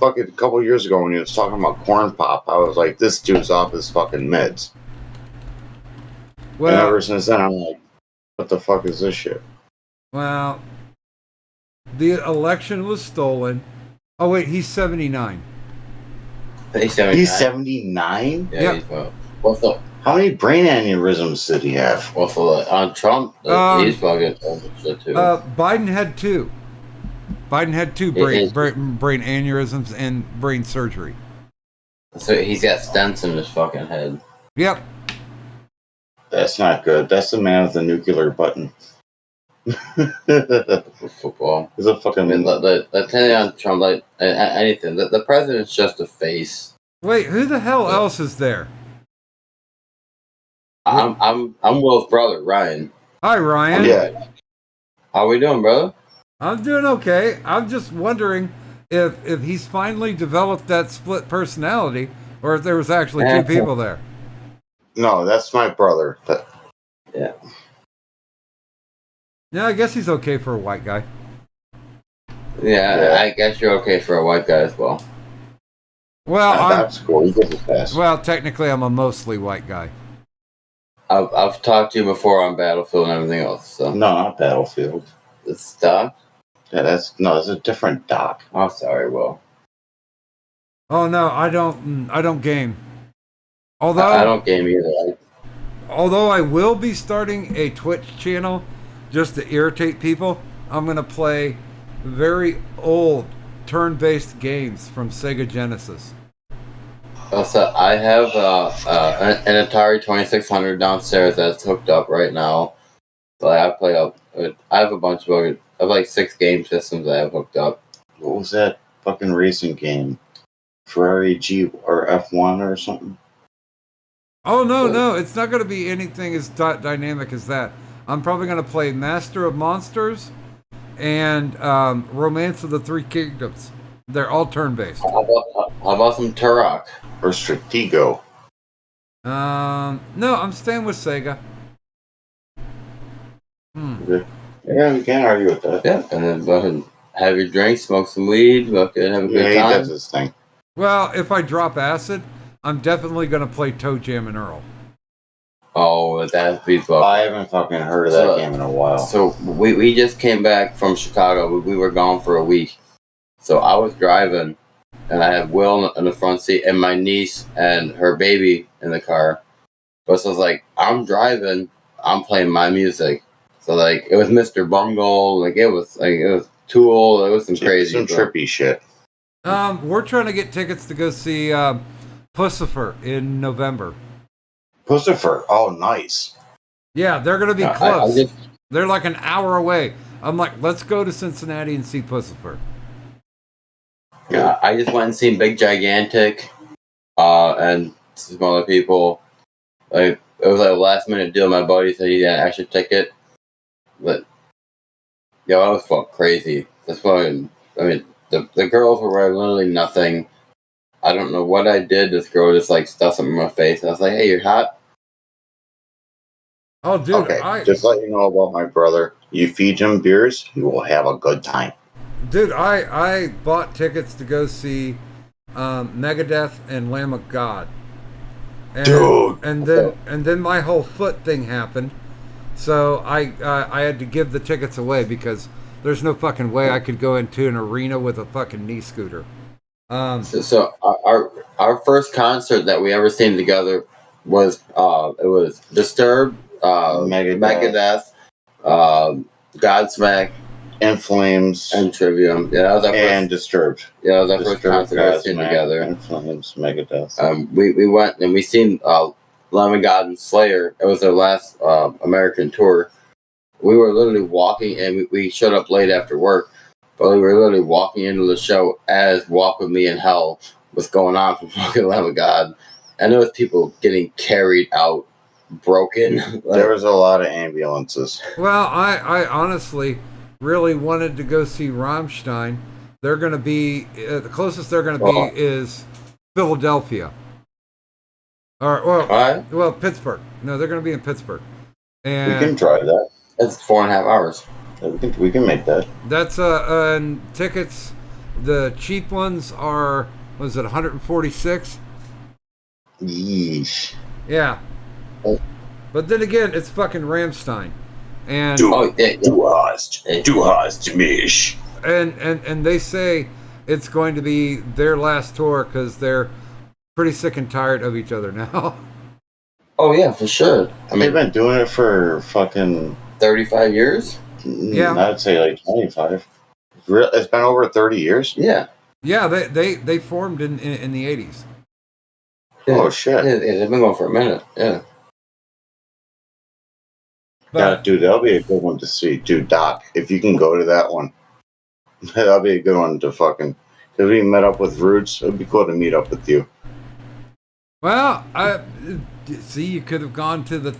fucking a couple years ago when he was talking about corn pop, I was like, this dude's off his fucking meds. Well, and ever since then, I'm like, what the fuck is this shit? Well, the election was stolen. Oh wait, he's 79. He's 79? He's 79? Yeah, Yep. he's what's up? How many brain aneurysms did he have? What's up? On Trump, he's fucking old shit too. Biden had two. Biden had two brain aneurysms and brain surgery. So he's got stents in his fucking head. Yep. That's not good. That's the man with the nuclear button. For football. He's a fucking... I mean, depending on Trump, like anything, the president's just a face. Wait, who the hell else is there? I'm Will's brother, Ryan. Hi, Ryan. Yeah. How we doing, brother? I'm doing okay. I'm just wondering if he's finally developed that split personality, or if there was actually two people there. No, that's my brother. Yeah. Yeah, I guess he's okay for a white guy. Yeah, I guess you're okay for a white guy as well. Well, that's cool. He gets a pass. Well, technically, I'm a mostly white guy. I've talked to you before on Battlefield and everything else. So. No, not Battlefield. It's Doc? Yeah, that's a different Doc. Oh, sorry, Will. Oh no, I don't game. Although I don't game either. Although I will be starting a Twitch channel just to irritate people. I'm gonna play very old turn-based games from Sega Genesis. So I have an Atari 2600 downstairs that's hooked up right now. So I have a bunch of I have like 6 game systems I have hooked up. What was that fucking racing game? Ferrari G or F1 or something? Oh no, it's not gonna be anything as dynamic as that. I'm probably gonna play Master of Monsters and Romance of the Three Kingdoms. They're all turn-based. How about some Turok? Or Stratego? No, I'm staying with Sega. Yeah, we can't argue with that. Yeah, and then have your drink, smoke some weed, have a good time. He does his thing. Well, if I drop acid, I'm definitely gonna play Toe Jam and Earl. Oh, that'd be fucking. I haven't fucking heard of that game in a while. So we just came back from Chicago. We were gone for a week. So I was driving, and I had Will in the front seat, and my niece and her baby in the car. But so I was like, I'm driving, I'm playing my music. So like, it was Mr. Bungle, it was Tool, it was some crazy, some trippy shit. We're trying to get tickets to go see Pussifer in November. Pussifer, oh nice. Yeah, they're gonna be close. They're like an hour away. I'm like, let's go to Cincinnati and see Pussifer. Yeah, I just went and seen Big Gigantic, and some other people. Like, it was like a last minute deal. My buddy said he had an extra ticket, but that was fucking crazy. That's fucking. I mean, the girls were wearing literally nothing. I don't know what I did. This girl just like stuffed something in my face. I was like, "Hey, you're hot." Oh, dude, Okay, just let you know about my brother. You feed him beers, he will have a good time. I bought tickets to go see Megadeth and Lamb of God. And, Dude. and then my whole foot thing happened, so I had to give the tickets away because there's no fucking way I could go into an arena with a fucking knee scooter. So our first concert that we ever seen together was it was Disturbed, Megadeth, Godsmack, In Flames, and Trivium. Yeah, that was our and first. Disturbed. Yeah, that was our first Disturbed, concert we ever seen Godsmack, together. In Flames, Megadeth. We went and we seen Lamb of God and Slayer. It was their last American tour. We were literally walking, and we showed up late after work, but we were literally walking into the show as Walk With Me in Hell was going on from fucking Lamb of God. And there was people getting carried out, broken. There was a lot of ambulances. Well, I honestly really wanted to go see Rammstein. They're going to be the closest they're going to be is Philadelphia, or well Pittsburgh. No, they're going to be in Pittsburgh, and We can try that. It's 4.5 hours. We can make that. that's and tickets. The cheap ones are was it 146? Yeesh. Yeah, but then again, it's fucking Rammstein, and Oh, yeah, yeah. Du hast mich. and they say it's going to be their last tour because they're pretty sick and tired of each other now. Oh, yeah, for sure. I They've mean, been doing it for fucking, 35 years? Yeah. I'd say like 25. It's been over 30 years? Yeah. Yeah, they formed in the 80s. Yeah. Oh, shit. Yeah, they've been going for a minute. Yeah. Yeah, But dude, that'll be a good one to see. Dude, Doc, if you can go to that one, that'll be a good one to fucking. Because we met up with Roots, it'd be cool to meet up with you. well, I see you could have gone to the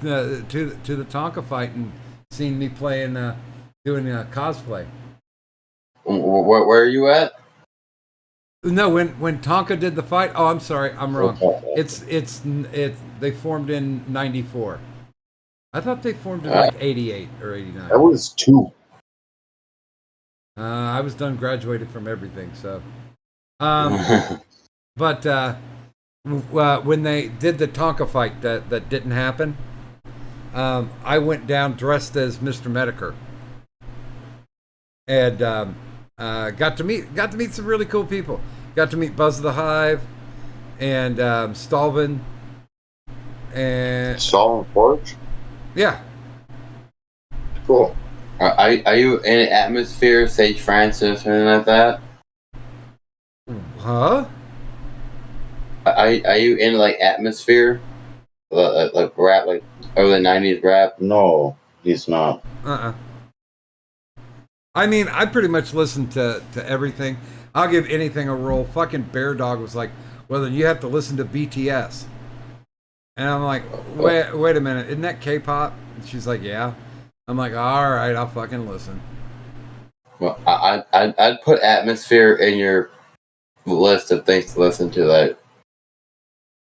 to the Tonka fight and seen me playing doing cosplay. Where are you at? No, when Tonka did the fight. Oh, I'm sorry, I'm wrong. Okay. It's they formed in '94. I thought they formed in like '88 or '89. That was 2. I was done graduated from everything, so. But when they did the Tonka fight that didn't happen, I went down dressed as Mr. Medicare, and got to meet some really cool people. Got to meet Buzz the Hive, and Stalvin, and Solid Forge? yeah. Cool. Are you in Atmosphere, Sage Francis, or anything like that? Huh? Are you in like Atmosphere, like rap, like early '90s rap? No, he's not. I mean, I pretty much listen to everything. I'll give anything a roll. Fucking Bear Dog was like, well, then you have to listen to BTS. And I'm like, wait a minute, isn't that K-pop? And she's like, yeah. I'm like, all right, I'll fucking listen. Well, I'd put Atmosphere in your list of things to listen to. Like,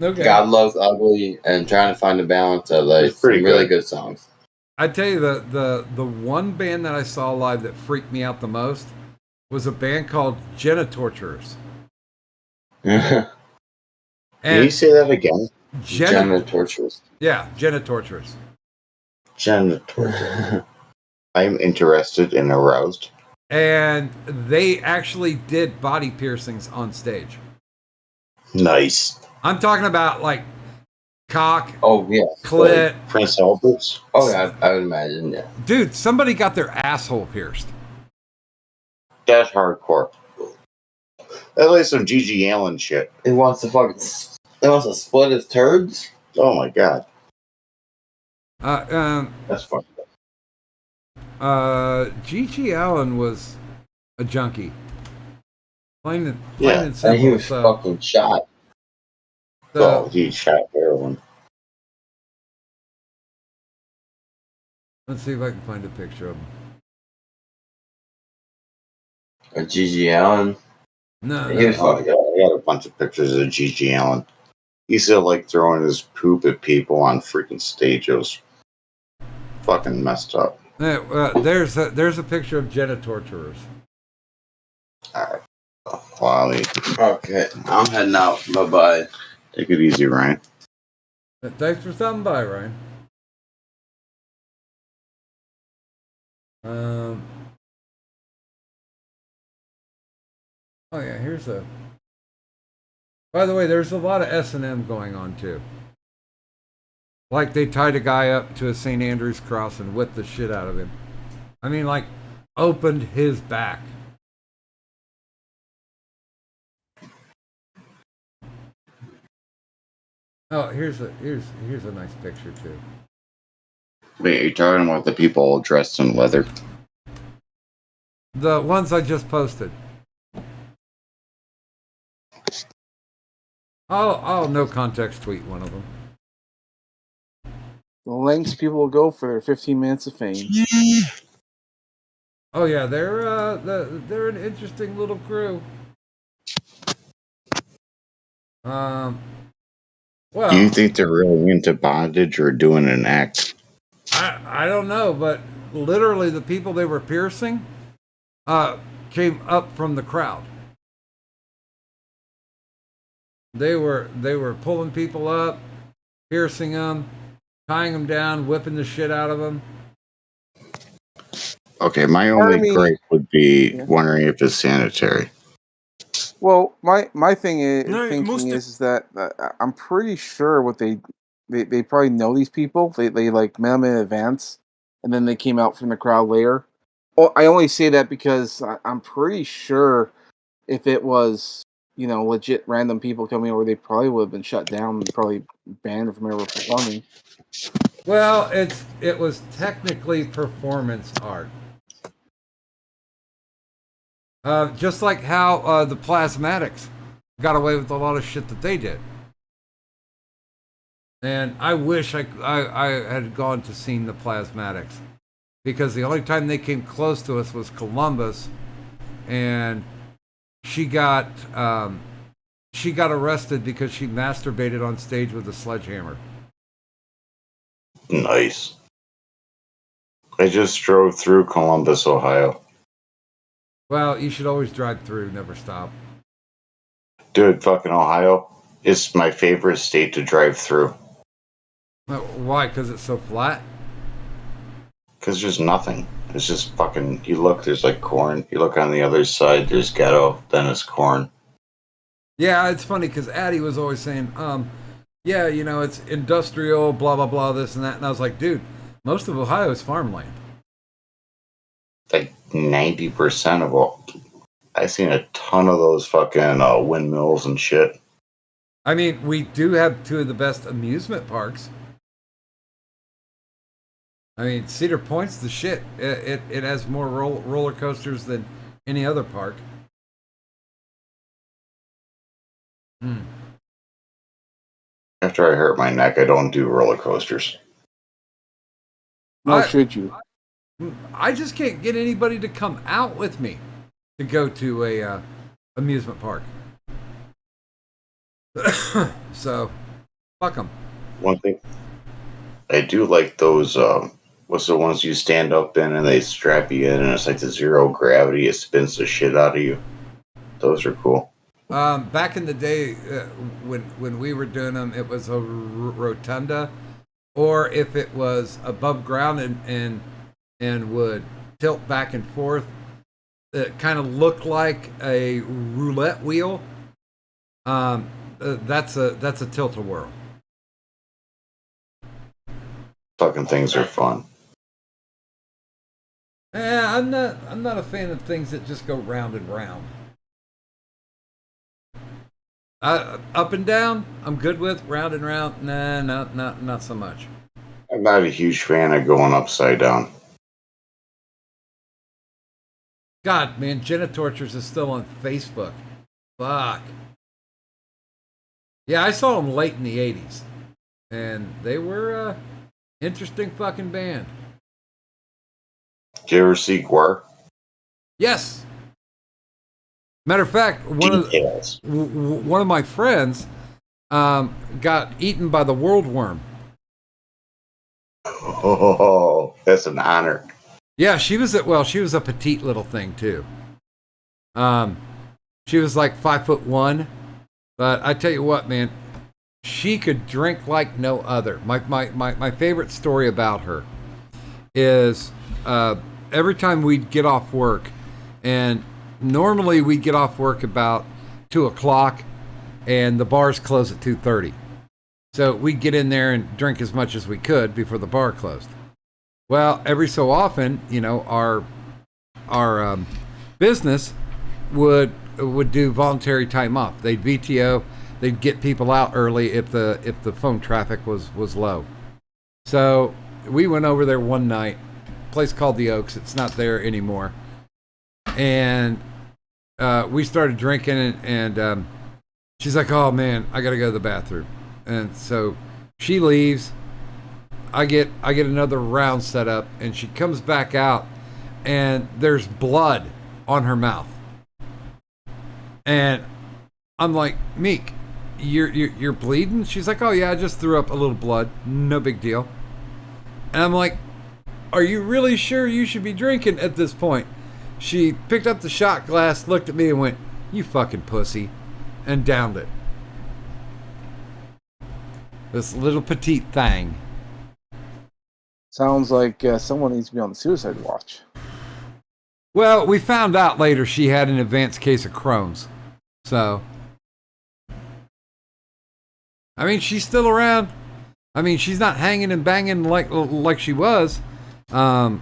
Okay. God Loves Ugly and Trying to Find a Balance of like It's pretty some really good. good songs. I tell you, the one band that I saw live that freaked me out the most was a band called Genitorturers. Can And you say that again? Genital Tortures. Yeah, Genitorturers. Janitor. I'm interested and aroused. And they actually did body piercings on stage. Nice. I'm talking about like cock, Oh yeah. clit. Like Prince Albert's? Oh yeah, I would imagine. Yeah. Dude, somebody got their asshole pierced. That's hardcore. That's like some G.G. Allen shit. He wants to fucking. He wants to split his turds. Oh my god. Um, That's fucked up. G.G. Allen was a junkie. Plain and And simple. he was so, fucking shot. Oh, so he shot heroin. let's see if I can find a picture of him. Or G.G. Allen. No, He was Oh, fun. I got a bunch of pictures of G.G. Allen. He used to like throwing his poop at people on freaking stage. It was fucking messed up. there's a picture of Jenna torturers. Alright. Wally. Okay, I'm heading out. Bye bye. Take it easy, Ryan. Thanks for stopping by, Ryan. Oh yeah, here's a. By the way, there's a lot of S&M going on too. Like they tied a guy up to a St. Andrew's cross and whipped the shit out of him. I mean, like, opened his back. Oh, here's a nice picture too. Wait, are you talking about the people dressed in leather? The ones I just posted. I'll no context tweet one of them. The lengths people will go for their 15 minutes of fame. Oh yeah, they're an interesting little crew. Well, Do you think they're really into bondage or doing an act? I don't know, but literally the people they were piercing came up from the crowd. They were pulling people up, piercing them, tying them down, whipping the shit out of them. Okay, my Part of only me- gripe would be Yeah. wondering if it's sanitary. Well, my thing is No, thinking most is that I'm pretty sure what they probably know these people. They like met them in advance, and then they came out from the crowd later. Well, I only say that because I'm pretty sure if it was legit random people coming over, they probably would have been shut down and probably banned from ever performing. Well, it was technically performance art. Just like how the Plasmatics got away with a lot of shit that they did. And I wish I had gone to seen the Plasmatics, because the only time they came close to us was Columbus, and she got arrested because she masturbated on stage with a sledgehammer. Nice. I just drove through Columbus, Ohio. Well, you should always drive through, never stop. Dude, fucking Ohio is my favorite state to drive through. Why? Because it's so flat? Because there's nothing. It's just fucking, you look, there's like corn. You look on the other side, there's ghetto, then it's corn. Yeah, it's funny because Addie was always saying, yeah, it's industrial, blah, blah, blah, this and that. And I was like, dude, most of Ohio is farmland. Like 90% of all. I've seen a ton of those fucking windmills and shit. I mean, we do have two of the best amusement parks. I mean, Cedar Point's the shit. It has more roller coasters than any other park. After I hurt my neck, I don't do roller coasters. Nor should you. I just can't get anybody to come out with me to go to a amusement park. So, fuck them. One thing, I do like those, what's the ones you stand up in and they strap you in and it's like the zero gravity, it spins the shit out of you. Those are cool. Back in the day, when we were doing them, it was a rotunda, or if it was above ground and would tilt back and forth, it kind of looked like a roulette wheel. That's a tilt-a-whirl. Fucking things are fun. I'm not a fan of things that just go round and round. Up and down, I'm good with. Round and round, nah, not so much. I'm not a huge fan of going upside down. God, man, Jenna Tortures is still on Facebook. Fuck. Yeah, I saw them late in the 80s. And they were interesting fucking band. Did you ever see Gwar? Yes. Matter of fact, Details. one of my friends got eaten by the worldworm. Oh, that's an honor. Yeah, she was a petite little thing too. She was like 5'1", but I tell you what, man, she could drink like no other. My favorite story about her is every time we'd get off work, and normally we'd get off work about 2:00, and the bars close at 2:30. So we'd get in there and drink as much as we could before the bar closed. Well, every so often, you know, our business would do voluntary time off. They'd VTO. They'd get people out early if the phone traffic was low. So we went over there one night, place called the Oaks. It's not there anymore. And we started drinking, and she's like, "Oh man, I gotta go to the bathroom." And so she leaves. I get another round set up, and she comes back out, and there's blood on her mouth. And I'm like, "Meek, you're bleeding?" She's like, "Oh yeah, I just threw up a little blood. No big deal." And I'm like, "Are you really sure you should be drinking at this point?" She picked up the shot glass, looked at me, and went, "You fucking pussy," and downed it. This little petite thing. Sounds like someone needs to be on the suicide watch. Well, we found out later she had an advanced case of Crohn's. So, I mean, she's still around. I mean, she's not hanging and banging like she was. 15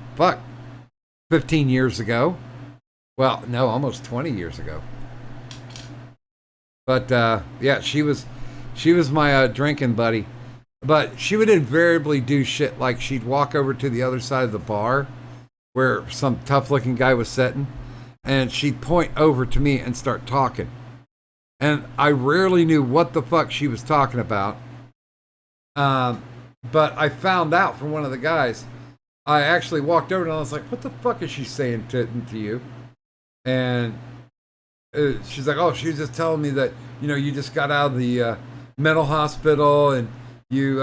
years ago. Well, no, almost 20 years ago. But yeah, she was my drinking buddy. But she would invariably do shit like she'd walk over to the other side of the bar where some tough-looking guy was sitting, and she'd point over to me and start talking. And I rarely knew what the fuck she was talking about. But I found out from one of the guys. I actually walked over and I was like, "What the fuck is she saying to you?" And she's like, "Oh, she was just telling me that, you know, you just got out of the mental hospital, and you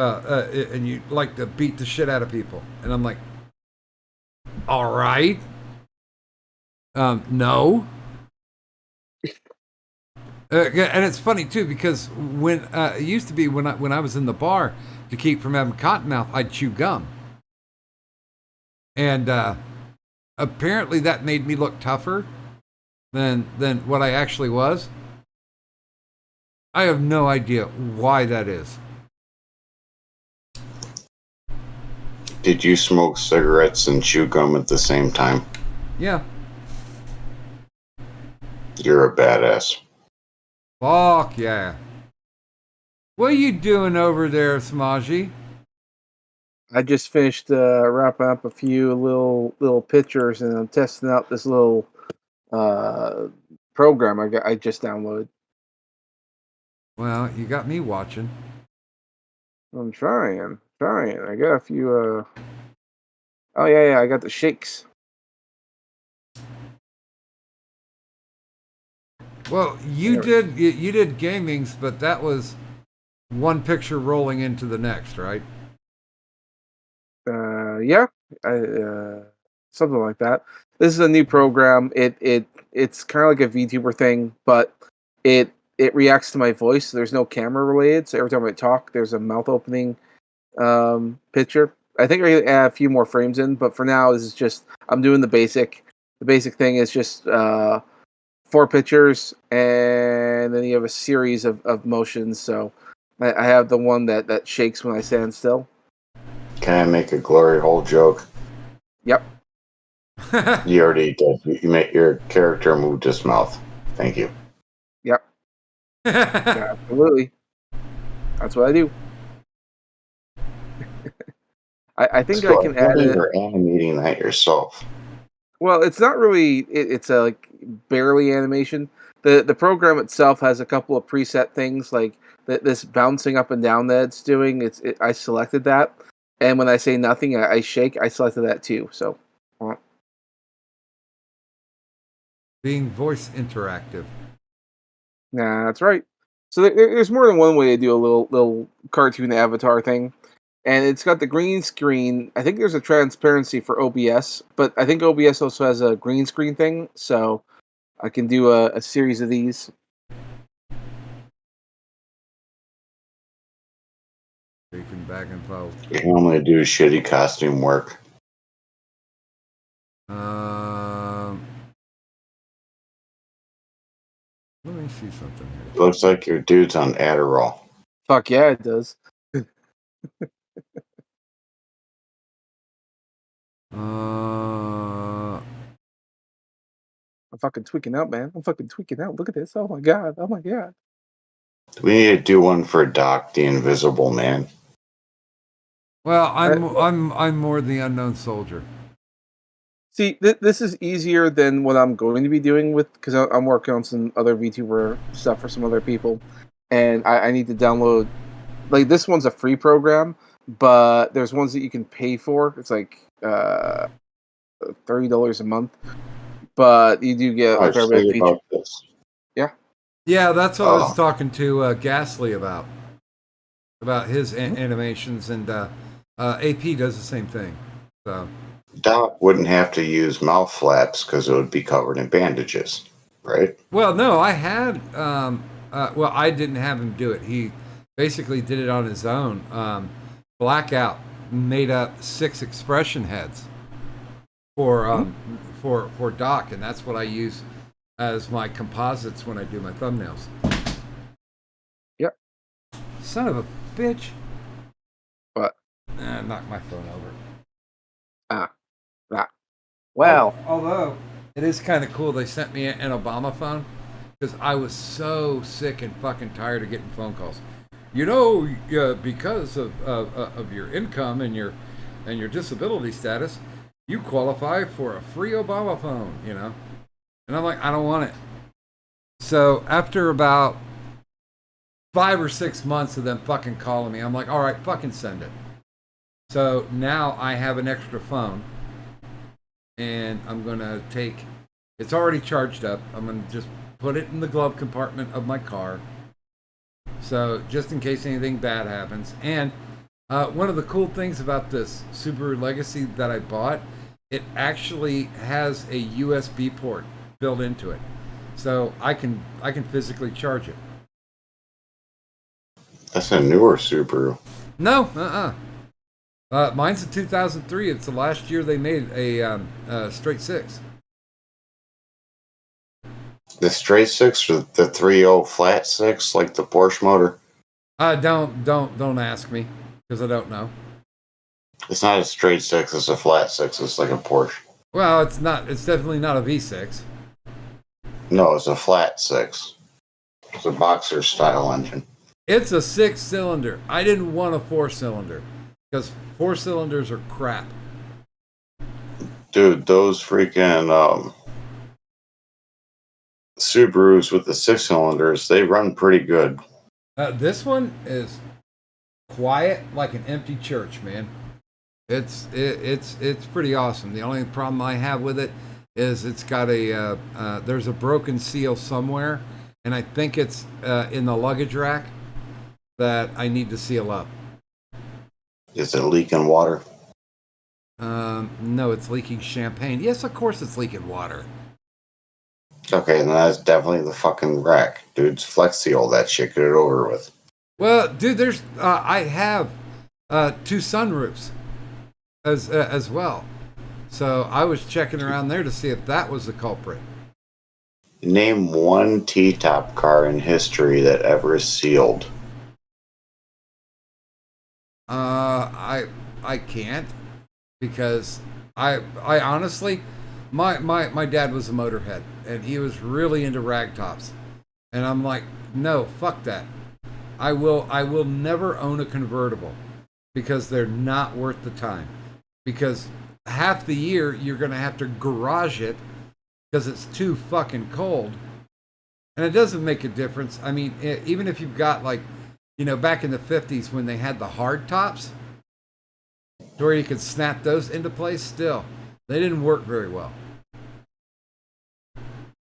like to beat the shit out of people." And I'm like, "All right, no." And it's funny too, because when it used to be when I was in the bar, to keep from having cotton mouth, I'd chew gum, and apparently that made me look tougher than what I actually was. I have no idea why that is. Did you smoke cigarettes and chew gum at the same time? Yeah. You're a badass. Fuck yeah. What are you doing over there, Samaji? I just finished wrapping up a few little pictures, and I'm testing out this little program I just downloaded. Well, you got me watching. I'm trying. I got a few. Oh yeah, I got the shakes. Well, you did gamings, but that was one picture rolling into the next, right? Yeah, something like that. This is a new program. It's kind of like a VTuber thing, but it reacts to my voice. So there's no camera related. So every time I talk, there's a mouth opening picture. I think I can add a few more frames in, but for now, this is just I'm doing the basic. The basic thing is just 4 pictures, and then you have a series of motions. So I have the one that shakes when I stand still. Can I make a glory hole joke? Yep. You already did. You made your character moved his mouth. Thank you. Yep. Yeah, absolutely. That's what I do. I think So I can add it. You're animating that yourself. Well, it's not really. It's a like barely animation. The program itself has a couple of preset things like this bouncing up and down that it's doing. I selected that, and when I say nothing, I shake. I selected that too. So. being voice interactive. Nah, that's right. So there's more than one way to do a little cartoon avatar thing, and it's got the green screen. I think there's a transparency for OBS, but I think OBS also has a green screen thing, so I can do a series of these. Taking back and forth. You can only do shitty costume work. Let me see something here. Looks like your dude's on Adderall. Fuck yeah, it does. Uh, I'm fucking tweaking out, man. I'm fucking tweaking out. Look at this. Oh my god. Oh my god. We need to do one for Doc, the Invisible Man. well, I'm more the unknown soldier. See, this is easier than what I'm going to be doing with, because I'm working on some other VTuber stuff for some other people, and I need to download. Like, this one's a free program, but there's ones that you can pay for. It's like $30 a month, but you do get I a fair was bit of thinking feature. about this. Yeah, that's what I was Oh. talking to Ghastly about his animations, and AP does the same thing. So Doc wouldn't have to use mouth flaps because it would be covered in bandages, right? well, no, I had well, I didn't have him do it. He basically did it on his own. Blackout made up 6 expression heads for Doc, and that's what I use as my composites when I do my thumbnails. Yep. Son of a bitch. What? Knocked my phone over. Well, Although it is kind of cool, they sent me an Obama phone because I was so sick and fucking tired of getting phone calls. You know, because of your income and your disability status, you qualify for a free Obama phone. You know, and I'm like, I don't want it. So after about 5 or 6 months of them fucking calling me, I'm like, all right, fucking send it. So now I have an extra phone, and I'm gonna take. It's already charged up. I'm gonna just put it in the glove compartment of my car. So just in case anything bad happens. And one of the cool things about this Subaru Legacy that I bought, it actually has a USB port built into it, so I can physically charge it. That's a newer Subaru. No, mine's a 2003. It's the last year they made a straight 6. The straight 6 or the 3.0 flat 6, like the Porsche motor? Don't ask me because I don't know. It's not a straight 6, it's a flat 6. It's like a Porsche. Well, it's not. It's definitely not a V6. No, it's a flat 6. It's a boxer style engine. It's a 6-cylinder. I didn't want a 4-cylinder because 4 cylinders are crap. Dude, those freaking Subarus with the 6 cylinders, they run pretty good. This one is quiet like an empty church, man. It's pretty awesome. The only problem I have with it is it's got a there's a broken seal somewhere, and I think it's in the luggage rack that I need to seal up. Is it leaking water? No, it's leaking champagne. Yes, of course it's leaking water. Okay, then that's definitely the fucking rack. Dude's Flex Seal that shit, get it over with. Well, dude, there's I have 2 sunroofs as well. So I was checking around there to see if that was the culprit. Name one T-top car in history that ever sealed. I can't, because I honestly, my dad was a motorhead and he was really into ragtops, and I'm like, no, fuck that. I will never own a convertible because they're not worth the time, because half the year you're gonna have to garage it because it's too fucking cold, and it doesn't make a difference. I mean, even if you've got, like, you know, back in the 50s when they had the hard tops, where you could snap those into place, still, they didn't work very well.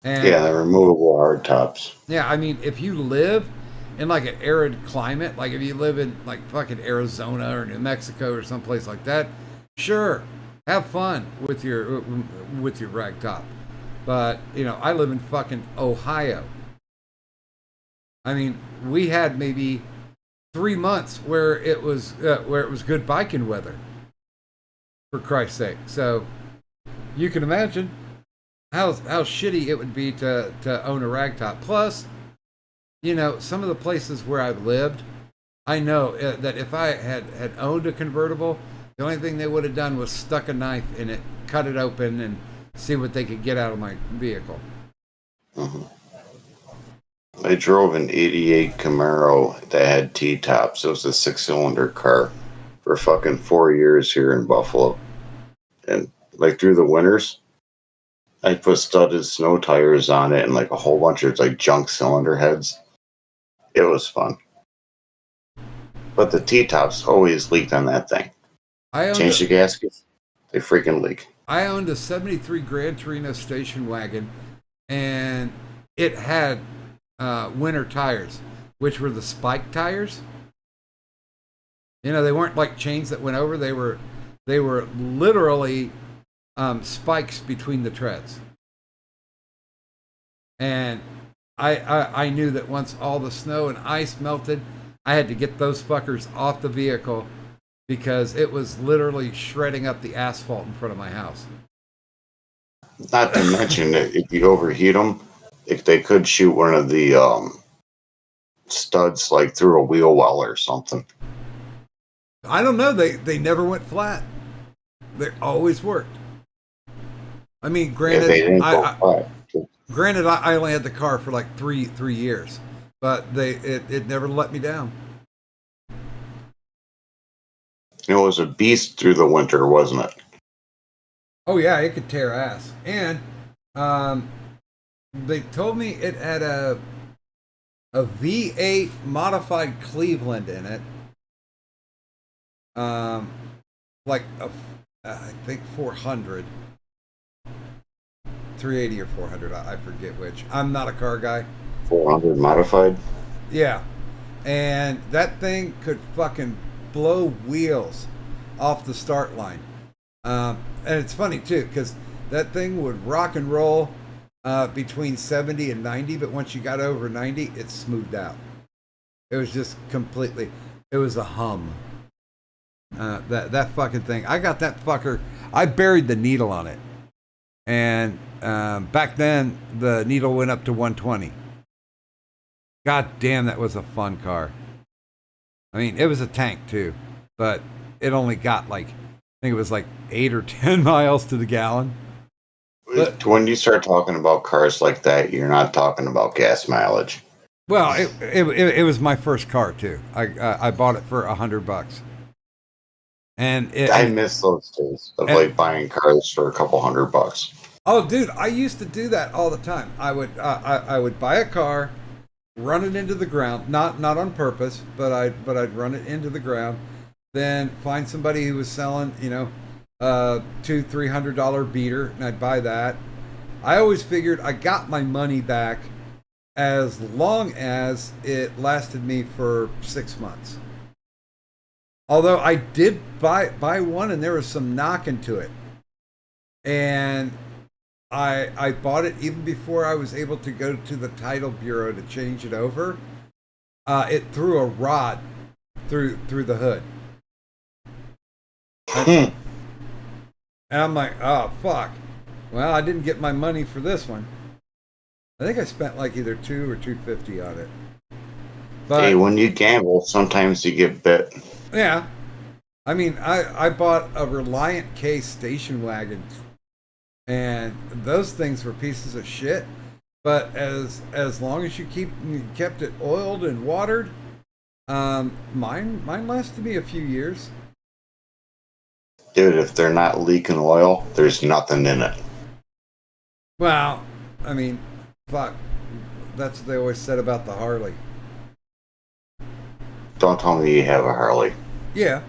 And Yeah, the removable hard tops. yeah, I mean, if you live in like an arid climate, like if you live in like fucking Arizona or New Mexico or someplace like that, sure, have fun with your rag top. But you know, I live in fucking Ohio. I mean, we had maybe 3 months where it was good biking weather. For Christ's sake, so you can imagine how shitty it would be to own a ragtop. Plus, you know, some of the places where I've lived, I know that if I had owned a convertible, the only thing they would have done was stuck a knife in it, cut it open, and see what they could get out of my vehicle. Mm-hmm. I drove an '88 Camaro that had T-tops. It was a 6-cylinder car for fucking 4 years here in Buffalo. And like through the winters, I put studded snow tires on it and like a whole bunch of like junk cylinder heads. It was fun. But the T-tops always leaked on that thing. Change the gaskets, they freaking leak. I owned a 73 Gran Torino station wagon, and it had winter tires, which were the spike tires. You know, they weren't like chains that went over. They were literally spikes between the treads. And I knew that once all the snow and ice melted, I had to get those fuckers off the vehicle because it was literally shredding up the asphalt in front of my house. Not to mention that if you overheat them, if they could shoot one of the studs like through a wheel well or something. I don't know. They never went flat. They always worked. I mean, granted, they didn't go flat. Granted, I only had the car for like three years, but it never let me down. It was a beast through the winter, wasn't it? Oh yeah, it could tear ass. And they told me it had a V8 modified Cleveland in it. Like I think 400. 380 or 400, I forget which. I'm not a car guy. 400 modified? Yeah. And that thing could fucking blow wheels off the start line. And it's funny too, because that thing would rock and roll between 70 and 90, but once you got over 90, it smoothed out. It was just completely, it was a hum. That fucking thing. I got that fucker, I buried the needle on it. And back then, the needle went up to 120. God damn, that was a fun car. I mean, it was a tank too, but it only got like, I think it was like 8 or 10 miles to the gallon. But when you start talking about cars like that, you're not talking about gas mileage. Well, it was my first car too. I bought it for $100. And I miss those days of like buying cars for a couple $100. Oh, dude, I used to do that all the time. I would buy a car, run it into the ground, not on purpose, but I'd run it into the ground, then find somebody who was selling, you know, $200-300 beater, and I'd buy that. I always figured I got my money back as long as it lasted me for 6 months. Although I did buy one, and there was some knocking to it, and I bought it even before I was able to go to the title bureau to change it over. It threw a rod through the hood. And I'm like, oh fuck. Well, I didn't get my money for this one. I think I spent like either $200 or $250 on it. But hey, when you gamble, sometimes you get bit. Yeah. I mean, I bought a Reliant K station wagon, and those things were pieces of shit. But as long as you kept it oiled and watered, mine lasted me a few years. Dude, if they're not leaking oil, there's nothing in it. Well, I mean, fuck. That's what they always said about the Harley. Don't tell me you have a Harley. Yeah.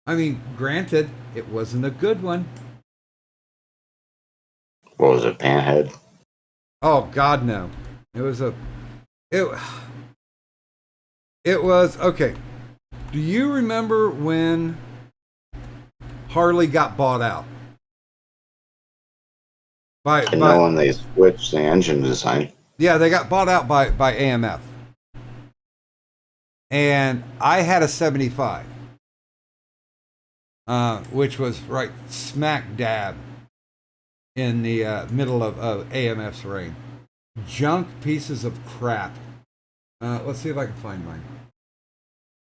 I mean, granted, it wasn't a good one. What was it, Panhead? Oh God, no! It was it was okay. Do you remember when Harley got bought out? I know when they switched the engine design. Yeah, they got bought out by AMF. And I had a 75, which was right smack dab in the middle of AMF's reign. Junk pieces of crap. Let's see if I can find mine.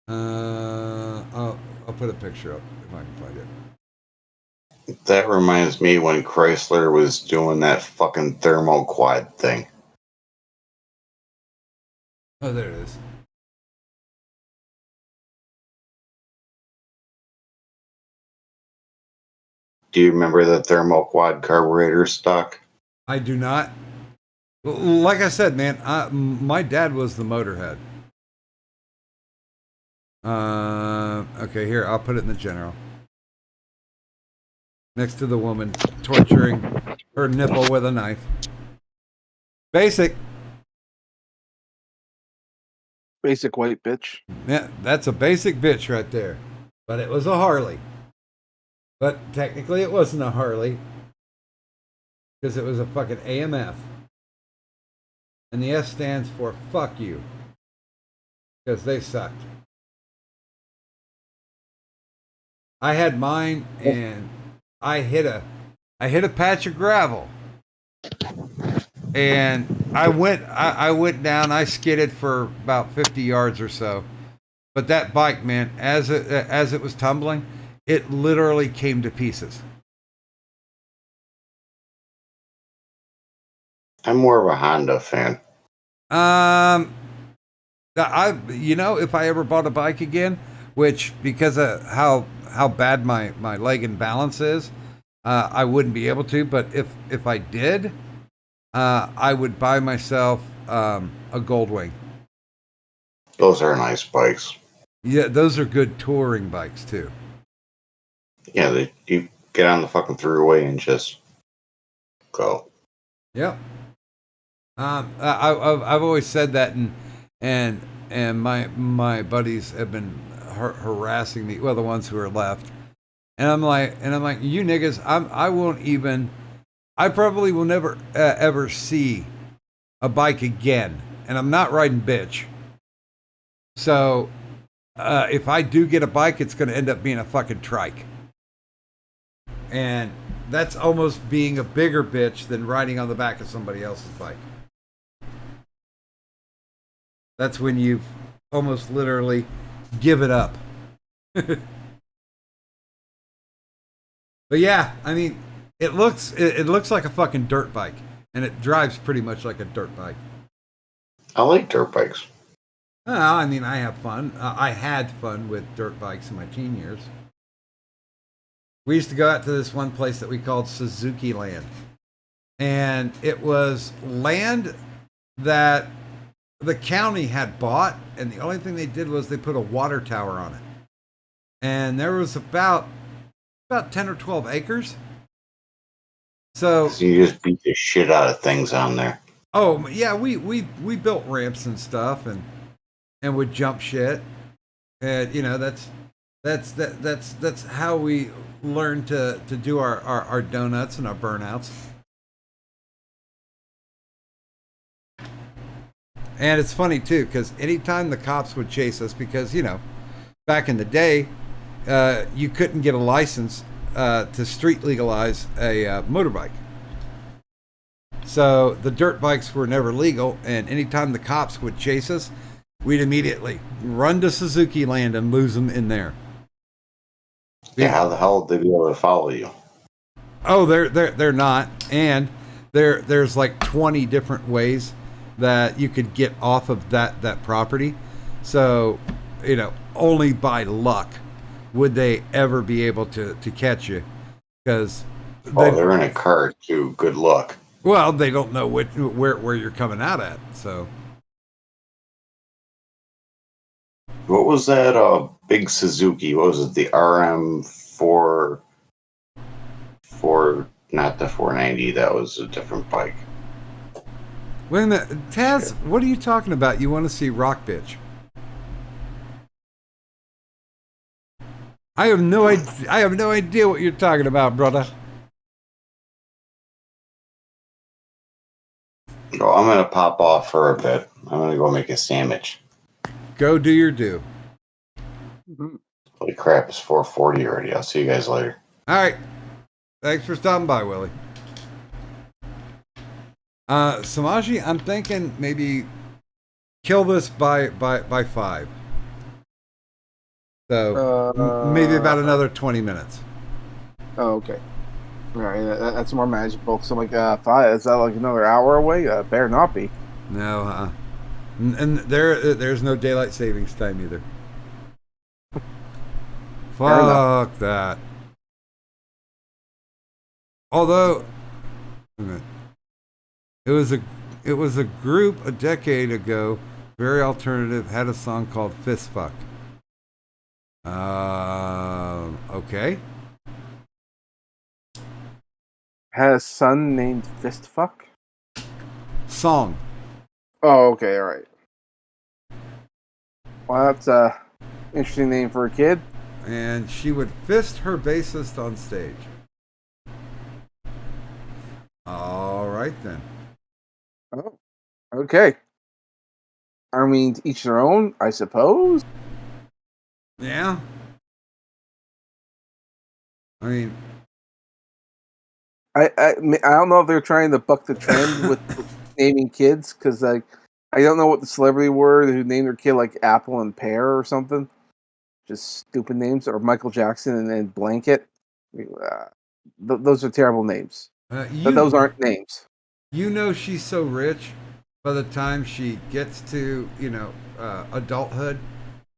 I'll put a picture up if I can find it. That reminds me when Chrysler was doing that fucking thermoquad thing. Oh, there it is. Do you remember the thermoquad carburetor stock? I do not. Like I said, man, my dad was the motorhead. Okay, here, I'll put it in the general. Next to the woman torturing her nipple with a knife. Basic. Basic white bitch. Yeah, that's a basic bitch right there. But it was a Harley. But technically it wasn't a Harley. Because it was a fucking AMF. And the S stands for fuck you. Because they sucked. I had mine and I hit a patch of gravel. And I went down, I skidded for about 50 yards or so. But that bike, man, as it was tumbling, it literally came to pieces. I'm more of a Honda fan. If I ever bought a bike again, which because of how bad my leg and balance is, I wouldn't be able to. But if I did, I would buy myself a Goldwing. Those are nice bikes. Yeah, those are good touring bikes too. Yeah, you get on the fucking throughway and just go. Yep. I've always said that, and my buddies have been harassing me. Well, the ones who are left, and I'm like, you niggas, I probably will never ever see a bike again, and I'm not riding bitch. So, if I do get a bike, it's going to end up being a fucking trike. And that's almost being a bigger bitch than riding on the back of somebody else's bike. That's when you almost literally give it up. But yeah, I mean, it looks like a fucking dirt bike, and it drives pretty much like a dirt bike. I like dirt bikes. I mean, I have fun. I had fun with dirt bikes in my teen years. We used to go out to this one place that we called Suzuki Land. And it was land that the county had bought, and the only thing they did was they put a water tower on it. And there was about 10 or 12 acres. So you just beat the shit out of things on there. Oh yeah, we built ramps and stuff and would jump shit. And that's how we learned to do our donuts and our burnouts. And it's funny too, because anytime the cops would chase us, because back in the day, you couldn't get a license to street legalize a motorbike. So the dirt bikes were never legal, and anytime the cops would chase us, we'd immediately run to Suzuki Land and lose them in there. Yeah, how the hell did they be able to follow you? Oh, they're not, and there's like 20 different ways that you could get off of that property. So, only by luck would they ever be able to catch you, because they're in a car too. Good luck. Well, they don't know where you're coming out at. So, what was that big Suzuki? What was it? The RM4 not the 490. That was a different bike. Wait a minute, Taz. What are you talking about? You want to see Rock Bitch? I have no idea. I have no idea what you're talking about, brother. Well, I'm gonna pop off for a bit. I'm gonna go make a sandwich. Go do your due. Holy crap! It's 4:40 already. I'll see you guys later. All right. Thanks for stopping by, Willie. Samaji, I'm thinking maybe kill this by 5. So maybe about another 20 minutes. Oh, okay. All right, that's more manageable. So like 5, is that like another hour away? Better not be. No, and there's no daylight savings time either. Fuck that. Although it was a group a decade ago, very alternative, had a song called Fist Fuck. Okay. Had a son named Fistfuck? Song. Oh, okay, all right. Well, that's a interesting name for a kid. And she would fist her bassist on stage. All right then. Oh, okay. I mean, to each their own, I suppose. Yeah. I mean, I don't know if they're trying to buck the trend with naming kids, because like I don't know what the celebrity were who named their kid like Apple and Pear or something. Just stupid names, or Michael Jackson and then Blanket. Those are terrible names. But those aren't names. You know she's so rich by the time she gets to, adulthood.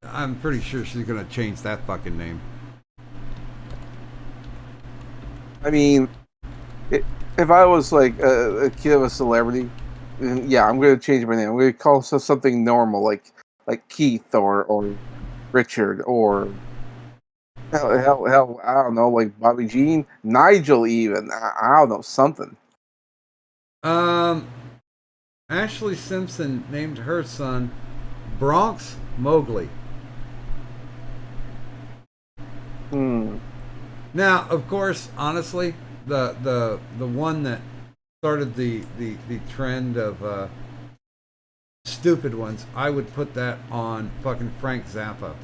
I'm pretty sure she's going to change that fucking name. I mean, if I was like a kid of a celebrity, then yeah, I'm going to change my name. I'm going to call something normal, like Keith or Richard or hell, I don't know, like Bobby Jean, Nigel, even. I don't know, something. Ashley Simpson named her son Bronx Mowgli. Now, of course, honestly, the one that started the trend of stupid ones, I would put that on fucking Frank Zappa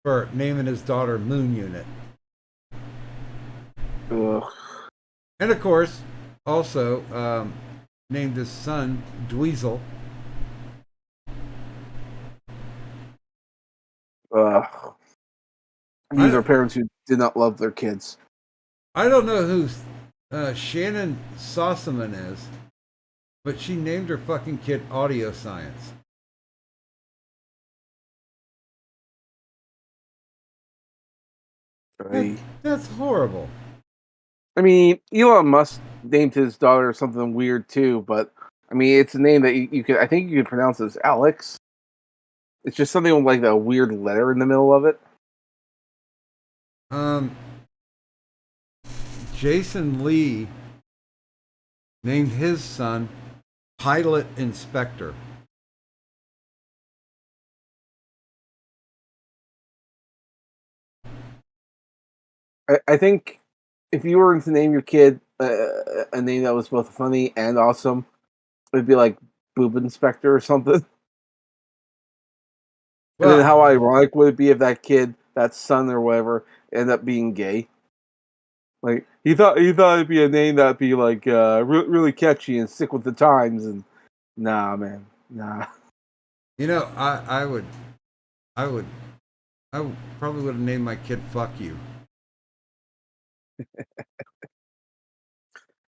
for naming his daughter Moon Unit. Ugh. And of course, also named his son Dweezil. These are parents who did not love their kids. I don't know who Shannon Sossaman is, but she named her fucking kid Audio Science. That's horrible. I mean, Elon Musk named his daughter something weird too, but I mean, it's a name that you could, I think you could pronounce as Alex. It's just something with like a weird letter in the middle of it. Jason Lee named his son Pilot Inspector. I think if you were to name your kid a name that was both funny and awesome, it'd be like Boob Inspector or something. And then how ironic would it be if that kid, that son or whatever, ended up being gay? Like he thought it'd be a name that'd be like really catchy and stick with the times, and nah, man, nah. You know, I would probably would have named my kid "Fuck You."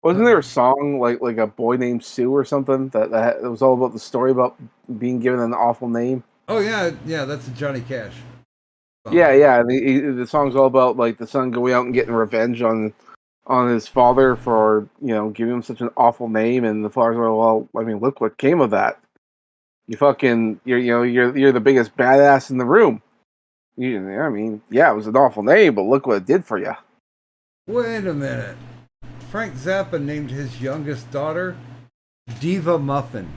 Wasn't there a song like a boy named Sue or something that was all about the story about being given an awful name? Oh yeah, that's a Johnny Cash song. Yeah. The song's all about like the son going out and getting revenge on his father for giving him such an awful name, and the father's like, well, I mean, look what came of that. You fucking you're the biggest badass in the room. I mean, yeah, it was an awful name, but look what it did for you. Wait a minute. Frank Zappa named his youngest daughter Diva Muffin.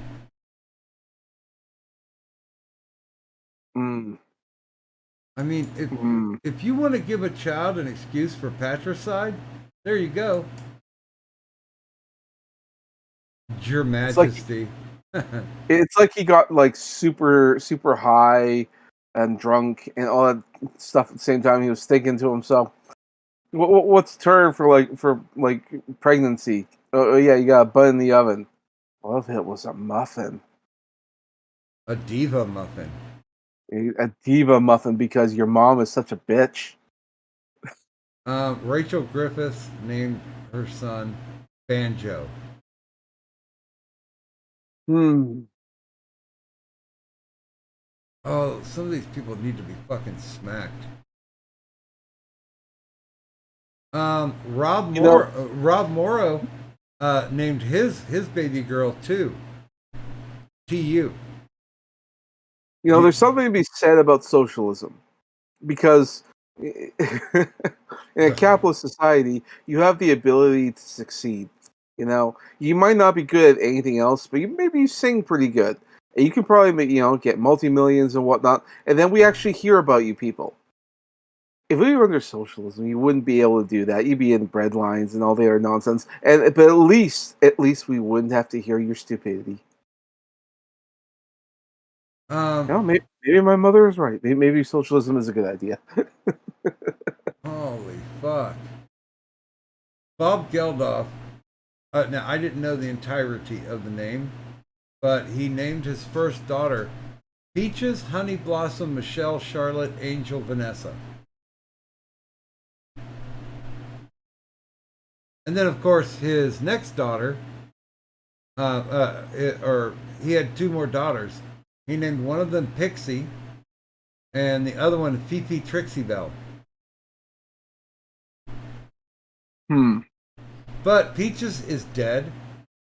Mm. I mean, if you want to give a child an excuse for patricide, there you go. Your Majesty. It's like he got like super high and drunk and all that stuff at the same time. He was thinking to himself, "What's the term for pregnancy? Oh yeah, you got a bun in the oven. What if it was a muffin? A diva muffin. A diva muffin because your mom is such a bitch." Rachel Griffiths named her son Banjo. Oh, some of these people need to be fucking smacked. Rob Morrow named his baby girl TU. You know, there's something to be said about socialism because in a capitalist society, you have the ability to succeed. You know, you might not be good at anything else, but maybe you sing pretty good. And you can probably, get multi-millions and whatnot. And then we actually hear about you people. If we were under socialism, you wouldn't be able to do that. You'd be in bread lines and all the other nonsense. But at least we wouldn't have to hear your stupidity. Maybe my mother is right. Maybe socialism is a good idea. Holy fuck. Bob Geldof. Now, I didn't know the entirety of the name, but he named his first daughter Peaches, Honey Blossom, Michelle, Charlotte, Angel, Vanessa. And then, of course, his next daughter, he had two more daughters. He named one of them Pixie, and the other one Fifi Trixie Belle. But Peaches is dead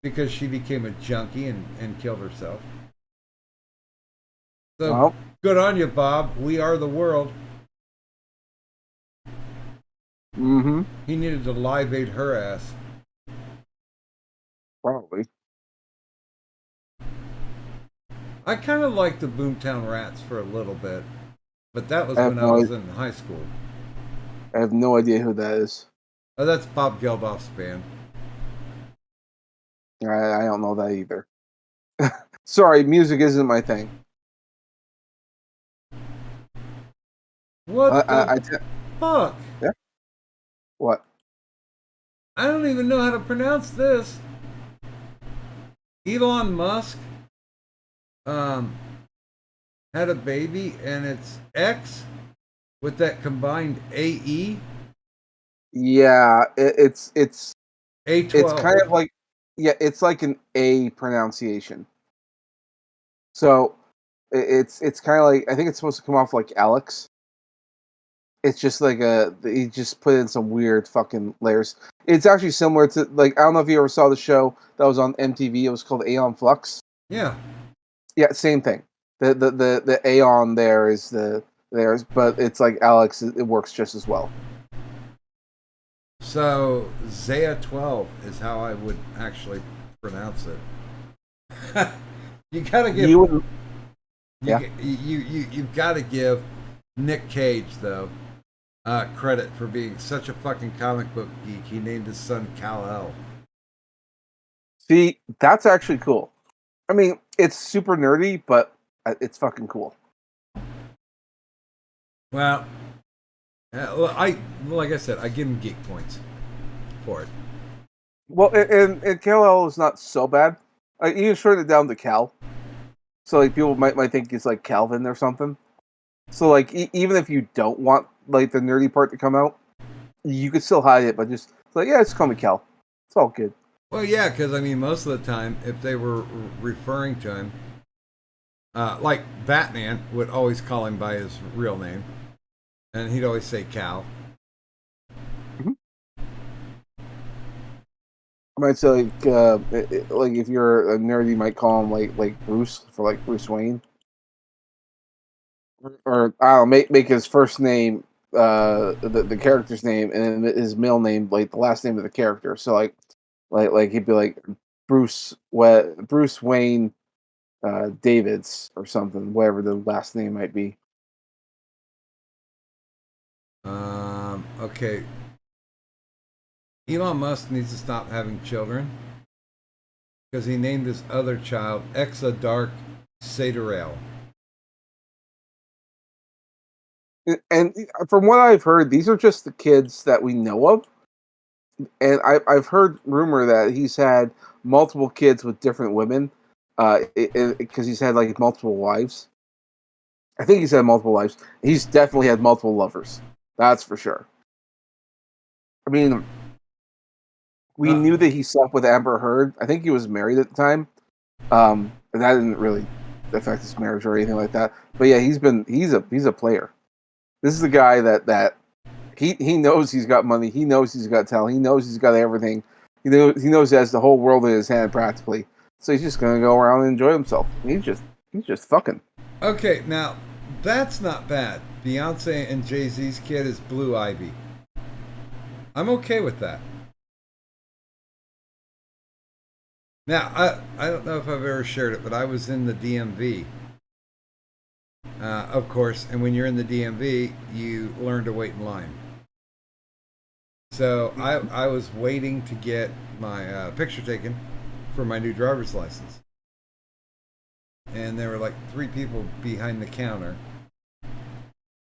because she became a junkie and killed herself. So good on you, Bob. We are the world. Mm-hmm. He needed to live aid her ass. Probably. I kind of liked the Boomtown Rats for a little bit, but that was when I was in high school. I have no idea who that is. Oh, that's Bob Geldof's band. I don't know that either. Sorry, music isn't my thing. What the fuck? Yeah. What? I don't even know how to pronounce this. Elon Musk had a baby, and it's X with that combined AE. Yeah, it's A12. It's kind of like, it's like an A pronunciation. So it's kind of like, I think it's supposed to come off like Alex. It's just like he just put in some weird fucking layers. It's actually similar to, like, I don't know if you ever saw the show that was on MTV. It was called Aeon Flux. Yeah. Yeah, same thing. The Aeon there is theirs, but it's like Alex. It works just as well. So Zaya 12 is how I would actually pronounce it. You gotta give you've got to give Nick Cage though credit for being such a fucking comic book geek. He named his son Kal-El. See, that's actually cool. I mean, it's super nerdy, but it's fucking cool. Well, like I said, I give him geek points for it. Well, and Kal-El is not so bad. You can short it down to Cal, so like people might think it's like Calvin or something. So like even if you don't want like the nerdy part to come out, you could still hide it, but just like, yeah, just call me Cal. It's all good. Well, yeah, because I mean, most of the time, if they were referring to him, like Batman would always call him by his real name, and he'd always say Cal. Mm-hmm. I might say like if you're a nerd, you might call him like Bruce for like Bruce Wayne, or I don't know, make his first name the character's name and then his middle name, like the last name of the character. So like he'd be like Bruce Wayne Davids or something, whatever the last name might be. Okay. Elon Musk needs to stop having children because he named his other child Exa Dark Sadarel. And from what I've heard, these are just the kids that we know of. And I've heard rumor that he's had multiple kids with different women, because he's had like multiple wives. I think he's had multiple wives. He's definitely had multiple lovers. That's for sure. I mean, we knew that he slept with Amber Heard. I think he was married at the time. And that didn't really affect his marriage or anything like that. But yeah, he's a player. This is the guy that he knows he's got money. He knows he's got talent. He knows he's got everything. He knows he has the whole world in his hand practically. So he's just gonna go around and enjoy himself. He's just fucking. Okay, now that's not bad. Beyonce and Jay-Z's kid is Blue Ivy. I'm okay with that. Now, I don't know if I've ever shared it, but I was in the DMV. Of course, and when you're in the DMV, you learn to wait in line. So I was waiting to get my picture taken for my new driver's license. And there were like 3 people behind the counter.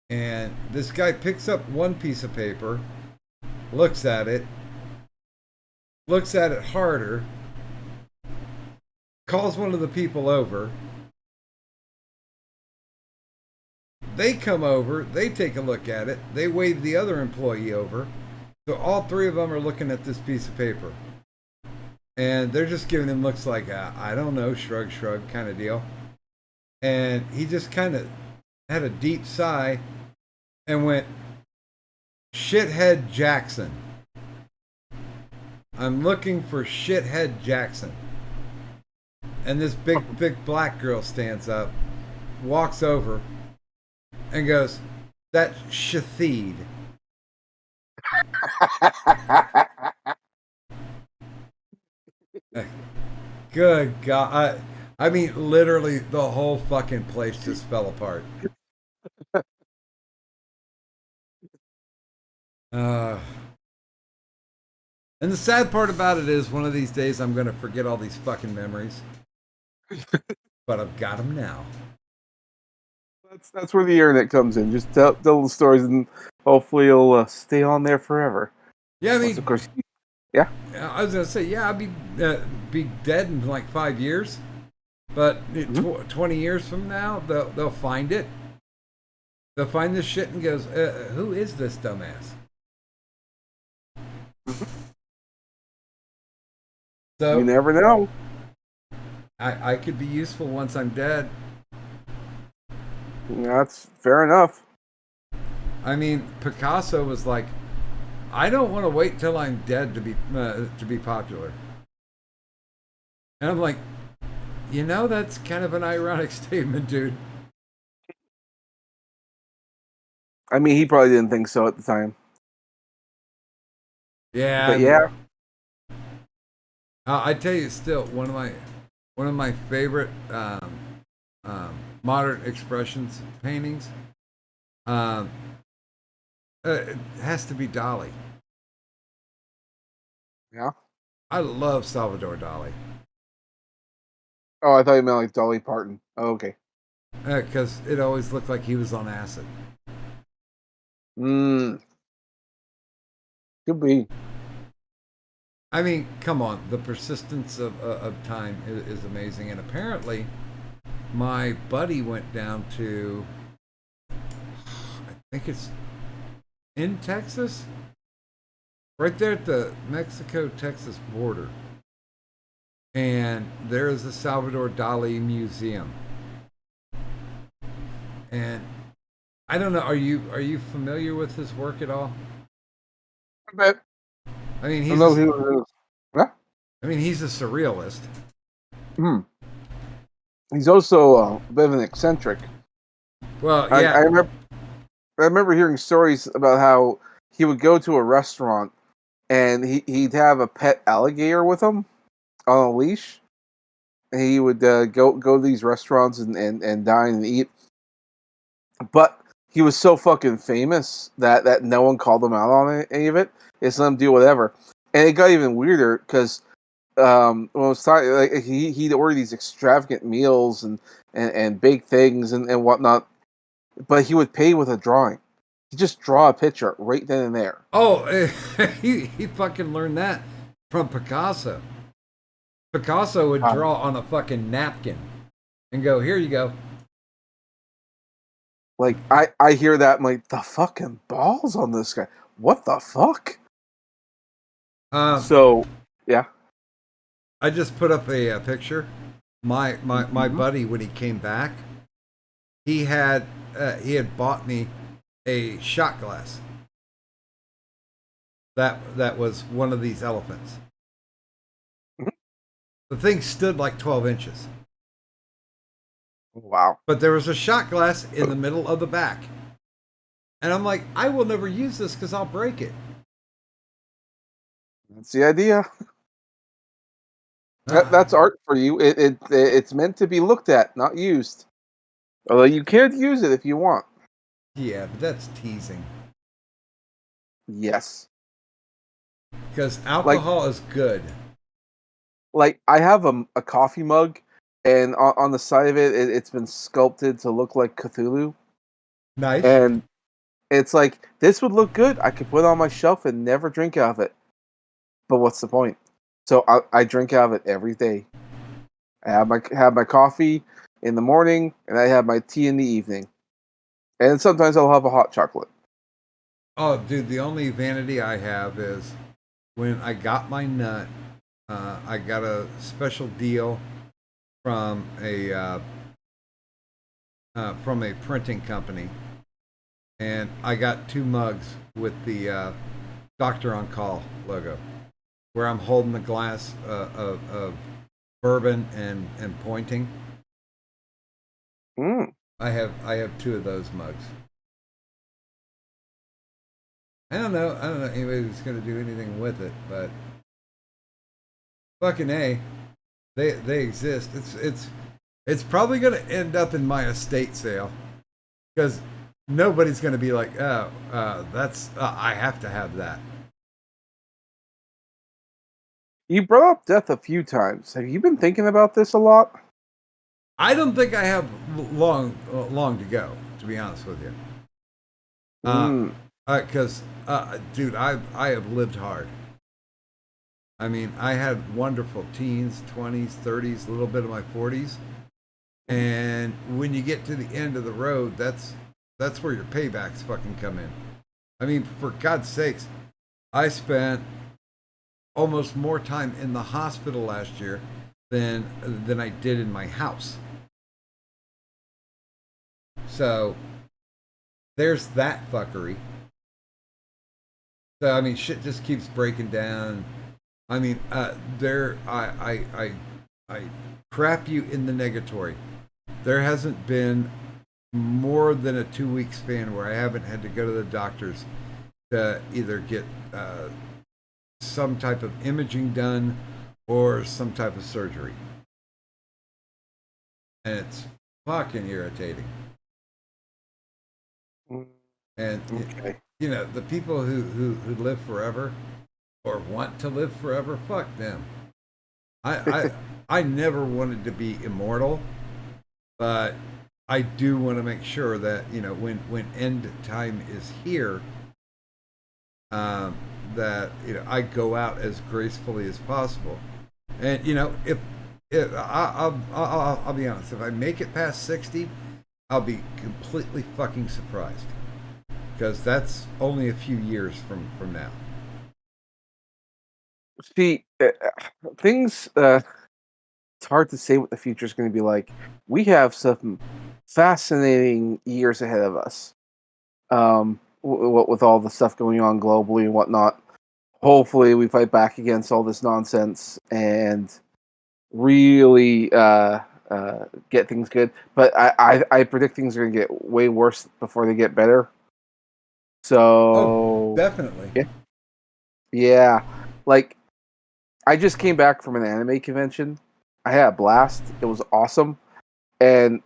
And this guy picks up one piece of paper, looks at it harder, calls one of the people over. They come over, they take a look at it, they wave the other employee over. So all 3 of them are looking at this piece of paper. And they're just giving him looks like, I don't know, shrug kind of deal. And he just kind of had a deep sigh and went, "Shithead Jackson. I'm looking for Shithead Jackson." And this big black girl stands up, walks over, and goes, "That's Shatheed." Good God. I mean, literally, the whole fucking place just fell apart. And the sad part about it is, one of these days I'm going to forget all these fucking memories. But I've got them now. That's where the internet comes in. Just tell the stories, and hopefully it'll stay on there forever. Yeah, I mean, of course, yeah. I was gonna say, yeah, I'll be dead in like 5 years, but 20 years from now, they'll find it. They'll find this shit and goes, "Who is this dumbass?" So You never know. I could be useful once I'm dead. That's fair enough. I mean, Picasso was like, "I don't want to wait till I'm dead to be popular." And I'm like, that's kind of an ironic statement, dude. I mean, he probably didn't think so at the time. Yeah. But yeah. I tell you, still one of my favorite modern expressions paintings. It has to be Dali. Yeah. I love Salvador Dali. Oh, I thought you meant like Dolly Parton. Oh, okay. Because it always looked like he was on acid. Could be. I mean, come on. The persistence of time is amazing. And apparently, my buddy went down to, I think it's in Texas, right there at the Mexico-Texas border. And there is the Salvador Dali Museum. And I don't know, are you familiar with his work at all? I bet. I mean, he's a surrealist. He's also a bit of an eccentric. Well, yeah. I remember. I remember hearing stories about how he would go to a restaurant and he'd have a pet alligator with him on a leash. And he would go to these restaurants and dine and eat. But he was so fucking famous that no one called him out on any of it. It's let him do whatever. And it got even weirder because when it was time, like he'd order these extravagant meals and big things and whatnot, but he would pay with a drawing. He'd just draw a picture right then and there. Oh, he fucking learned that from Picasso. Picasso would draw on a fucking napkin and go, "Here you go." Like I hear that, I'm like, the fucking balls on this guy. What the fuck? So yeah. I just put up a picture. My buddy, when he came back, he had bought me a shot glass. That was one of these elephants. The thing stood like 12 inches. Wow. But there was a shot glass in the middle of the back. And I'm like, I will never use this because I'll break it. That's the idea. That's art for you. It's meant to be looked at, not used. Although you can use it if you want. Yeah, but that's teasing. Yes. Because alcohol is good. Like, I have a coffee mug, and on the side of it, it's been sculpted to look like Cthulhu. Nice. And it's like, this would look good. I could put it on my shelf and never drink out of it. But what's the point? So I drink out of it every day. I have my coffee in the morning, and I have my tea in the evening. And sometimes I'll have a hot chocolate. Oh, dude, the only vanity I have is when I got my nut, I got a special deal from a printing company, and I got 2 mugs with the Doctor on Call logo, where I'm holding the glass of bourbon and pointing. I have 2 of those mugs. I don't know anybody who's going to do anything with it, but fucking A, they exist. It's probably going to end up in my estate sale because nobody's going to be like, that's I have to have that. You brought up death a few times. Have you been thinking about this a lot? I don't think I have long to go, to be honest with you. Because, dude, I have lived hard. I mean, I had wonderful teens, 20s, 30s, a little bit of my 40s. And when you get to the end of the road, that's where your paybacks fucking come in. I mean, for God's sakes, I spent almost more time in the hospital last year than I did in my house. So there's that fuckery. So I mean, shit just keeps breaking down. I mean, I crap you in the negatory. There hasn't been more than a 2-week span where I haven't had to go to the doctors to either get some type of imaging done or some type of surgery. And it's fucking irritating. And Okay. you know, the people who live forever or want to live forever, fuck them. I never wanted to be immortal, but I do want to make sure that, you know, when end time is here, that, you know, I go out as gracefully as possible. And you know, if I'll be honest, if I make it past 60, I'll be completely fucking surprised, because that's only a few years from now. See, things. It's hard to say what the future is going to be like. We have some fascinating years ahead of us. With all the stuff going on globally and whatnot. Hopefully, we fight back against all this nonsense and really get things good. But I predict things are going to get way worse before they get better. So Definitely. yeah, like I just came back from an anime convention. I had a blast. It was awesome, and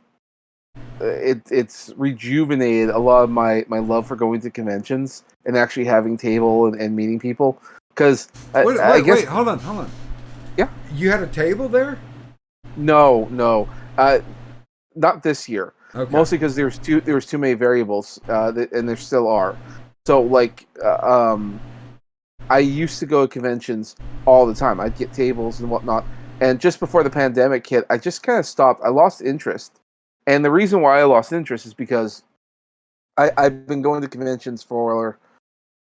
it's rejuvenated a lot of my love for going to conventions and actually having table and meeting people. Because I guess wait, hold on. Yeah. You had a table there? no, not this year. Okay. Mostly because there was too many variables, and there still are. So like, I used to go to conventions all the time. I'd get tables and whatnot. And just before the pandemic hit, I just kind of stopped. I lost interest. And the reason why I lost interest is because I've been going to conventions for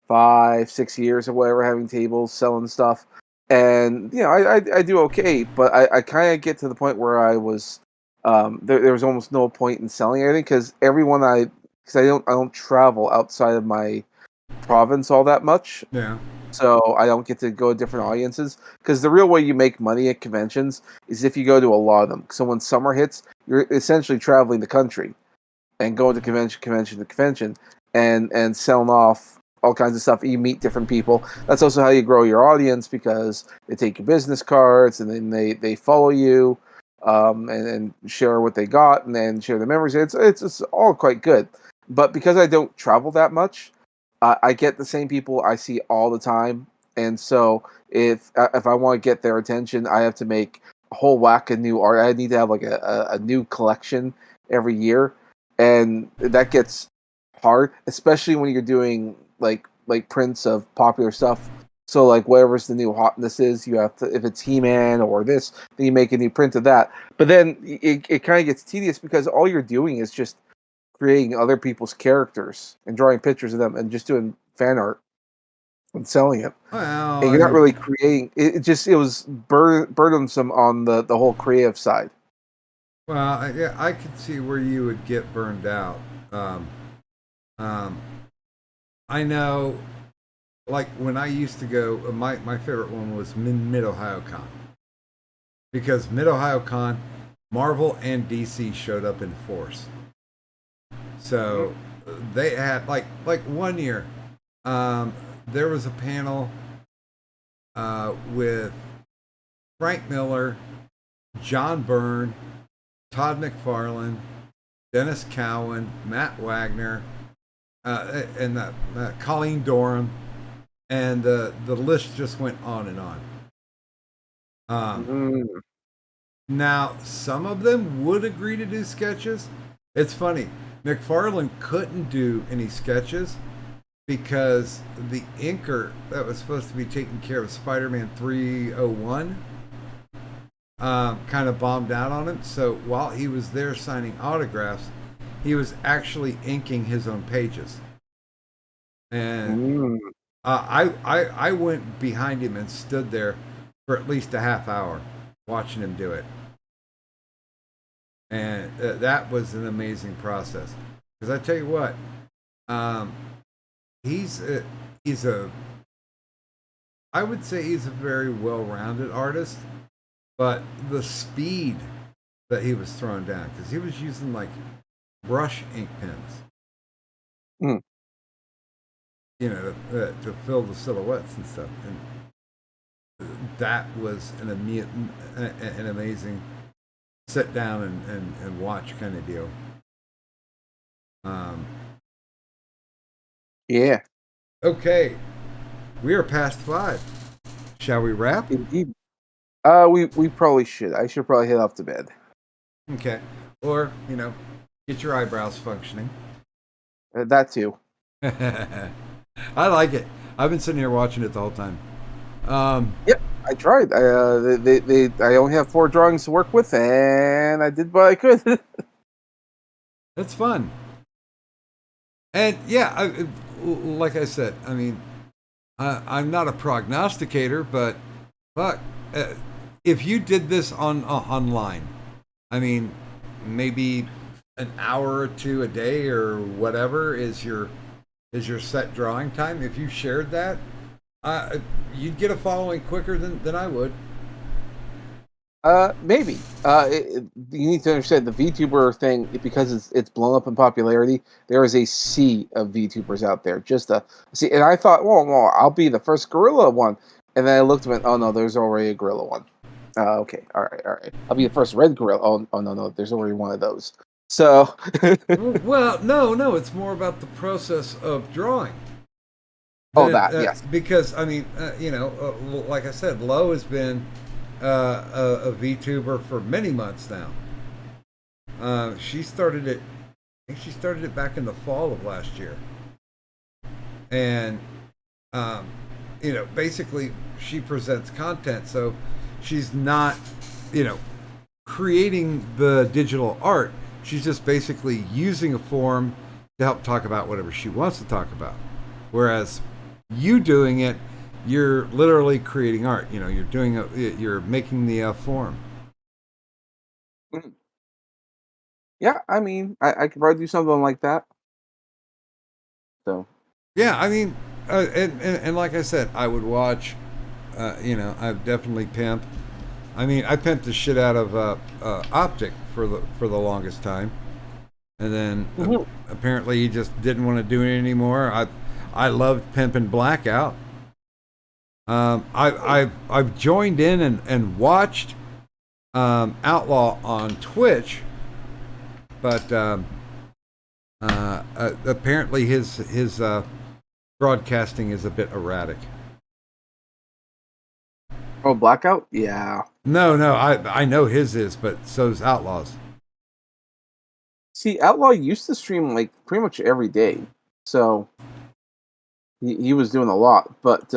5, 6 years or whatever, having tables, selling stuff. And, I do okay. But I kind of get to the point where I was, there was almost no point in selling anything because because I don't travel outside of my province all that much. Yeah. So I don't get to go to different audiences because the real way you make money at conventions is if you go to a lot of them. So when summer hits, you're essentially traveling the country and going to convention to convention and selling off all kinds of stuff. You meet different people. That's also how you grow your audience because they take your business cards and then they follow you and share what they got and then share the memories. It's all quite good. But because I don't travel that much, I get the same people I see all the time, and so if I want to get their attention, I have to make a whole whack of new art. I need to have like a new collection every year, and that gets hard, especially when you're doing like prints of popular stuff. So like whatever's the new hotness is, you have to, if it's He-Man or this, then you make a new print of that. But then it kind of gets tedious because all you're doing is just creating other people's characters and drawing pictures of them and just doing fan art and selling it. Well, And you're not really creating it. It was burdensome on the whole creative side. Well, I could see where you would get burned out. I know, like when I used to go, my favorite one was Mid Ohio Con because Mid Ohio Con, Marvel and DC showed up in force. So they had like 1 year, there was a panel with Frank Miller, John Byrne, Todd McFarlane, Dennis Cowan, Matt Wagner, and Colleen Doran, and the list just went on and on. Now, some of them would agree to do sketches. It's funny. McFarlane couldn't do any sketches because the inker that was supposed to be taking care of Spider-Man 301 kind of bombed out on him. So while he was there signing autographs, he was actually inking his own pages. And I went behind him and stood there for at least a half hour watching him do it. And that was an amazing process. Because I tell you what, I would say he's a very well-rounded artist, but the speed that he was throwing down, because he was using like brush ink pens, to fill the silhouettes and stuff, and that was an amazing sit down and watch kind of deal. Yeah. Okay, we are past 5. Shall we wrap? Indeed. We probably should. I should probably head off to bed. Okay, or get your eyebrows functioning. That too. I like it. I've been sitting here watching it the whole time. Yep, I tried. I only have 4 drawings to work with, and I did what I could. That's fun. And yeah, like I said, I mean, I'm not a prognosticator, but fuck, if you did this online, I mean, maybe an hour or 2 a day or whatever is your set drawing time. If you shared that, you'd get a following quicker than I would. Maybe. You need to understand the VTuber thing because it's blown up in popularity. There is a sea of VTubers out there. Just a see, and I thought, well, I'll be the first gorilla one, and then I looked and went, oh no, there's already a gorilla one. Okay, all right. I'll be the first red gorilla. Oh no, there's already one of those. So, Well, no, it's more about the process of drawing. yes. Because I mean, like I said, Lo has been a VTuber for many months now. She started it. I think she started it back in the fall of last year, and basically she presents content. So she's not, creating the digital art. She's just basically using a forum to help talk about whatever she wants to talk about. Whereas you doing it, you're literally creating art. You're making the forum. Mhm. Yeah, I mean, I could probably do something like that. So, Yeah, I mean, and like I said, I would watch. I've definitely pimped. I mean, I pimped the shit out of Optic for the longest time, and then Mhm. apparently he just didn't want to do it anymore. I loved pimping Blackout. I've joined in and watched Outlaw on Twitch, but apparently his broadcasting is a bit erratic. oh, Blackout, yeah. No, I know his is, but so's Outlaw's. See, Outlaw used to stream like pretty much every day, so he was doing a lot. But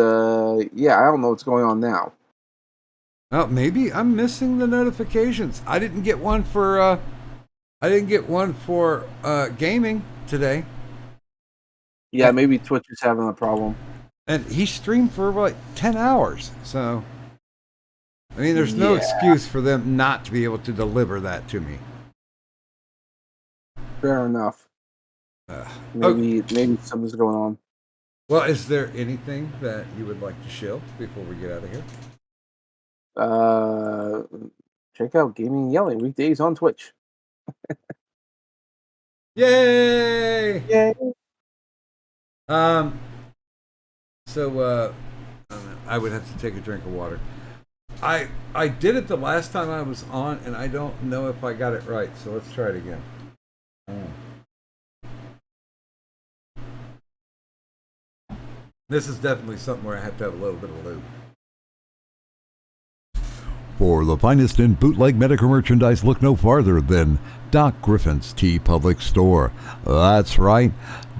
yeah, I don't know what's going on now. Oh, maybe I'm missing the notifications. I didn't get one for gaming today. Yeah, maybe Twitch is having a problem. And he streamed for like 10 hours. So, I mean, there's no Yeah. excuse for them not to be able to deliver that to me. Fair enough. Okay. Maybe something's going on. Well, is there anything that you would like to shill before we get out of here? Check out Gaming and Yelling weekdays on Twitch. Yay! Yay! So I would have to take a drink of water. I did it the last time I was on, and I don't know if I got it right. So let's try it again. This is definitely something where I have to have a little bit of lube. For the finest in bootleg medical merchandise, look no farther than Doc Griffin's Tea Public Store. That's right,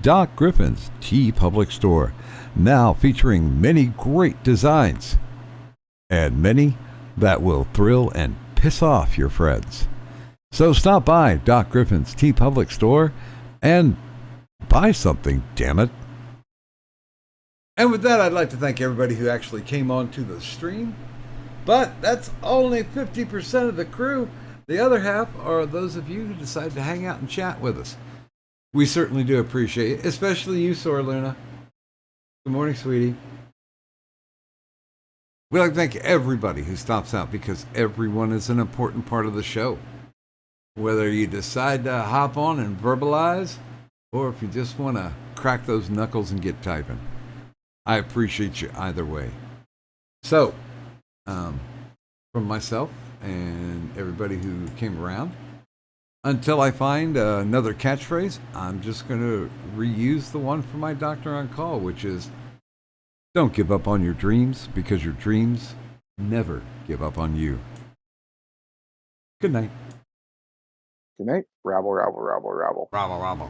Doc Griffin's Tea Public Store. Now featuring many great designs. And many that will thrill and piss off your friends. So stop by Doc Griffin's Tea Public Store and buy something, damn it. And with that, I'd like to thank everybody who actually came on to the stream. But that's only 50% of the crew. The other half are those of you who decided to hang out and chat with us. We certainly do appreciate it, especially you, Sora Luna. Good morning, sweetie. We'd like to thank everybody who stops out because everyone is an important part of the show. Whether you decide to hop on and verbalize, or if you just want to crack those knuckles and get typing. I appreciate you either way. So, from myself and everybody who came around, until I find another catchphrase, I'm just going to reuse the one from my doctor on call, which is, don't give up on your dreams because your dreams never give up on you. Good night. Good night. Rabble, rabble, rabble, rabble. Rabble, rabble.